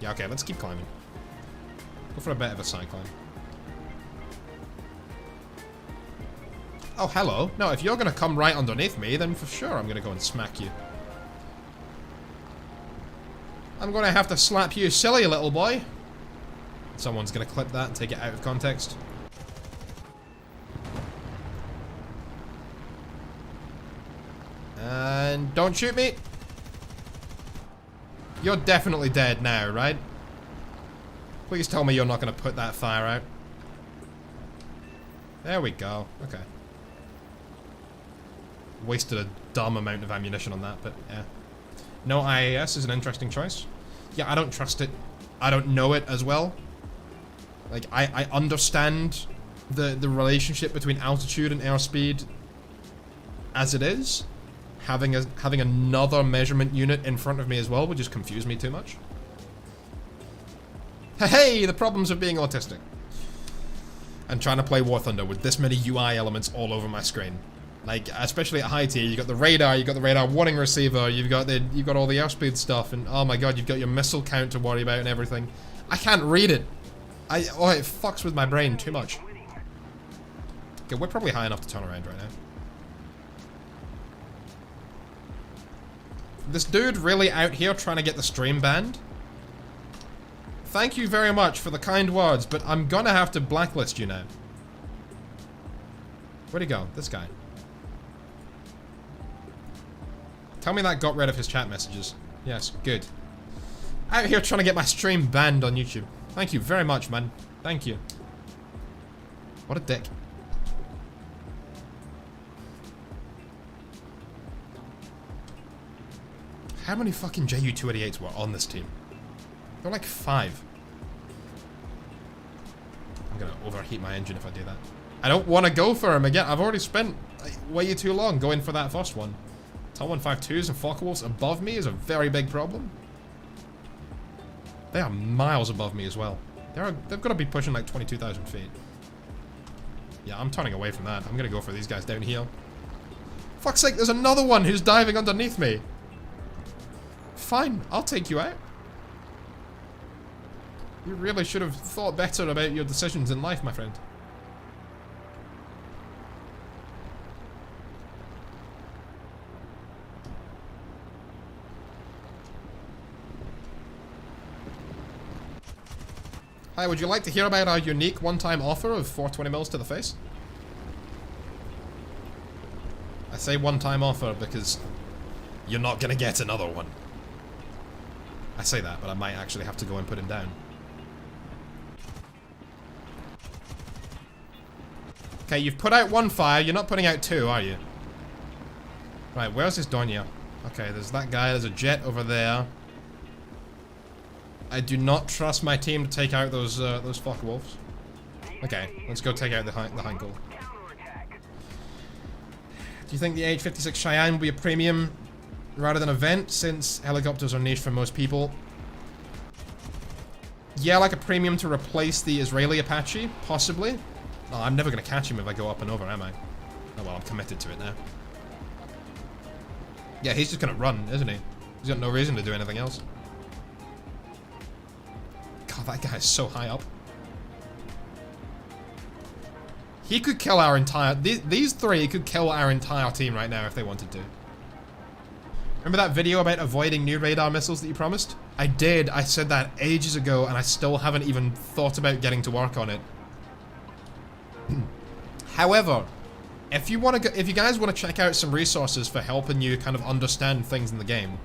Yeah, okay, let's keep climbing. Go for a bit of a side climb. Oh, hello. No, if you're gonna come right underneath me, then for sure I'm gonna go and smack you. I'm gonna have to slap you silly, little boy. Someone's gonna clip that and take it out of context. And don't shoot me. You're definitely dead now, right? Please tell me you're not gonna put that fire out. There we go. Okay. Wasted a dumb amount of ammunition on that, but yeah. No IAS is an interesting choice. Yeah, I don't trust it. I don't know it as well. Like, I understand the relationship between altitude and airspeed as it is. Having another measurement unit in front of me as well would just confuse me too much. Hey, the problems of being autistic. And trying to play War Thunder with this many UI elements all over my screen. Like, especially at high tier, you got the radar warning receiver, you've got all the airspeed stuff, and oh my god, you've got your missile count to worry about and everything. I can't read it. It fucks with my brain too much. Okay, we're probably high enough to turn around right now. This dude really out here trying to get the stream banned? Thank you very much for the kind words, but I'm gonna have to blacklist you now. Where'd he go? This guy. Tell me that got rid of his chat messages. Yes, good. Out here trying to get my stream banned on YouTube. Thank you very much, man. Thank you. What a dick. How many fucking JU-288s were on this team? There were like 5. I'm gonna overheat my engine if I do that. I don't want to go for him again. I've already spent like, way too long going for that first one. T-152s and Focke-Wulfs above me is a very big problem. They are miles above me as well. They've got to be pushing like 22,000 feet. Yeah, I'm turning away from that. I'm gonna go for these guys down here. Fuck's sake, there's another one who's diving underneath me. Fine, I'll take you out. You really should have thought better about your decisions in life, my friend. Hi, would you like to hear about our unique one-time offer of 420mm to the face? I say one-time offer because you're not gonna get another one. I say that, but I might actually have to go and put him down. Okay, you've put out 1 fire, you're not putting out 2, are you? Right, where's this Donya? Okay, there's that guy, there's a jet over there. I do not trust my team to take out those Focke-Wulfs. Okay, let's go take out the Heinkel. Do you think the H-56 Cheyenne will be a premium rather than event, since helicopters are niche for most people? Yeah, like a premium to replace the Israeli Apache, possibly. Oh, I'm never going to catch him if I go up and over, am I? Oh well, I'm committed to it now. Yeah, he's just going to run, isn't he? He's got no reason to do anything else. God, that guy is so high up. He could kill our entire... These 3 could kill our entire team right now if they wanted to. Remember that video about avoiding new radar missiles that you promised? I did. I said that ages ago, and I still haven't even thought about getting to work on it. However, if you guys want to check out some resources for helping you kind of understand things in the game,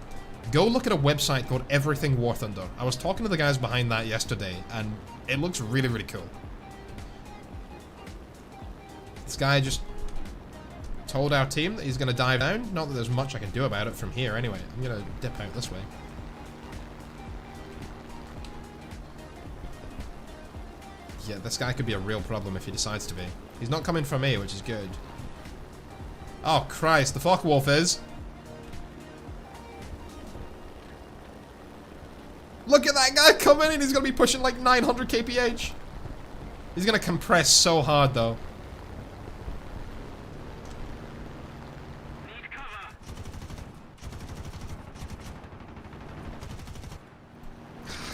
go look at a website called Everything War Thunder. I was talking to the guys behind that yesterday, and it looks really, really cool. This guy just told our team that he's going to dive down. Not that there's much I can do about it from here anyway. I'm going to dip out this way. Yeah, this guy could be a real problem if he decides to be. He's not coming for me, which is good. Oh, Christ. The Focke-Wulf is. Look at that guy coming in. He's going to be pushing like 900 kph. He's going to compress so hard, though. Need cover.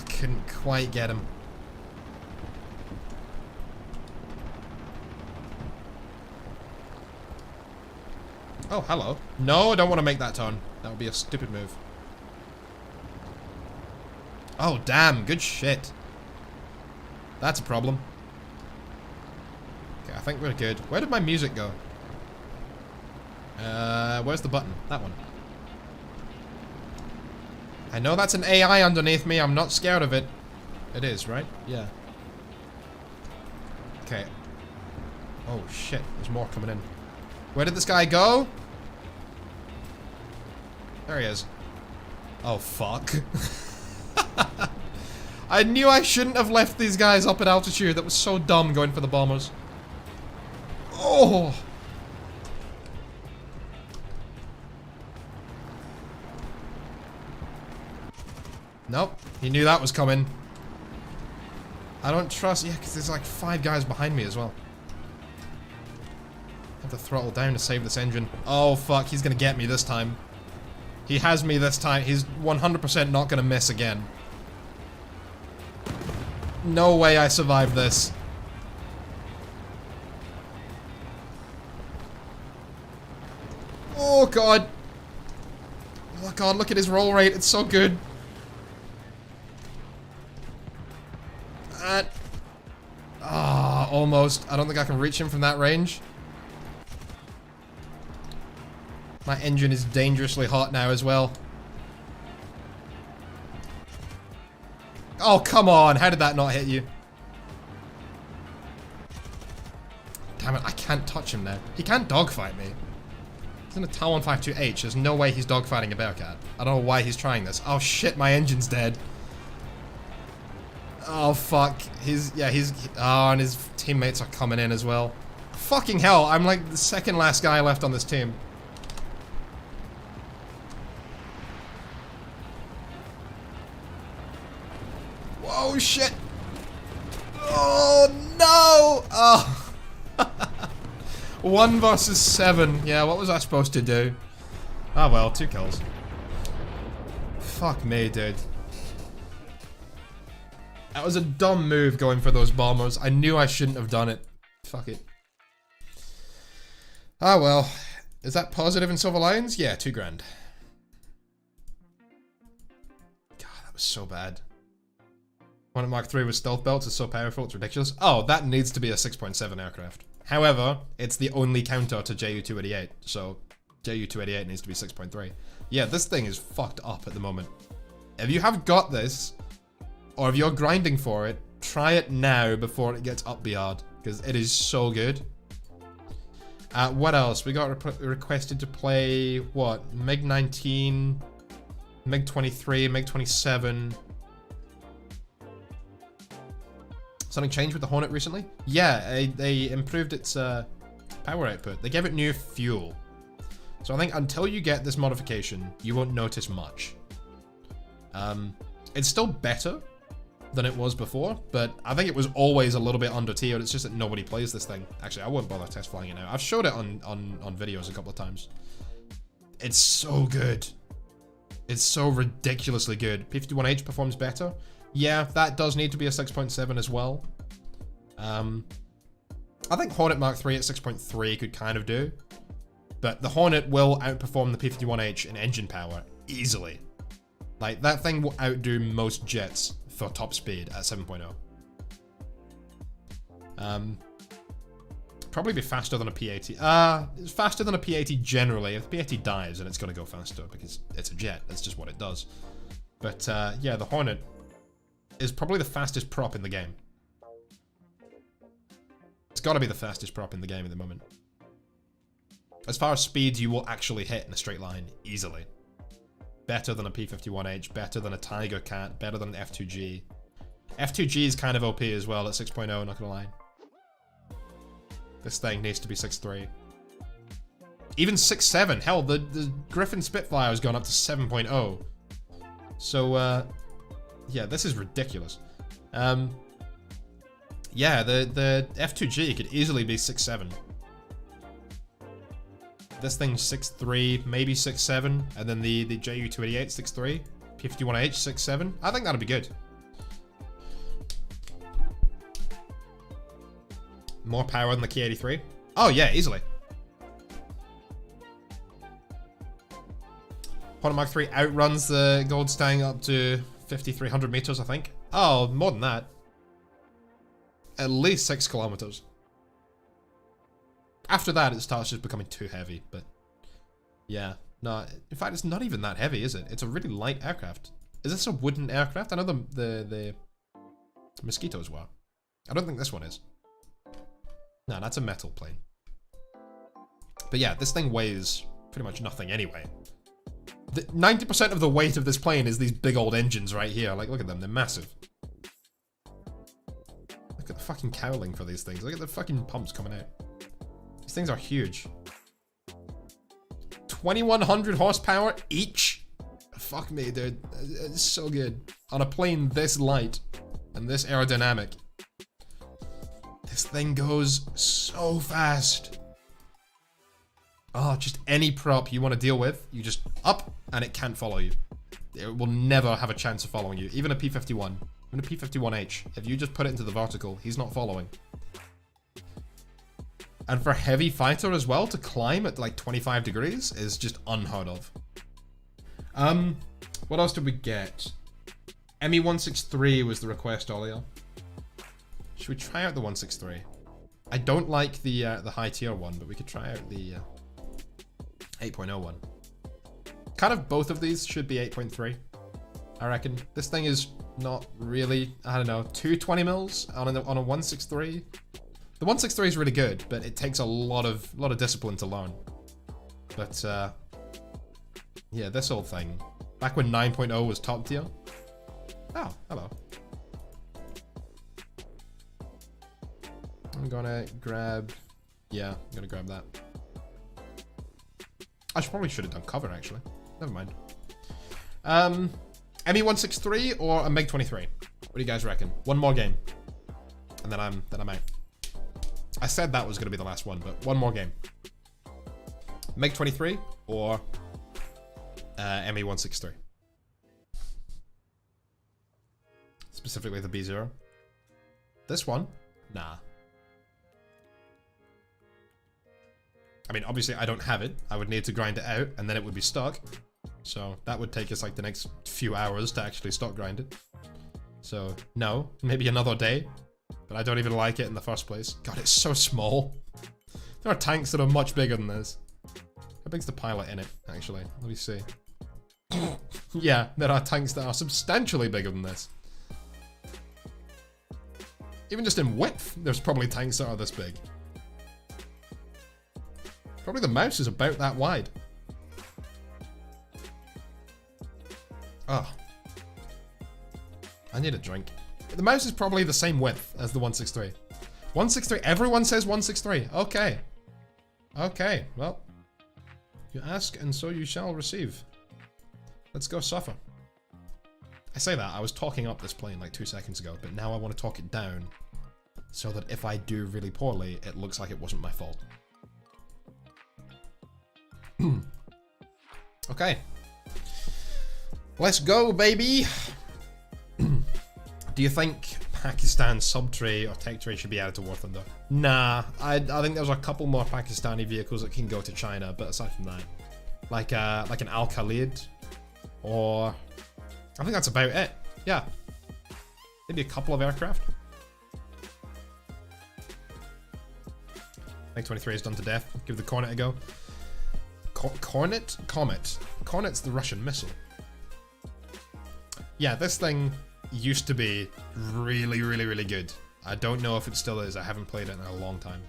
Couldn't quite get him. Oh, hello. No, I don't want to make that turn. That would be a stupid move. Oh, damn. Good shit. That's a problem. Okay, I think we're good. Where did my music go? Where's the button? That one. I know that's an AI underneath me. I'm not scared of it. It is, right? Yeah. Okay. Oh, shit. There's more coming in. Where did this guy go? There he is. Oh, fuck. I knew I shouldn't have left these guys up at altitude. That was so dumb going for the bombers. Oh! Nope. He knew that was coming. I don't trust... Yeah, because there's like 5 guys behind me as well. I have to throttle down to save this engine. Oh, fuck. He's gonna get me this time. He has me this time. He's 100% not gonna miss again. No way I survived this. Oh, God. Oh, God, look at his roll rate. It's so good. Almost. I don't think I can reach him from that range. My engine is dangerously hot now as well. Oh, come on. How did that not hit you? Damn it, I can't touch him now. He can't dogfight me. He's in a Talon 52H. There's no way he's dogfighting a Bearcat. I don't know why he's trying this. Oh shit, my engine's dead. Oh fuck. Oh, and his teammates are coming in as well. Fucking hell, I'm like the second last guy left on this team. Whoa, shit. Oh no! Oh. 1 versus 7. Yeah, what was I supposed to do? Ah well, 2 kills. Fuck me, dude. That was a dumb move going for those bombers. I knew I shouldn't have done it. Fuck it. Ah well. Is that positive in Silver Lions? Yeah, 2 grand. God, that was so bad. Hornet Mark III with stealth belts is so powerful, it's ridiculous. Oh, that needs to be a 6.7 aircraft. However, it's the only counter to Ju-288, so Ju-288 needs to be 6.3. Yeah, this thing is fucked up at the moment. If you have got this, or if you're grinding for it, try it now before it gets up BR'd, because it is so good. What else? We got requested to play, what? MiG-19, MiG-23, MiG-27. Something changed with the Hornet recently? Yeah, they improved its power output. They gave it new fuel. So I think until you get this modification, you won't notice much. It's still better than it was before, but I think it was always a little bit under-tiered. It's just that nobody plays this thing. Actually, I won't bother test flying it now. I've showed it on videos a couple of times. It's so good. It's so ridiculously good. P-51H performs better. Yeah, that does need to be a 6.7 as well. I think Hornet Mark III at 6.3 could kind of do. But the Hornet will outperform the P-51H in engine power easily. Like, that thing will outdo most jets for top speed at 7.0. Probably be faster than a P-80. It's faster than a P-80 generally. If the P-80 dies, then it's gonna go faster because it's a jet. That's just what it does. But yeah, the Hornet is probably the fastest prop in the game. It's gotta be the fastest prop in the game at the moment. As far as speeds you will actually hit in a straight line, easily. Better than a P-51H, better than a Tiger Cat, better than an F2G. F2G is kind of OP as well at 6.0, not gonna lie. This thing needs to be 6.3. Even 6.7, hell, the Griffin Spitfire has gone up to 7.0. So, yeah, this is ridiculous. Yeah, the F2G could easily be 6.7. This thing's 6.3, maybe 6.7, and then the Ju-288 6.3, P-51H 6.7. I think that'd be good. More power than the Ki-83? Oh yeah, easily. Quantum Mark 3 outruns the Goldstang up to 5,300 meters, I think. Oh, more than that. At least 6 kilometers. After that, it starts just becoming too heavy, but yeah. No, in fact, it's not even that heavy, is it? It's a really light aircraft. Is this a wooden aircraft? I know the mosquitoes were. I don't think this one is. No, that's a metal plane. But yeah, this thing weighs pretty much nothing anyway. 90% of the weight of this plane is these big old engines right here. Like, look at them, they're massive. Look at the fucking cowling for these things. Look at the fucking pumps coming out. These things are huge. 2,100 horsepower each? Fuck me, dude. It's so good. On a plane this light and this aerodynamic. This thing goes so fast. Oh, just any prop you want to deal with, you just up and it can't follow you. It will never have a chance of following you. Even a P-51. Even a P-51H. If you just put it into the vertical, he's not following. And for heavy fighter as well, to climb at like 25 degrees is just unheard of. What else did we get? ME-163 was the request earlier. Should we try out the 163? I don't like the high tier one, but we could try out the 8.0 one. Kind of both of these should be 8.3, I reckon. This thing is not really, I don't know, 220 mils on a 163. The 163 is really good, but it takes a lot of discipline to learn. But yeah, this old thing. Back when 9.0 was top tier. Oh, hello. I'm gonna grab... Yeah, I'm gonna grab that. I probably should have done cover, actually. Never mind. ME-163 or a MiG-23? What do you guys reckon? One more game. And then I'm out. I said that was gonna be the last one, but one more game. MiG-23 or ME-163? Specifically the B0. This one? Nah. I mean, obviously I don't have it. I would need to grind it out, and then it would be stuck. So that would take us like the next few hours to actually stop grind it. So no, maybe another day. But I don't even like it in the first place. God, it's so small. There are tanks that are much bigger than this. How big's the pilot in it, actually? Let me see. Yeah, there are tanks that are substantially bigger than this. Even just in width, there's probably tanks that are this big. Probably the mouse is about that wide. Oh. I need a drink. The mouse is probably the same width as the 163. 163, everyone says 163. Okay. Okay, well. You ask and so you shall receive. Let's go suffer. I say that, I was talking up this plane like 2 seconds ago, but now I want to talk it down so that if I do really poorly, it looks like it wasn't my fault. Okay. Let's go, baby! Do you think Pakistan sub-tray or tech tray should be added to War Thunder? Nah, I think there's a couple more Pakistani vehicles that can go to China, but aside from that, like an Al Khalid, or I think that's about it. Yeah, maybe a couple of aircraft. MiG-23 is done to death. Give the Cornet a go. Cornet? Comet. Cornet's the Russian missile. Yeah, this thing used to be really, really, really good. I don't know if it still is. I haven't played it in a long time.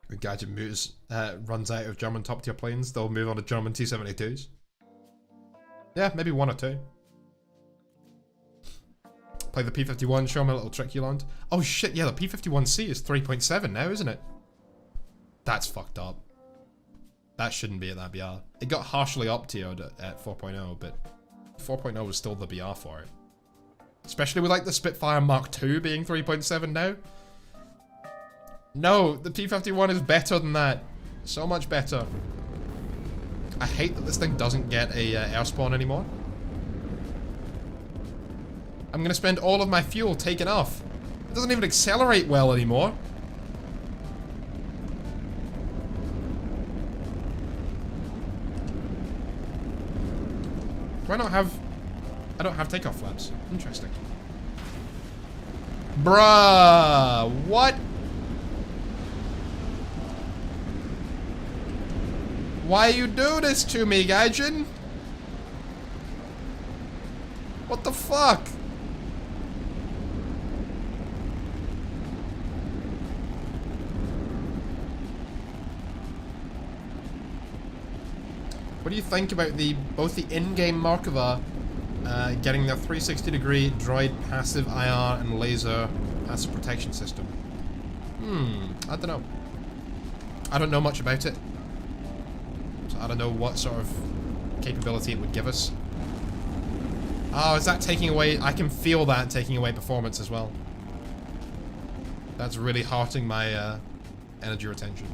The Gadget Muse runs out of German top tier planes. They'll move on to German T-72s. Yeah, maybe one or two. Play the P-51, show them a little trick you learned. Oh shit, yeah, the P-51C is 3.7 now, isn't it? That's fucked up. That shouldn't be at that BR. It got harshly up-tiered at 4.0, but 4.0 was still the BR for it. Especially with like the Spitfire Mark II being 3.7 now. No, the P-51 is better than that. So much better. I hate that this thing doesn't get a air spawn anymore. I'm gonna spend all of my fuel taken off. It doesn't even accelerate well anymore. Do I not have... I don't have takeoff flaps. Interesting. Bruh! What? Why you do this to me, Gaijin? What the fuck? What do you think about both the in-game Markova getting their 360-degree droid passive IR and laser passive protection system? I don't know. I don't know much about it. So I don't know what sort of capability it would give us. Oh, is that taking away... I can feel that taking away performance as well. That's really hurting my energy retention.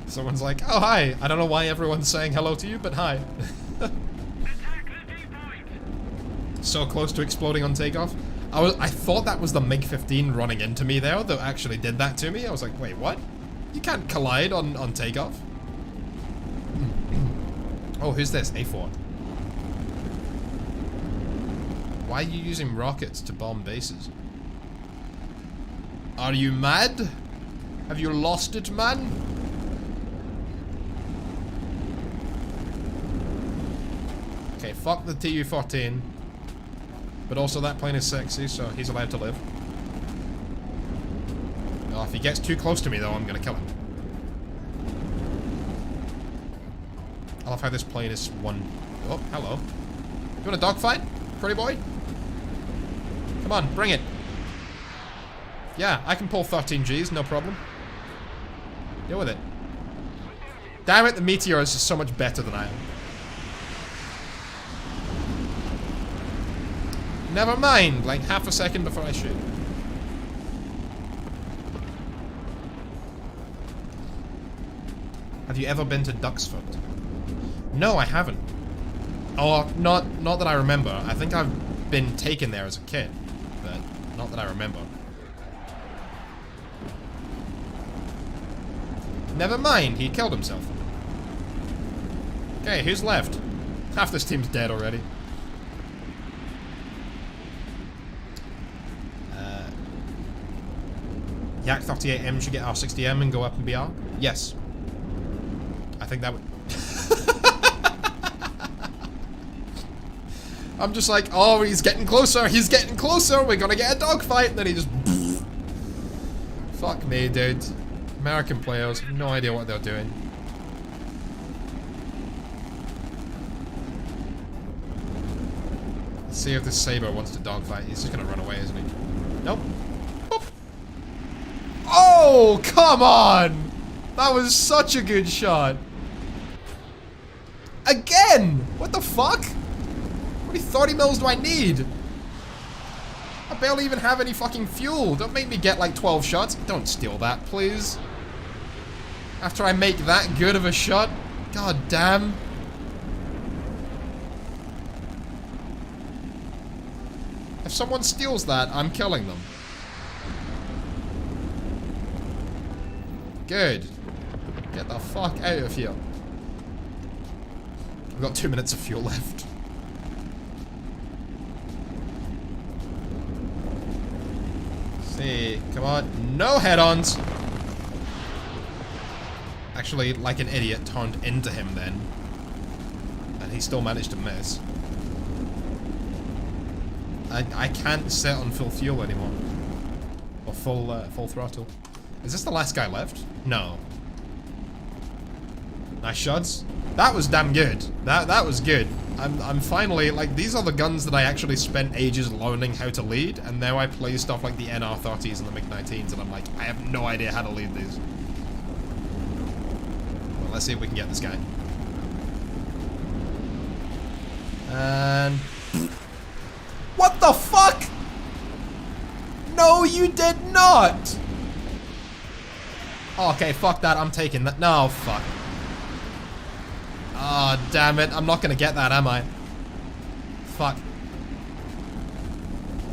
Someone's like, oh, hi. I don't know why everyone's saying hello to you, but hi. So close to exploding on takeoff. I thought that was the MiG-15 running into me there that actually did that to me. I was like, wait, what? You can't collide on takeoff. Oh, who's this? A4. Why are you using rockets to bomb bases? Are you mad? Have you lost it, man? Okay, fuck the Tu-14. But also that plane is sexy, so he's allowed to live. Oh, if he gets too close to me though, I'm gonna kill him. I love how this plane is one... Oh, hello. You want a dogfight, pretty boy? Come on, bring it. Yeah, I can pull 13 Gs, no problem. Deal with it. Damn it, the Meteor is just so much better than I am. Never mind, like half a second before I shoot. Have you ever been to Duxford? No, I haven't. Oh, not that I remember. I think I've been taken there as a kid, but not that I remember. Never mind, he killed himself. Okay, who's left? Half this team's dead already. Yak 38M should get R60M and go up in BR? Yes. I think that would... I'm just like, oh, he's getting closer, we're gonna get a dogfight, and then he just... Fuck me, dude. American players, no idea what they're doing. Let's see if this Saber wants to dogfight. He's just gonna run away, isn't he? Nope. Boop. Oh, come on! That was such a good shot. Again! What the fuck? How many 30 mils do I need? I barely even have any fucking fuel. Don't make me get like 12 shots. Don't steal that, please. After I make that good of a shot? God damn. If someone steals that, I'm killing them. Good. Get the fuck out of here. I've got 2 minutes of fuel left. See, come on. No head-ons! Actually, like an idiot, turned into him then. And he still managed to miss. I can't sit on full fuel anymore. Or full throttle. Is this the last guy left? No. Nice shots. That was damn good. That was good. I'm finally, like, these are the guns that I actually spent ages learning how to lead, and now I play stuff like the NR30s and the MiG-19s, and I'm like, I have no idea how to lead these. Well, let's see if we can get this guy. And... What the fuck? No, you did not! Oh, okay, fuck that, I'm taking that. No, fuck. Ah, oh, damn it. I'm not gonna get that, am I? Fuck.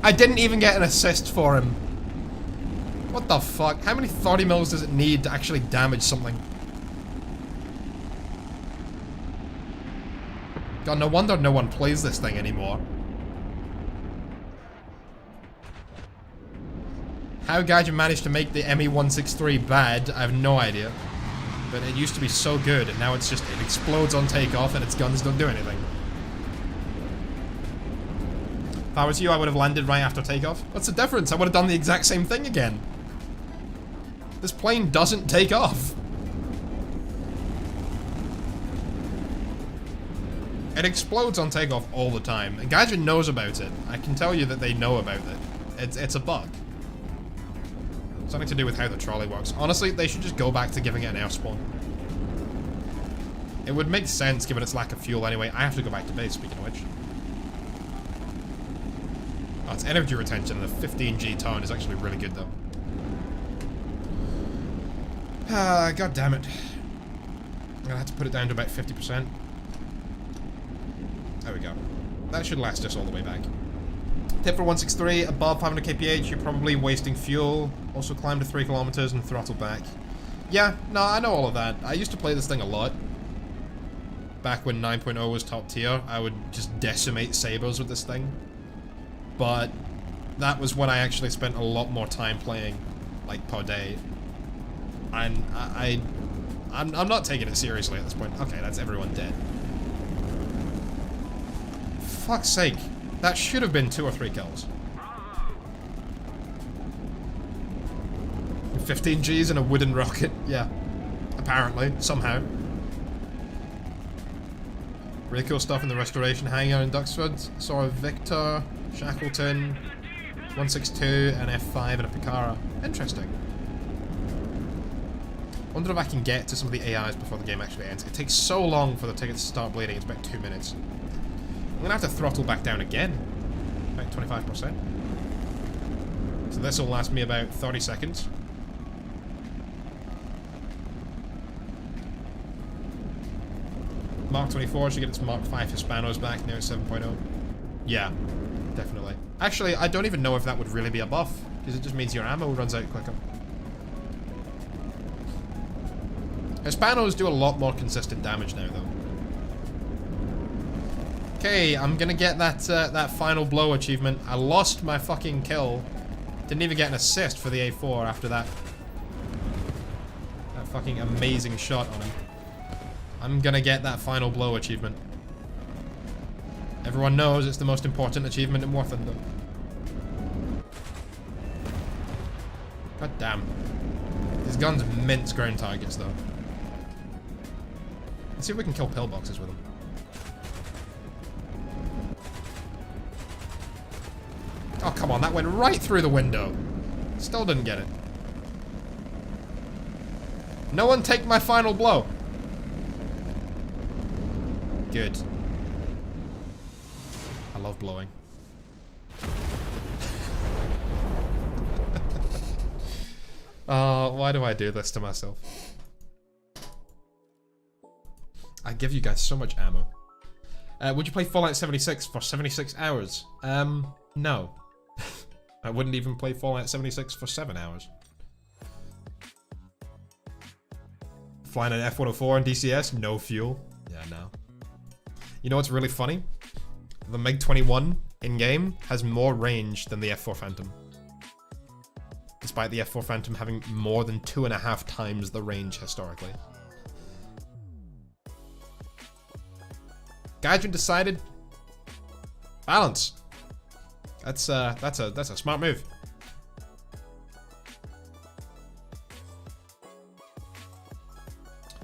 I didn't even get an assist for him. What the fuck? How many 30 mils does it need to actually damage something? God, no wonder no one plays this thing anymore. How Gaijin managed to make the ME-163 bad, I have no idea. But it used to be so good, and now it's just, it explodes on takeoff and its guns don't do anything. If I was you, I would have landed right after takeoff. What's the difference? I would have done the exact same thing again. This plane doesn't take off. It explodes on takeoff all the time, and Gaijin knows about it. I can tell you that they know about it. It's a bug. Something to do with how the trolley works. Honestly, they should just go back to giving it an air spawn. It would make sense given its lack of fuel anyway. I have to go back to base, speaking of which. Oh, its energy retention and the 15G turn is actually really good though. Ah, god damn it. I'm gonna have to put it down to about 50%. There we go. That should last us all the way back. Tip for 163, above 500 kph, you're probably wasting fuel. Also climb to 3 kilometers and throttle back. Yeah, no, I know all of that. I used to play this thing a lot. Back when 9.0 was top tier, I would just decimate sabers with this thing. But that was when I actually spent a lot more time playing, like, per day. And I'm not taking it seriously at this point. Okay, that's everyone dead. Fuck's sake. That should have been 2 or 3 kills. 15 Gs in a wooden rocket. Yeah. Apparently. Somehow. Really cool stuff in the restoration hangar in Duxford. Saw a Victor, Shackleton, 162, an F5, and a Picara. Interesting. Wonder if I can get to some of the AIs before the game actually ends. It takes so long for the tickets to start bleeding. It's about 2 minutes. I'm gonna have to throttle back down again. About 25%. So this will last me about 30 seconds. Mark 24 should get its Mark 5 Hispanos back now at 7.0. Yeah, definitely. Actually, I don't even know if that would really be a buff, because it just means your ammo runs out quicker. Hispanos do a lot more consistent damage now, though. Okay, I'm gonna get that that final blow achievement. I lost my fucking kill. Didn't even get an assist for the A4 after that. That fucking amazing shot on him. I'm gonna get that final blow achievement. Everyone knows it's the most important achievement in War Thunder. God damn. These guns mince ground targets though. Let's see if we can kill pillboxes with them. Oh, come on, that went right through the window. Still didn't get it. No one take my final blow. Good. I love blowing. Oh, why do I do this to myself? I give you guys so much ammo. Would you play Fallout 76 for 76 hours? No. I wouldn't even play Fallout 76 for 7 hours. Flying an F-104 in DCS, no fuel. Yeah, no. You know what's really funny? The MiG-21 in-game has more range than the F-4 Phantom. Despite the F-4 Phantom having more than 2.5 times the range historically. Gaijin decided balance. That's a smart move.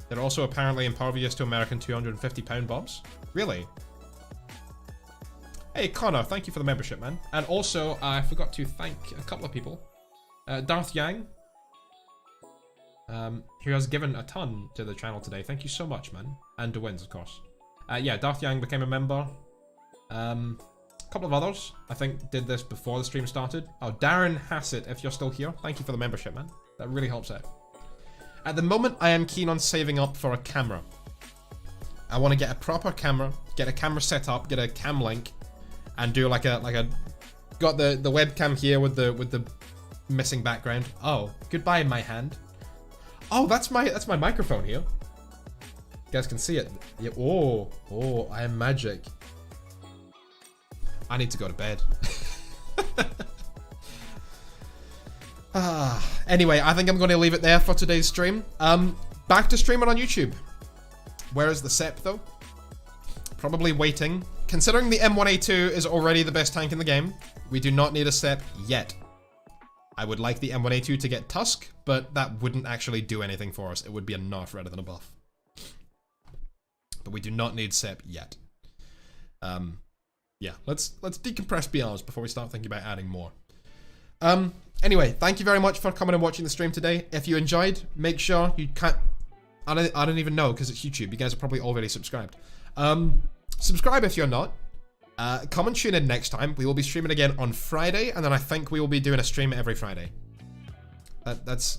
They're also apparently impervious to American 250-pound bombs. Really? Hey Connor, thank you for the membership, man. And also, I forgot to thank a couple of people. Darth Yang, who has given a ton to the channel today. Thank you so much, man. And DeWins, of course. Yeah, Darth Yang became a member. A couple of others, I think, did this before the stream started. Oh, Darren Hassett, if you're still here, thank you for the membership, man. That really helps out. At the moment, I am keen on saving up for a camera. I want to get a proper camera, get a camera set up, get a cam link, and do like a got the webcam here with the missing background. Oh, goodbye, my hand. Oh, that's my microphone here. You guys can see it. Yeah, oh, I am magic. I need to go to bed. Anyway, I think I'm going to leave it there for today's stream. Back to streaming on YouTube. Where is the SEP though? Probably waiting. Considering the M1A2 is already the best tank in the game, we do not need a SEP yet. I would like the M1A2 to get Tusk, but that wouldn't actually do anything for us. It would be a nerf rather than a buff. But we do not need SEP yet. Yeah, let's decompress BRs before we start thinking about adding more. Anyway, thank you very much for coming and watching the stream today. If you enjoyed, make sure you can't... I don't even know, because it's YouTube. You guys are probably already subscribed. Subscribe if you're not. Come and tune in next time. We will be streaming again on Friday, and then I think we will be doing a stream every Friday. That's...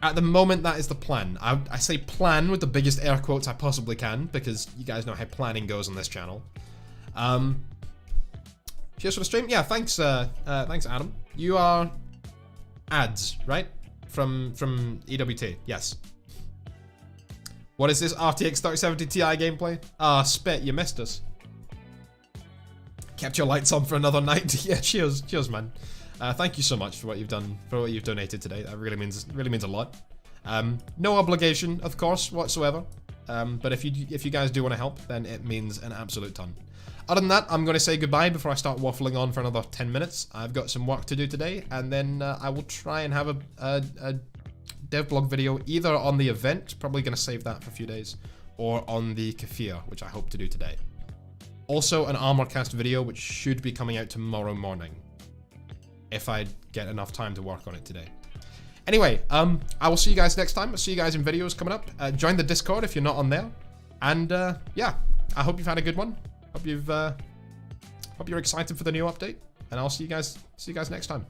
At the moment, that is the plan. I say plan with the biggest air quotes I possibly can, because you guys know how planning goes on this channel. Cheers for the stream. Yeah, thanks, thanks, Adam. You are ads, right? From EWT. Yes. What is this RTX 3070 Ti gameplay? Ah, spit, you missed us. Kept your lights on for another night. Yeah, cheers, man. Thank you so much for what you've done, for what you've donated today. That really means a lot. No obligation, of course, whatsoever. But if you guys do want to help, then it means an absolute ton. Other than that, I'm going to say goodbye before I start waffling on for another 10 minutes. I've got some work to do today, and then I will try and have a devblog video either on the event, probably going to save that for a few days, or on the Kefir, which I hope to do today. Also, an Armorcast video, which should be coming out tomorrow morning, if I get enough time to work on it today. Anyway, I will see you guys next time. I'll see you guys in videos coming up. Join the Discord if you're not on there. And yeah, I hope you've had a good one. Hope you're excited for the new update. And I'll see you guys next time.